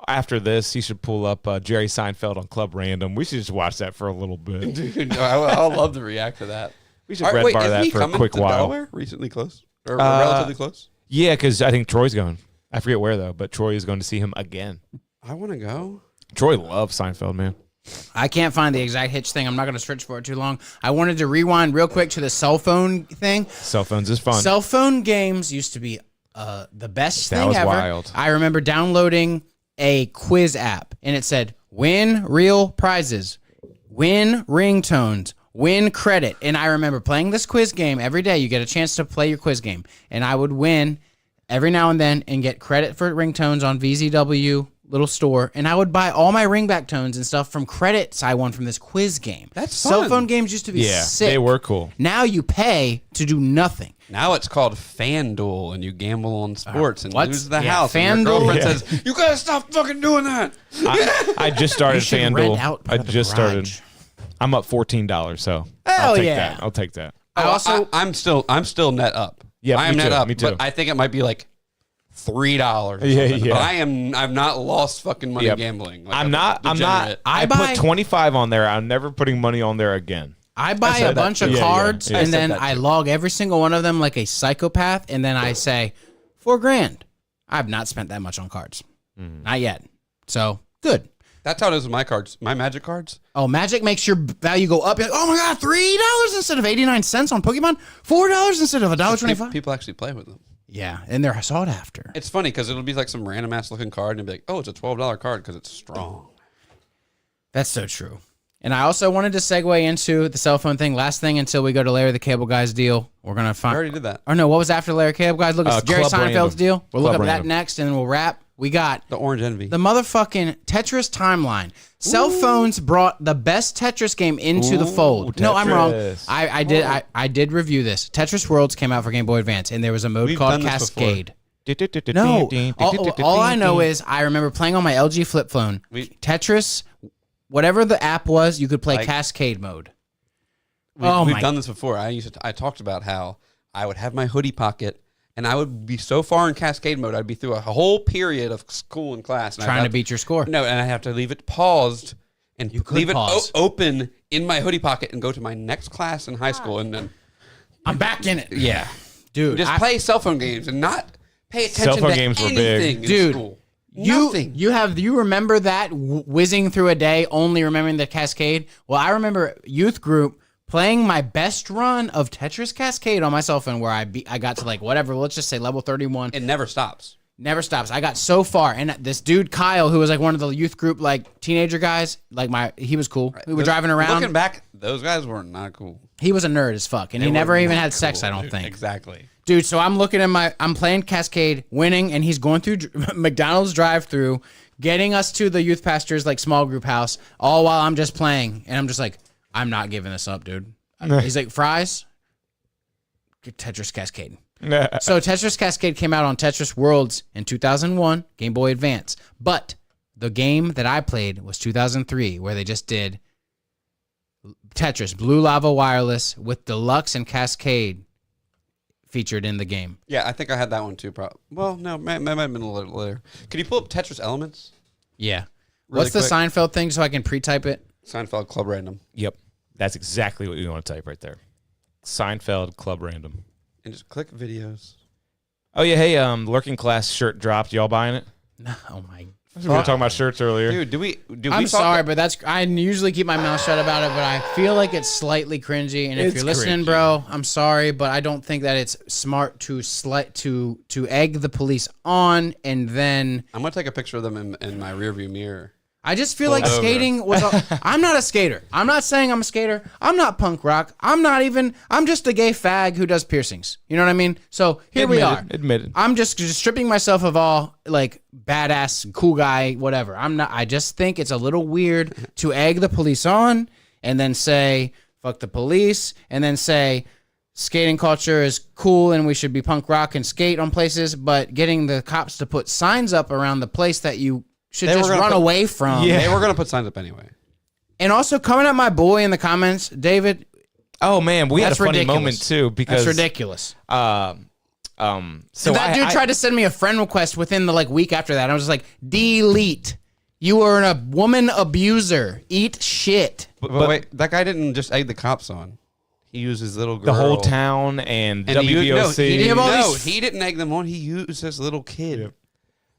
After this, he should pull up Jerry Seinfeld on Club Random. We should just watch that for a little bit. Dude, I'll love to react to that. We should red bar that for a quick while. Delaware? Recently close? Or relatively close? Yeah, because I think Troy's going. I forget where, though, but Troy is going to see him again. I want to go. Troy loves Seinfeld, man. I can't find the exact hitch thing. I'm not going to search for it too long. I wanted to rewind real quick to the cell phone thing. Cell phones is fun. Cell phone games used to be the best That thing was ever. wild. I remember downloading a quiz app, and it said, win real prizes, win ringtones, win credit. And I remember playing this quiz game every day. You get a chance to play your quiz game. And I would win every now and then and get credit for ringtones on VZW little store. And I would buy all my ringback tones and stuff from credits I won from this quiz game. That's fun. Cell phone games used to be sick. They were cool. Now you pay to do nothing. Now it's called FanDuel, and you gamble on sports and lose the Yeah, house. And your FanDuel. girlfriend says, "You gotta stop fucking doing that." I just started You should rent FanDuel. out I part of the just started. garage. I'm up $14, so Hell I'll take yeah. that. I'll take that. I'm still net up. Yeah, I am me net too, up. me too. But I think it might be like $3. Yeah. But I've not lost fucking money Yep. gambling. Like I'm not. degenerate. I put 25 on there. I'm never putting money on there again. I buy said a that bunch too. of Yeah, yeah, cards yeah. I and said then that I too. log every single one of them like a psychopath, and then I say $4,000. I've not spent that much on cards, not yet. So good. That's how it is with my cards. My Magic cards. Oh, Magic makes your value go up. You're like, oh my God, $3 instead of 89 cents on Pokemon, $4 instead of $1.25. People actually play with them. Yeah, and they're sought after. It's funny because it'll be like some random ass looking card, and it'll be like, oh, it's a $12 card because it's strong. That's so true. And I also wanted to segue into the cell phone thing. Last thing until we go to Larry the Cable Guy's deal. We're going to find. I already did that. Or no, what was after Larry Cable Guy's? Look, it's Jerry Club Seinfeld's Random. deal. We'll look Club up that Random. next, and then we'll wrap. We got The Orange Envy. the motherfucking Tetris timeline. Cell phones brought the best Tetris game into the fold. No, I'm wrong. Tetris. I did review this. Tetris Worlds came out for Game Boy Advance, and there was a mode We've called done this before. Cascade. No, all I know is I remember playing on my LG flip phone. Tetris, whatever the app was, you could play Cascade mode. We've done this before. I talked about how I would have my hoodie pocket, and I would be so far in Cascade mode, I'd be through a whole period of school and class. And Trying to beat your score. No, and I have to leave it paused and leave pause. it open in my hoodie pocket and go to my next class in high school, and then I'm back in it. yeah, Dude, just play cell phone games and not pay attention Cell phone to games were anything big. in Dude, school. Nothing. You remember that whizzing through a day only remembering the Cascade? Well, I remember youth group playing my best run of Tetris Cascade on my cell phone where I got to like whatever, let's just say level 31. It never stops. Never stops. I got so far, and this dude Kyle, who was like one of the youth group like teenager guys, he was cool. We were driving around. Looking back, those guys were not cool. He was a nerd as fuck, and he never even had sex. I don't think. Exactly. Dude, so I'm looking at I'm playing Cascade, winning, and he's going through McDonald's drive-through, getting us to the youth pastor's like small group house, all while I'm just playing, and I'm just like, I'm not giving this up, dude. He's like, fries, get Tetris Cascade. So Tetris Cascade came out on Tetris Worlds in 2001, Game Boy Advance, but the game that I played was 2003, where they just did Tetris Blue Lava Wireless with Deluxe and Cascade featured in the game. Yeah, I think I had that one too. Well, no, might have been a little later. Could you pull up Tetris Elements? Yeah. Really What's the quick. Seinfeld thing so I can pre-type it? Seinfeld Club Random. Yep. That's exactly what you want to type right there. Seinfeld Club Random. And just click videos. Oh, yeah. Hey, Lurking Class shirt dropped. Y'all buying it? No, oh my. We were talking about shirts earlier. Dude, I'm sorry, but I usually keep my mouth shut about it, but I feel like it's slightly cringy. And if It's you're listening, cringy. bro, I'm sorry, but I don't think that it's smart to egg the police on and then. I'm going to take a picture of them in my rearview mirror. I just feel like over. skating was. I'm not a skater. I'm not saying I'm a skater. I'm not punk rock. I'm just a gay fag who does piercings. You know what I mean? So here we are. Admitted. I'm just stripping myself of all like badass, cool guy, whatever. I'm not. I just think it's a little weird to egg the police on and then say fuck the police and then say skating culture is cool and we should be punk rock and skate on places, but getting the cops to put signs up around the place that you should They were just gonna run put- away from. They were going to put signs up anyway. And also coming at my boy in the comments, David. Oh, man. We had a That's funny ridiculous. moment, too, because... That's ridiculous. So that dude tried to send me a friend request within the week after that. I was just like, delete. You are a woman abuser. Eat shit. But wait, that guy didn't just egg the cops on. He used his little girl. The whole town and And WBOC. he didn't egg them on. He used his little kid. Yep.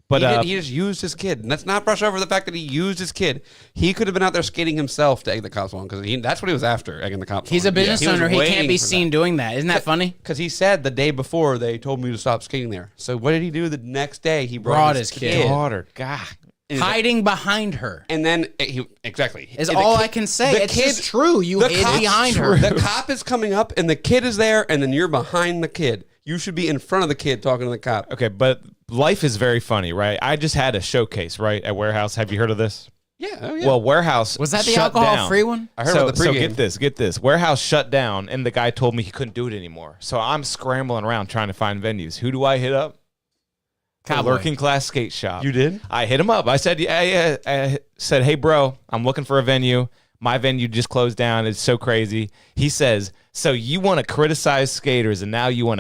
But he just used his kid. And let's not brush over the fact that he used his kid. He could have been out there skating himself to egg the cops on because that's what he was after, egging the cops He's on. a business He was owner. He can't waiting be for seen doing that. Isn't that funny? Because he said the day before they told me to stop skating there. So what did he do the next day? He Brought his kid. Daughter. God. Hiding behind her. And then exactly. Is And all the I can say. the It's just true. You hid cop's behind true. her. The cop is coming up and the kid is there and then you're behind the kid. You should be in front of the kid talking to the cop. Okay, but life is very funny, right? I just had a showcase, right, at Warehouse. Have you heard of this? Yeah. Oh, yeah. Well, Warehouse Was that the shut alcohol-free down. one? I heard So, about the so pregame. get this. Warehouse shut down, and the guy told me he couldn't do it anymore. So I'm scrambling around trying to find venues. Who do I hit up? The Cowboy. Lurking Class Skate Shop. You did? I hit him up. I said, yeah. I said, hey, bro, I'm looking for a venue. My venue just closed down. It's so crazy. He says, so you want to criticize skaters, and now you want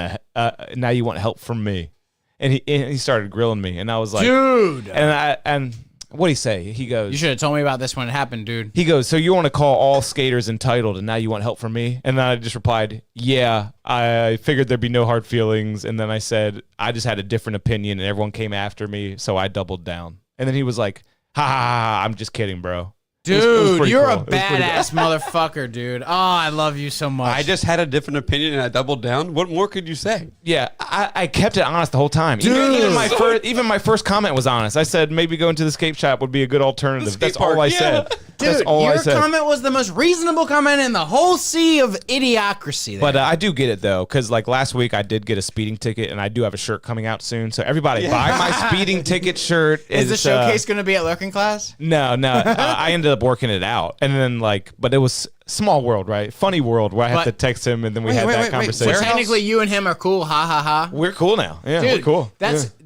help from me. And he started grilling me, and I was like, Dude. and what did he say? He goes, You should have told me about this when it happened, dude. he goes, so you want to call all skaters entitled, and now you want help from me? And then I just replied, yeah, I figured there'd be no hard feelings. And then I said, I just had a different opinion, and everyone came after me, so I doubled down. And then he was like, Ha ha ha! I'm just kidding, bro. Dude, you're cool. a badass motherfucker, dude. Oh, I love you so much. I just had a different opinion and I doubled down. What more could you say? Yeah, I kept it honest the whole time. Even my first comment was honest. I said maybe going to the skate shop would be a good alternative. That's all I said. That's Dude, all I your said. comment was the most reasonable comment in the whole sea of idiocracy. There. But I do get it though, because like last week I did get a speeding ticket, and I do have a shirt coming out soon. So everybody buy my speeding ticket shirt. Is the showcase going to be at Lurking Class? No. I ended up working it out, and then but it was small world, right? Funny world where I had to text him, and then we had that conversation. So technically, you and him are cool. Ha ha ha. We're cool now. Yeah, dude, we're cool.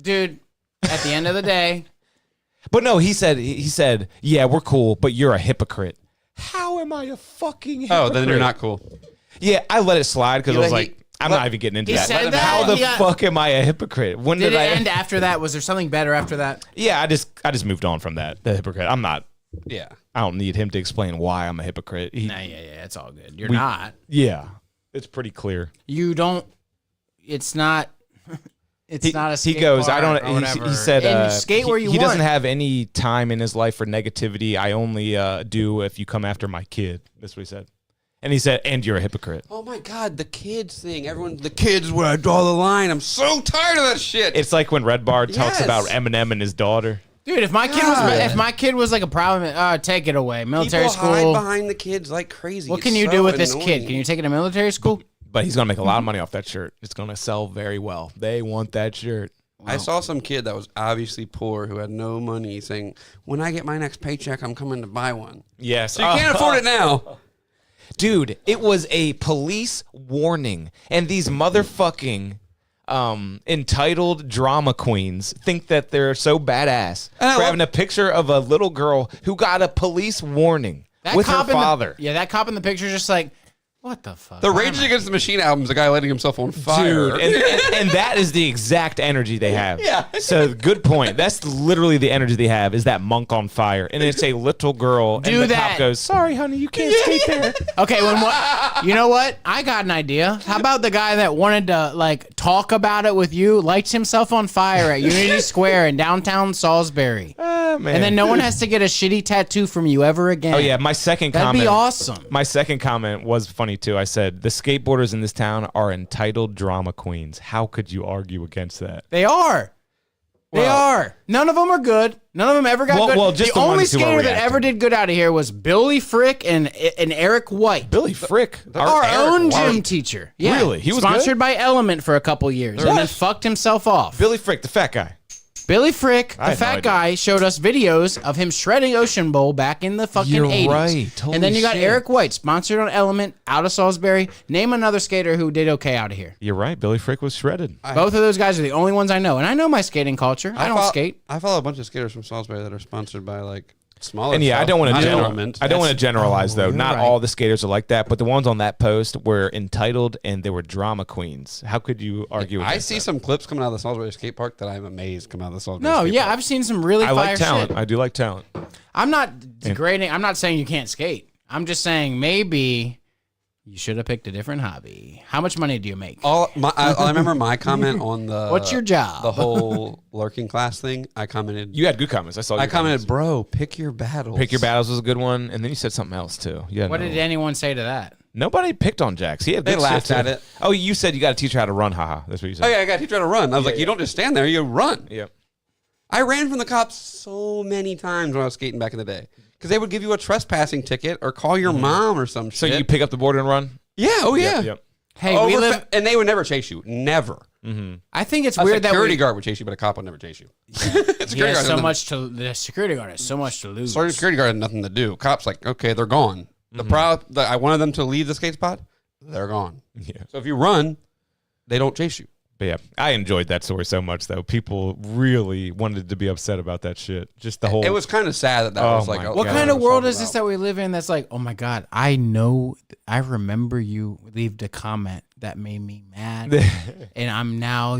Dude. At the end of the day. But no, he said, yeah, we're cool, but you're a hypocrite. How am I a fucking hypocrite? Oh, then you're not cool. Yeah, I let it slide because I was like, I'm not even getting into that. Said that. How the fuck am I a hypocrite? When did it I end after that? Was there something better after that? Yeah, I just moved on from that. The hypocrite. I'm not. Yeah. I don't need him to explain why I'm a hypocrite. Yeah, it's all good. You're not. Yeah, it's pretty clear. You don't. It's not. It's not a skate He goes, bar I don't. or He said, skate where you he want. doesn't have any time in his life for negativity. I only do if you come after my kid. That's what he said. And he said, and you're a hypocrite. Oh my God, the kids thing. The kids where I draw the line. I'm so tired of that shit. It's like when Red Bar talks about Eminem and his daughter. Dude, if my kid was like a problem, take it away. Military People school. hide behind the kids like crazy. What It's can you so do with this annoying. kid? Can you take it to military school? But he's gonna make a lot of money off that shirt. It's gonna sell very well. They want that shirt. I saw some kid that was obviously poor who had no money saying, when I get my next paycheck, I'm coming to buy one. Yes. So you can't afford it now. Dude, it was a police warning. And these motherfucking entitled drama queens think that they're so badass for having a picture of a little girl who got a police warning with her father. That cop in the picture is just like, what the fuck? The Rage Against the Machine album is a guy lighting himself on fire. Dude, and that is the exact energy they have. Yeah. So good point. That's literally the energy they have is that monk on fire. And it's a little girl and the cop goes, sorry, honey, you can't skate there. Okay, you know what? I got an idea. How about the guy that wanted to like talk about it with you lights himself on fire at Unity Square in downtown Salisbury. Man. And then no one has to get a shitty tattoo from you ever again. Oh yeah, my second That'd comment. be awesome. My second comment was funny too. I said the skateboarders in this town are entitled drama queens. How could you argue against that? They are. They are. None of them are good. None of them ever got good. Well, just the the only ones who are skater that reacting. ever did good out of here was Billy Frick and Eric White. Billy Frick, Our own White. gym teacher. Yeah. Really? He was sponsored good? by Element for a couple years and then fucked himself off. Billy Frick, the fat guy. Billy Frick, I the had no fat idea. guy, showed us videos of him shredding Ocean Bowl back in the fucking You're 80s. right. Holy and then you got shit. Eric White, sponsored on Element, out of Salisbury. Name another skater who did okay out of here. You're right. Billy Frick was shredded. Both of those guys are the only ones I know. And I know my skating culture. I don't skate. I follow a bunch of skaters from Salisbury that are sponsored by like smaller. And yeah, I stuff, don't want not to Element. I don't want to generalize though. you're Not right. all the skaters are like that, but the ones on that post were entitled and they were drama queens. How could you argue I against see that? some clips coming out of the Salisbury skate park that I'm amazed come out of the Salisbury. No, skate yeah, park. I've seen some really I fire like talent. shit. I do like talent. I'm not degrading. I'm not saying you can't skate. I'm just saying maybe you should have picked a different hobby. How much money do you make? I remember my comment on the What's your job? the whole lurking class thing. I commented. You had good comments. I saw. I your commented, comments. bro, pick your battles. Pick your battles was a good one, and then you said something else too. Yeah. What did anyone say to that? Nobody picked on Jax. He had They good laughed shit, at too. it. Oh, you said you got to teach her how to run. Haha. That's what you said. Oh yeah, I got to teach you how to run. I was like, Yeah. you don't just stand there, you run. Yep. I ran from the cops so many times when I was skating back in the day because they would give you a trespassing ticket or call your mom or some So shit. you pick up the board and run. yeah, oh yeah. Yep. Hey, we live. And they would never chase you. Never. I think it's A weird that security we. guard would chase you, but a cop would never chase you. He Security has guard so has much to. The security guard has so much to lose. nothing- security guard had nothing to do. Cops like, okay, they're gone. I wanted them to leave the skate spot. They're gone. Yeah. So if you run, they don't chase you. But yeah, I enjoyed that story so much though. People really wanted to be upset about that shit. Just the whole. It was kind of sad that Oh was like. my a- What God. kind of was world talking is this about. that we live in that's like, oh my God, I know, I remember you leaved a comment that made me mad. And I'm now,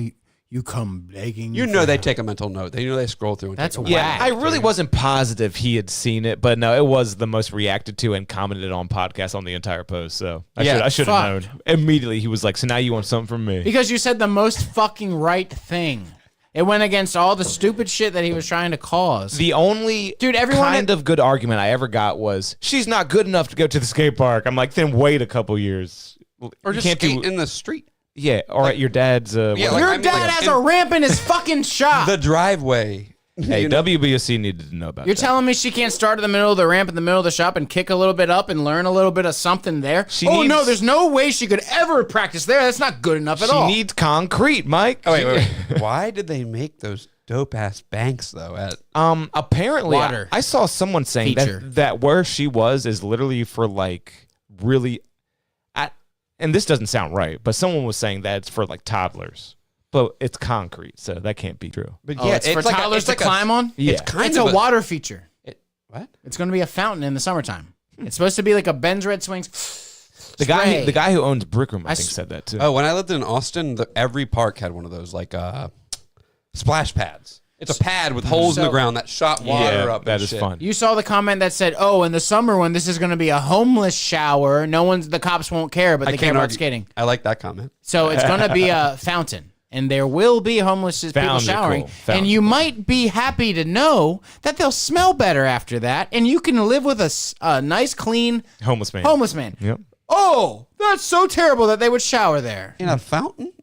you come begging. You for know they help. take a mental note. They know they scroll through. And That's take a Yeah, whack. I really wasn't positive he had seen it, but no, it was the most reacted to and commented on podcast on the entire post. So I should have known immediately. He was like, "So now you want something from me?" Because you said the most fucking right thing. It went against all the stupid shit that he was trying to cause. The only everyone kind of good argument I ever got was, she's not good enough to go to the skate park. I'm like, then wait a couple years. Or just skate in the street. Yeah, or at your dad's... Your dad has a ramp in his fucking shop. The driveway. Hey, WBSC needed to know about You're that. telling me she can't start in the middle of the ramp in the middle of the shop and kick a little bit up and learn a little bit of something there? No, there's no way she could ever practice there. That's not good enough at all. She needs concrete, Mike. Oh, wait. Why did they make those dope-ass banks, though? Apparently, Water. I saw someone saying that where she was is literally for, like, really... And this doesn't sound right, but someone was saying that it's for, like, toddlers. But it's concrete, so that can't be true. But it's for toddlers to climb on? Yeah. It's a water feature. What? It's going to be a fountain in the summertime. It's supposed to be like a Ben's Red Swings. The guy who owns Brick Room, I think, said that too. Oh, when I lived in Austin, every park had one of those, like, splash pads. It's a pad with holes in the ground that shot water up. That is fun. You saw the comment that said, "Oh, in the summer when this is going to be a homeless shower, the cops won't care, but they care about skating." I like that comment. So it's going to be a fountain, and there will be homeless people showering, and you might be happy to know that they'll smell better after that, and you can live with a nice, clean homeless man. Yep. Oh, that's so terrible that they would shower there in a fountain.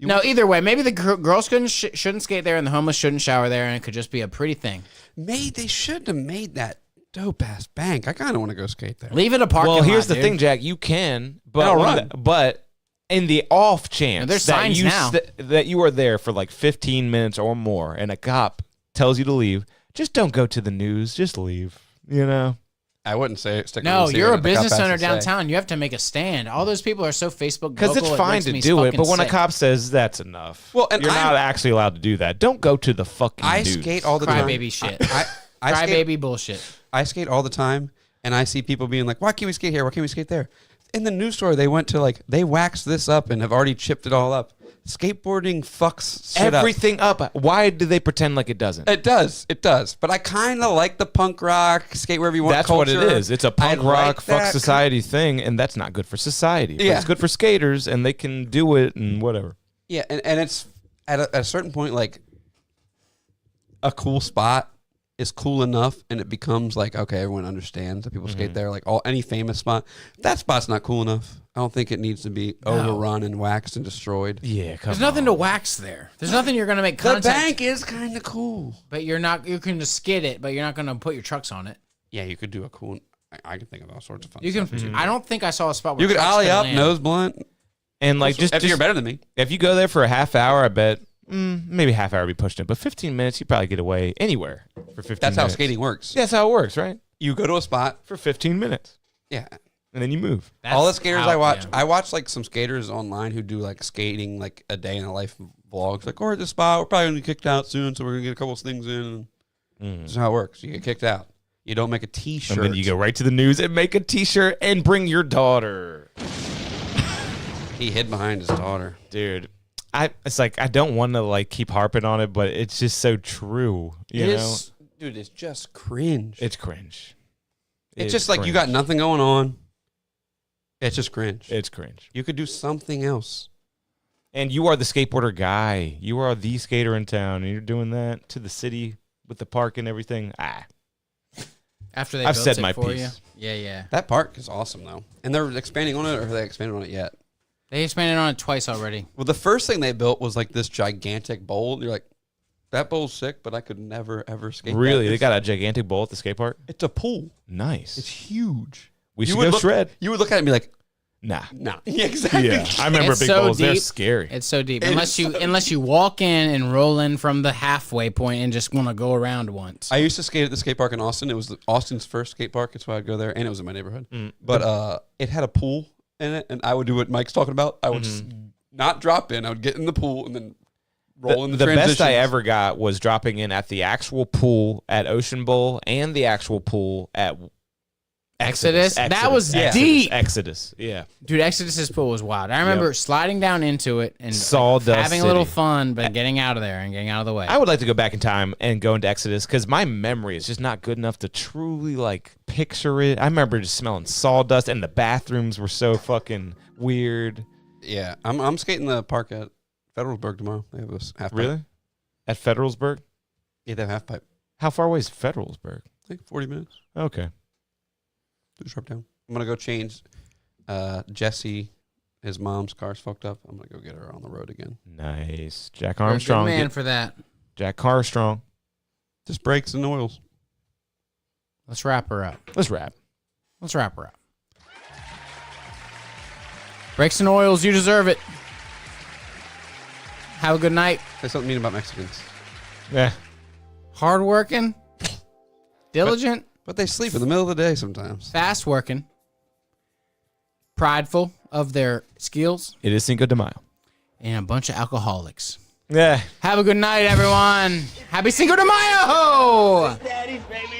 No, either way, maybe the girls shouldn't skate there and the homeless shouldn't shower there, and it could just be a pretty thing. They should have made that dope ass bank. I kind of want to go skate there. Leave it a parking lot. Well, here's the thing, Jack. You can, but in the off chance there's signs now that you are there for like 15 minutes or more, and a cop tells you to leave, just don't go to the news. Just leave. You know. I wouldn't say it. No, you're a business owner downtown. You have to make a stand. All those people are so Facebook because it's fine to do it, but when a cop says that's enough, well, and you're not actually allowed to do that. Don't go to the fucking. I news. skate all the time. Crybaby shit. Crybaby bullshit. I skate all the time, and I see people being like, "Why can't we skate here? Why can't we skate there?" In the news store, they went to they waxed this up and have already chipped it all up. Skateboarding fucks shit everything up. Why do they pretend like it doesn't? It does. But I kind of like the punk rock, skate wherever you want. That's culture. what it is. It's a punk rock, fuck society thing, and that's not good for society. But it's good for skaters, and they can do it and whatever. Yeah, and it's at a certain point, like, a cool spot is cool enough, and it becomes like, okay, everyone understands that people skate there. Like, any famous spot, if that spot's not cool enough, I don't think it needs to be overrun and waxed and destroyed. Yeah, there's nothing to wax there. There's nothing you're gonna make contact. The bank is kind of cool, but you're not. You can just skid it, but you're not gonna put your trucks on it. Yeah, you could do a cool. I can think of all sorts of fun. You can. Stuff. I don't think I saw a spot where you could ollie up, nose blunt, and like just you're better than me. If you go there for a half hour, I bet. Maybe half hour would be pushing it, but 15 minutes, you probably get away anywhere for 15 minutes. That's how skating works. Yeah, that's how it works, right? You go to a spot for 15 minutes. Yeah. And then you move. All the skaters I watch, I watch like some skaters online who do like skating, like a day in the life vlogs. Like, we're at this spot, we're probably going to get kicked out soon, so we're going to get a couple of things in. That's how it works. You get kicked out. You don't make a t-shirt. And then you go right to the news and make a t-shirt and bring your daughter. He hid behind his daughter. Dude. It's like I don't want to like keep harping on it, but it's just so true. You know? Dude, it's just cringe. It's cringe. It's just like you got nothing going on. It's just cringe. It's cringe. You could do something else. And you are the skateboarder guy. You are the skater in town, and you're doing that to the city with the park and everything. After I've said my piece. Yeah. That park is awesome though, and they're expanding on it, or have they expanded on it yet? They expanded on it twice already. Well, the first thing they built was like this gigantic bowl. You're like, that bowl's sick, but I could never, ever skate. Really? They got a gigantic bowl at the skate park? It's a pool. Nice. It's huge. We should go shred. You would look at it and be like, nah. Yeah, exactly. Yeah, I remember big bowls. They're scary. It's so deep. Unless you walk in and roll in from the halfway point and just want to go around once. I used to skate at the skate park in Austin. It was Austin's first skate park. That's why I'd go there, and it was in my neighborhood. But it had a pool in it, and I would do what Mike's talking about. I would just not drop in. I would get in the pool and then roll in the transitions. The best I ever got was dropping in at the actual pool at Ocean Bowl and the actual pool at Exodus. That was deep. Exodus. Yeah. Dude, Exodus's pool was wild. I remember sliding down into it and having a little fun, but getting out of there and getting out of the way. I would like to go back in time and go into Exodus because my memory is just not good enough to truly like picture it. I remember just smelling sawdust, and the bathrooms were so fucking weird. Yeah, I'm skating the park at Federalsburg tomorrow. They have this half. Really? At Federalsburg? Yeah, they have half pipe. How far away is Federalsburg? I think 40 minutes. Okay. Do sharp down. I'm gonna go change Jesse. His mom's car's fucked up. I'm gonna go get her on the road again. Nice. Jack You're a good Armstrong. man for that. Jack Armstrong. Just brakes and oils. Let's wrap her up. Let's wrap. Let's wrap her up. Brakes and oils, you deserve it. Have a good night. Say something mean about Mexicans. Yeah. Hardworking, diligent, But they sleep in the middle of the day sometimes. fast working, prideful of their skills, It is Cinco de Mayo. and a bunch of alcoholics. Yeah. Have a good night, everyone. Happy Cinco de Mayo! Daddy's baby.